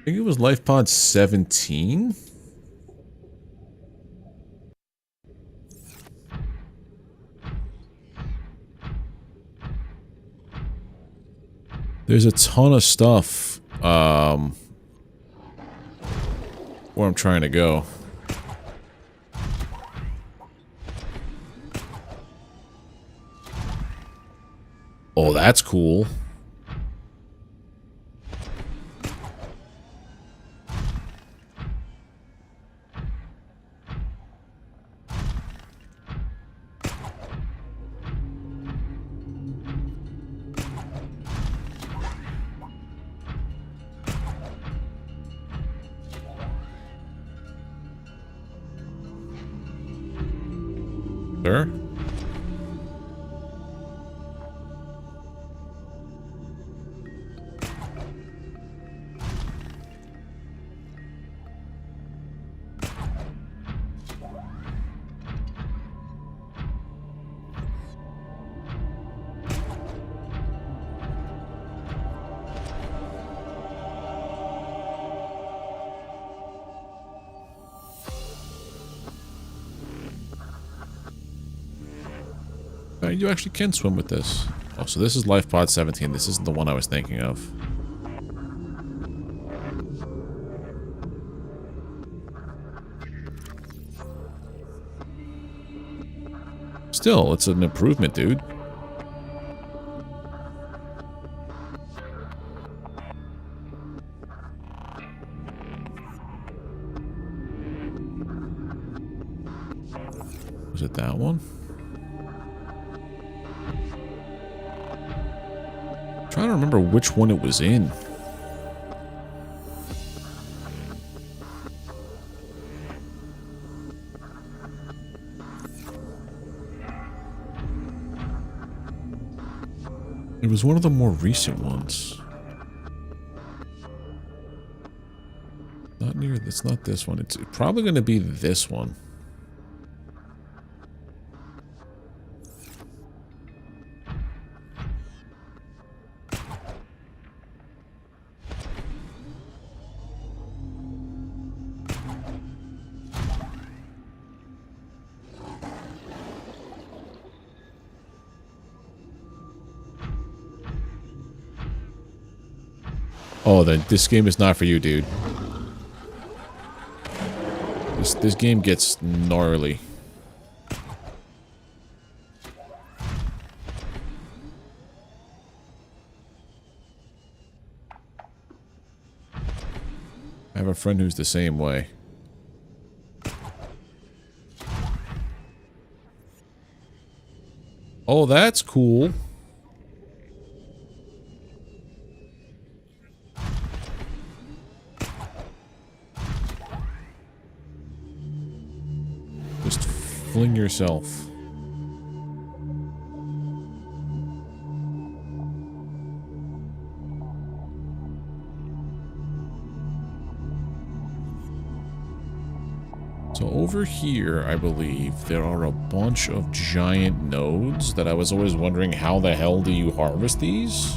think it was Life Pod 17. There's a ton of stuff where I'm trying to go. Oh, that's cool. Sure. You actually can swim with this. Oh, so this is Life Pod 17. This isn't the one I was thinking of. Still, it's an improvement, dude. Was it that one? I'm trying to remember which one it was in. It was one of the more recent ones. Not near. It's not this one. It's probably going to be this one. Oh, then this game is not for you, dude. This game gets gnarly. I have a friend who's the same way. Oh, that's cool. Just fling yourself. So over here, I believe, there are a bunch of giant nodes that I was always wondering how the hell do you harvest these?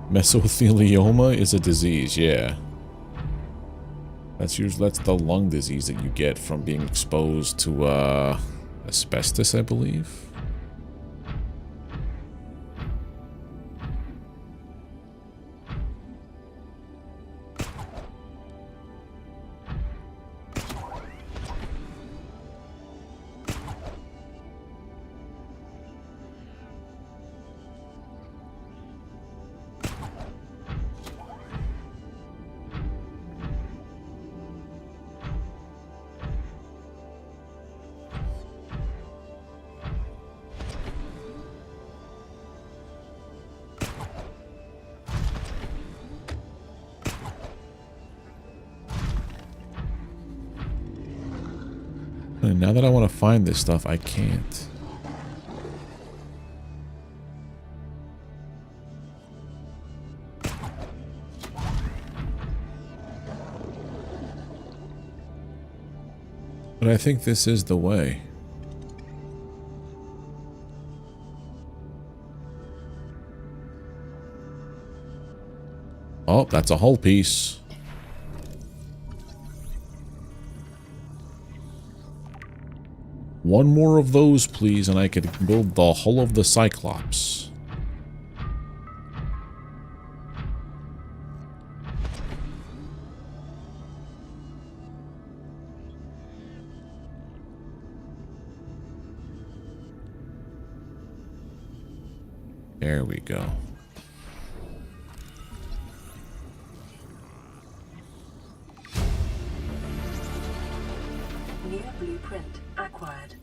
Mesothelioma is a disease, yeah. That's the lung disease that you get from being exposed to asbestos, I believe. And now that I want to find this stuff, I can't. But I think this is the way. Oh, that's a hull piece. One more of those, please, and I could build the hull of the Cyclops. There we go. New blueprint acquired.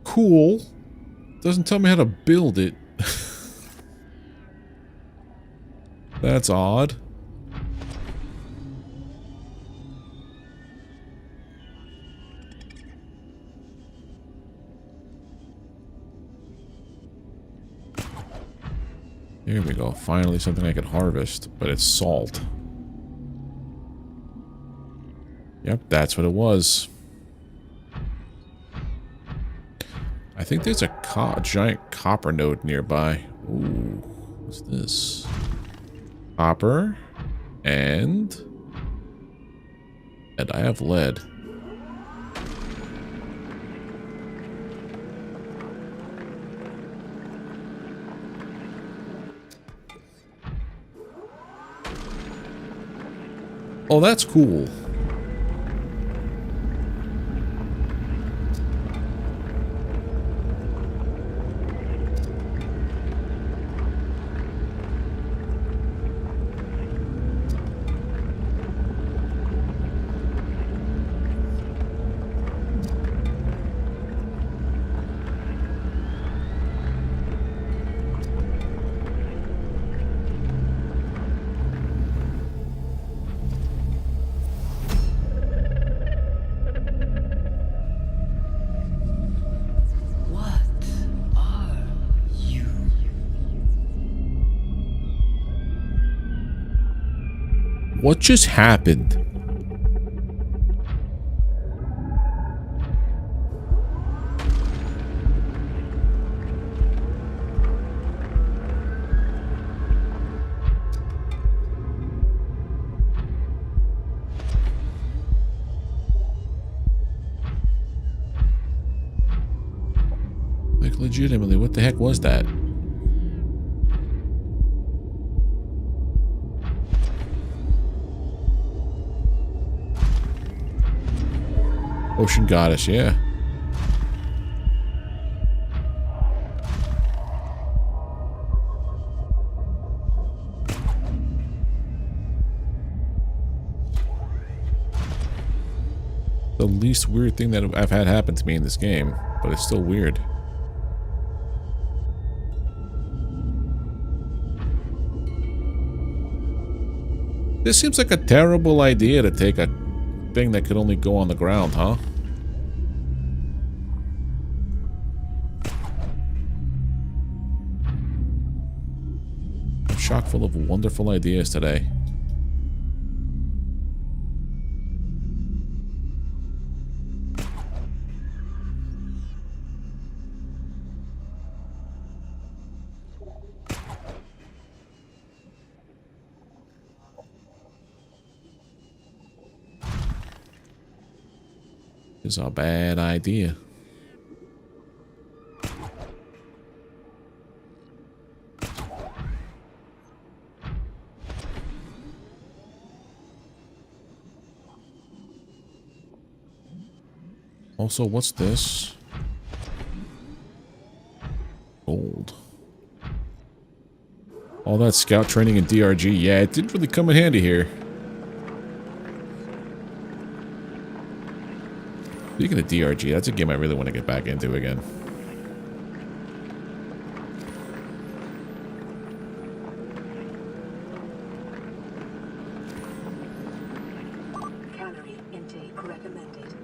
Cool. Doesn't tell me how to build it. That's odd. Here we go. Finally something I could harvest, but it's salt. Yep, that's what it was. I think there's a giant copper node nearby. Ooh, what's this? Copper and I have lead. Oh, that's cool. What just happened? Like, legitimately, what the heck was that? Ocean goddess, yeah. The least weird thing that I've had happen to me in this game, but it's still weird. This seems like a terrible idea to take a thing that could only go on the ground, huh? I'm chock full of wonderful ideas today. This is a bad idea. Also, what's this? Gold. All that scout training in DRG, yeah, it didn't really come in handy here. Speaking of DRG, that's a game I really want to get back into again. Calorie intake recommended.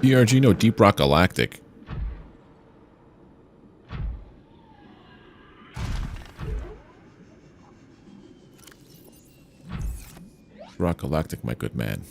DRG, no, Deep Rock Galactic. Rock Galactic, my good man.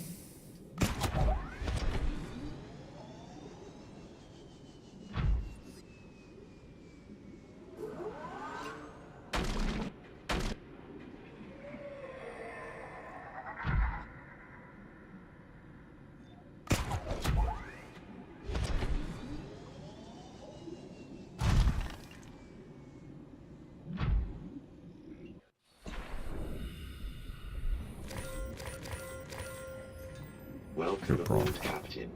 Welcome You're wrong. aboard, Captain.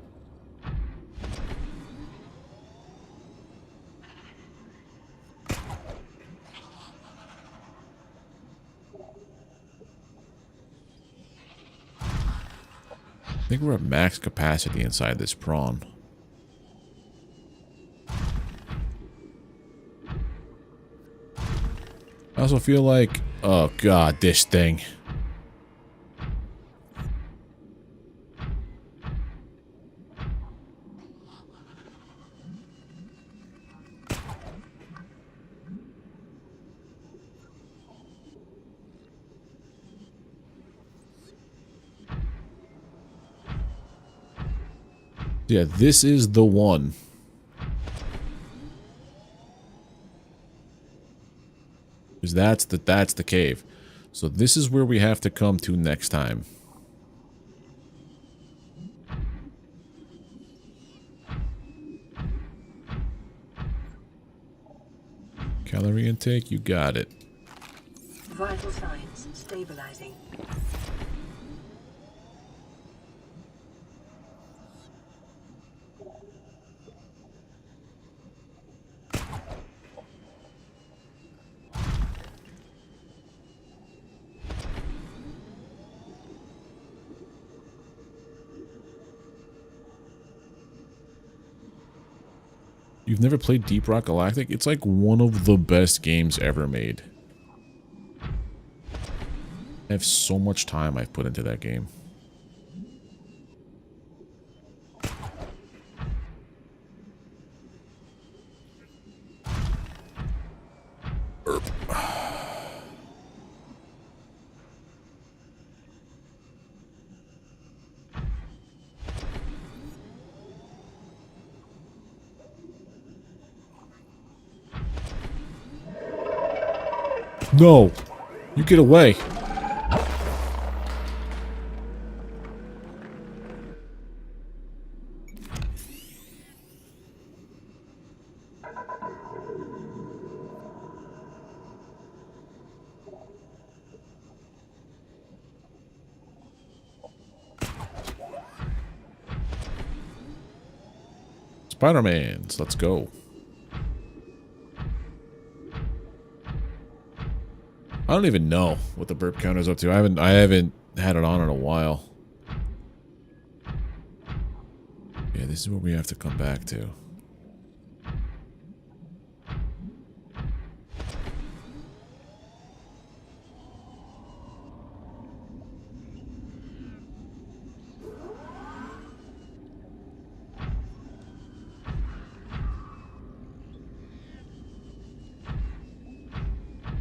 I think we're at max capacity inside this prawn. I also feel like, oh god, this thing. Yeah, this is the one. Because that's the cave. So this is where we have to come to next time. Calorie intake, you got it. Vital signs stabilizing. You've never played Deep Rock Galactic? It's like one of the best games ever made. I have so much time I've put into that game. No! You get away! Spider-Mans, let's go. I don't even know what the burp counter's up to. I haven't had it on in a while. Yeah, this is where we have to come back to.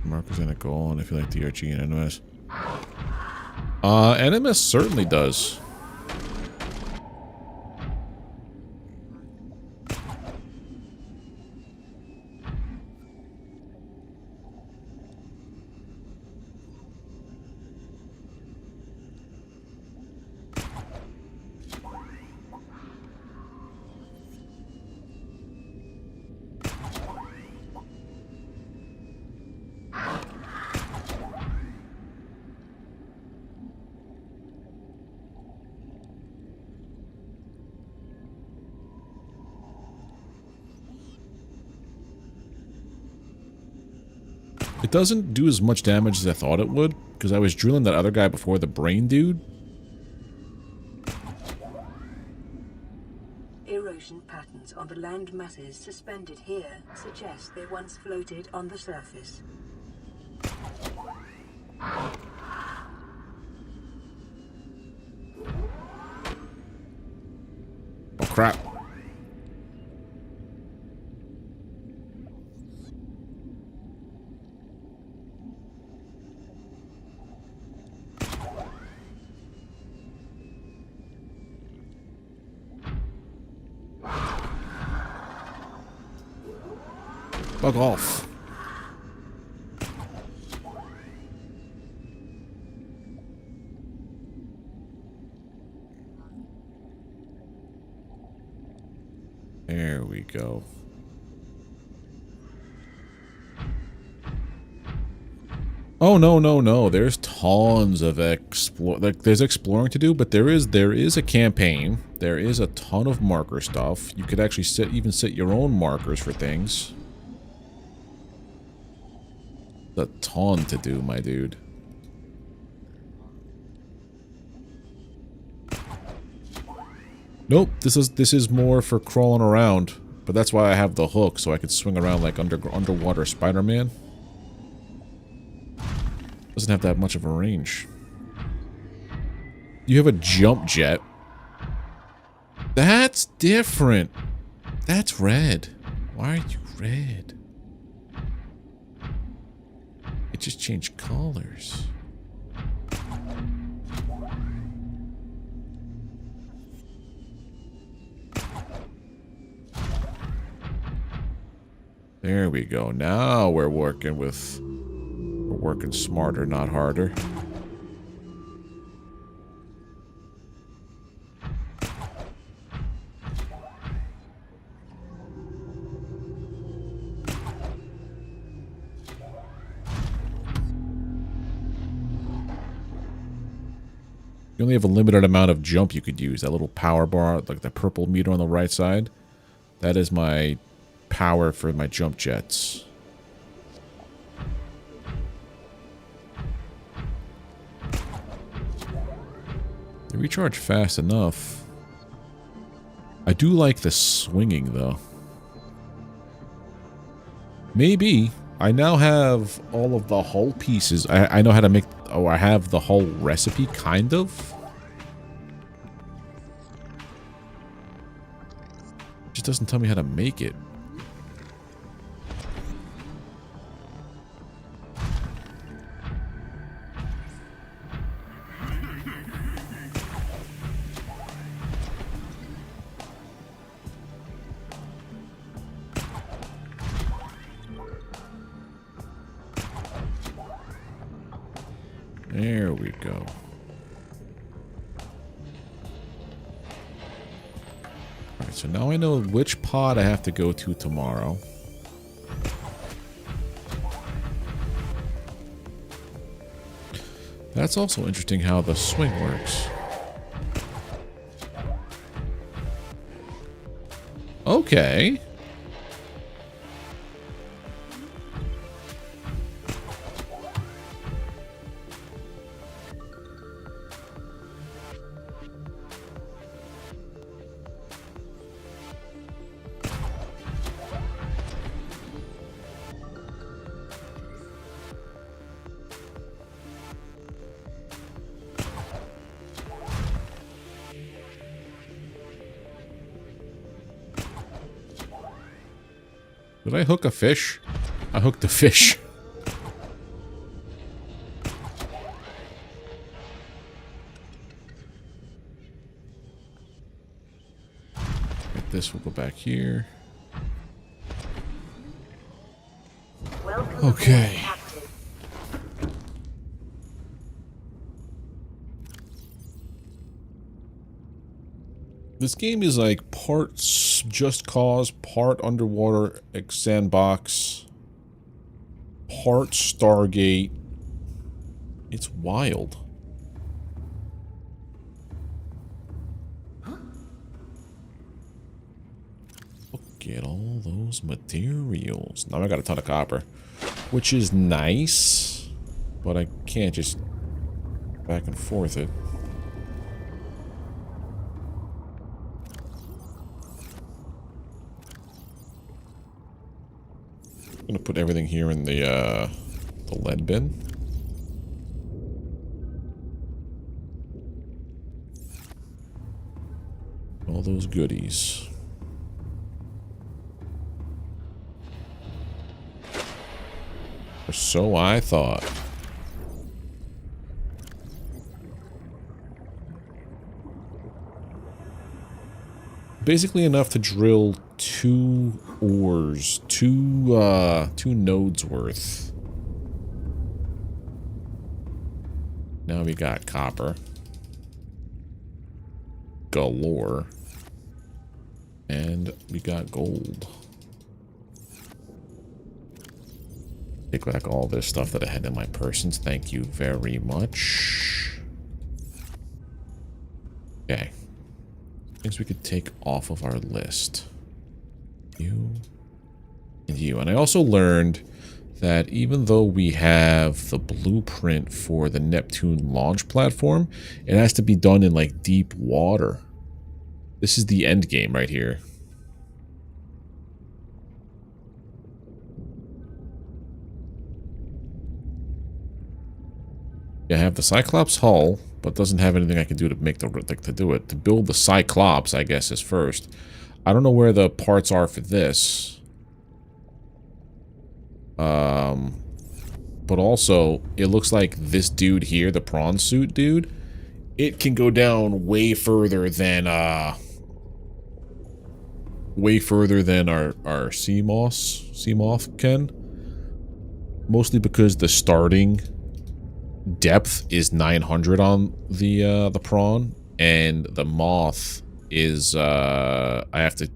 Markers and a goal, and I feel like DRG and NMS. NMS certainly does. It doesn't do as much damage as I thought it would, because I was drilling that other guy before, the brain dude. Erosion patterns on the land masses suspended here suggest they once floated on the surface. Oh crap. Bug off. There we go. Oh no. There's tons of there's exploring to do, but there is a campaign. There is a ton of marker stuff. You could actually even set your own markers for things. A ton to do, my dude. Nope, this is more for crawling around, but that's why I have the hook, so I could swing around like underwater Spider-Man. Doesn't have that much of a range. You have a jump jet. That's different. That's red. Why are you red? It just changed colors. There we go. Now we're working smarter, not harder. You only have a limited amount of jump you could use. That little power bar, like the purple meter on the right side, that is my power for my jump jets. They recharge fast enough. I do like the swinging, though. Maybe. I now have all of the hull pieces. I know how to make... Oh, I have the hull recipe, kind of. It just doesn't tell me how to make it. There we go. Alright, so now I know which pod I have to go to tomorrow. That's also interesting how the swing works. Okay. Did I hook a fish? I hooked a fish. This will go back here. Welcome Okay. aboard, Captain. This game is like part Just Cause, part Underwater Sandbox, part Stargate. It's wild. Look at all those materials. Now I got a ton of copper, which is nice, but I can't just back and forth it. I'm gonna put everything here in the lead bin. All those goodies. Or so I thought. Basically enough to drill 2 ores, 2 nodes worth. Now we got copper galore, and we got gold. Take back all this stuff that I had in my persons. Thank you very much. Okay. Things we could take off of our list. You and you. And I also learned that even though we have the blueprint for the Neptune launch platform, it has to be done in like deep water. This is the end game right here. Yeah, I have the Cyclops hull, but doesn't have anything I can do to make the to do it. To build the Cyclops, I guess, is first. I don't know where the parts are for this. But also, it looks like this dude here, the prawn suit dude, it can go down way further than our sea moth can. Mostly because the starting depth is 900 on the prawn, and the moth is I have to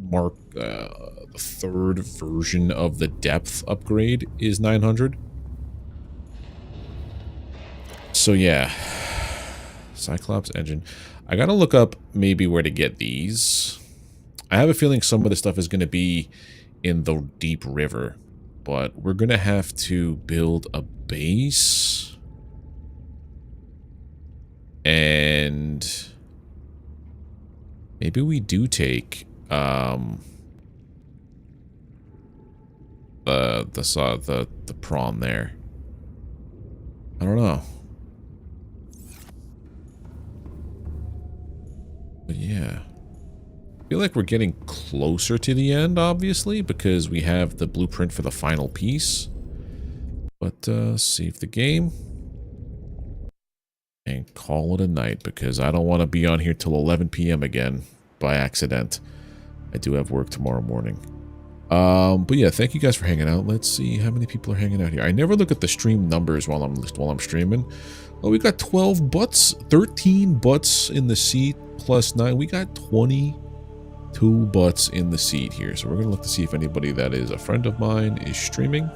mark the third version of the depth upgrade is 900. So yeah, Cyclops engine. I gotta look up maybe where to get these. I have a feeling some of the stuff is gonna be in the deep river, but we're gonna have to build a base. And maybe we do take the prawn there. I don't know. But yeah. I feel like we're getting closer to the end, obviously, because we have the blueprint for the final piece. But save the game. And call it a night, because I don't want to be on here till 11 p.m. again by accident. I do have work tomorrow morning. But yeah, thank you guys for hanging out. Let's see how many people are hanging out here. I never look at the stream numbers while I'm streaming. Oh, we got 12 butts, 13 butts in the seat plus 9. We got 22 butts in the seat here. So we're gonna look to see if anybody that is a friend of mine is streaming,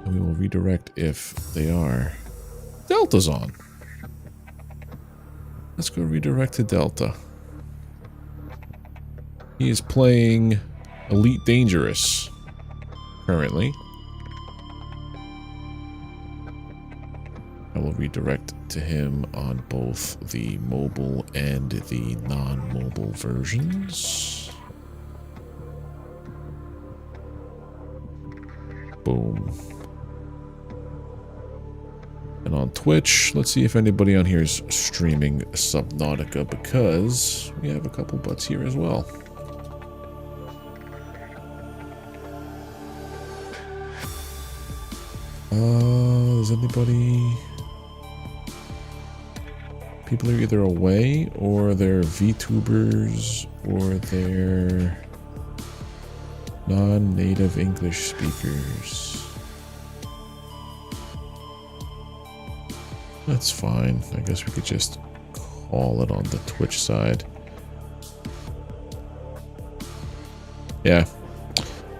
and we will redirect if they are. Delta's on. Let's go redirect to Delta. He is playing Elite Dangerous currently. I will redirect to him on both the mobile and the non-mobile versions. Boom. And on Twitch, let's see if anybody on here is streaming Subnautica, because we have a couple butts here as well. Is anybody... People are either away, or they're VTubers, or they're non-native English speakers. That's fine. I guess we could just call it on the Twitch side. Yeah.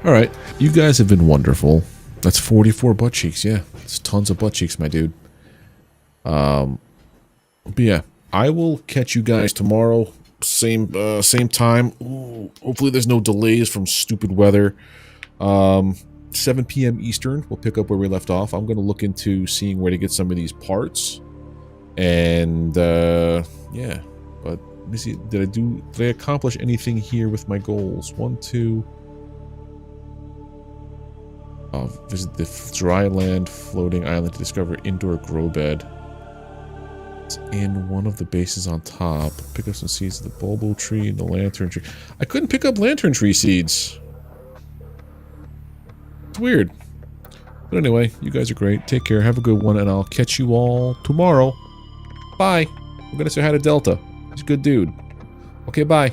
Alright. You guys have been wonderful. That's 44 butt cheeks. Yeah. It's tons of butt cheeks, my dude. But yeah. I will catch you guys tomorrow. Same time. Ooh, hopefully there's no delays from stupid weather. 7 p.m. Eastern, we'll pick up where we left off. I'm going to look into seeing where to get some of these parts. And, yeah. But, let me see, did I accomplish anything here with my goals? 1, 2... visit the dry land floating island to discover indoor grow bed. It's in one of the bases on top. Pick up some seeds of the bulbo tree and the lantern tree. I couldn't pick up lantern tree seeds. It's weird. But anyway, you guys are great. Take care. Have a good one. And I'll catch you all tomorrow. Bye. I'm going to say hi to Delta. He's a good dude. Okay, bye.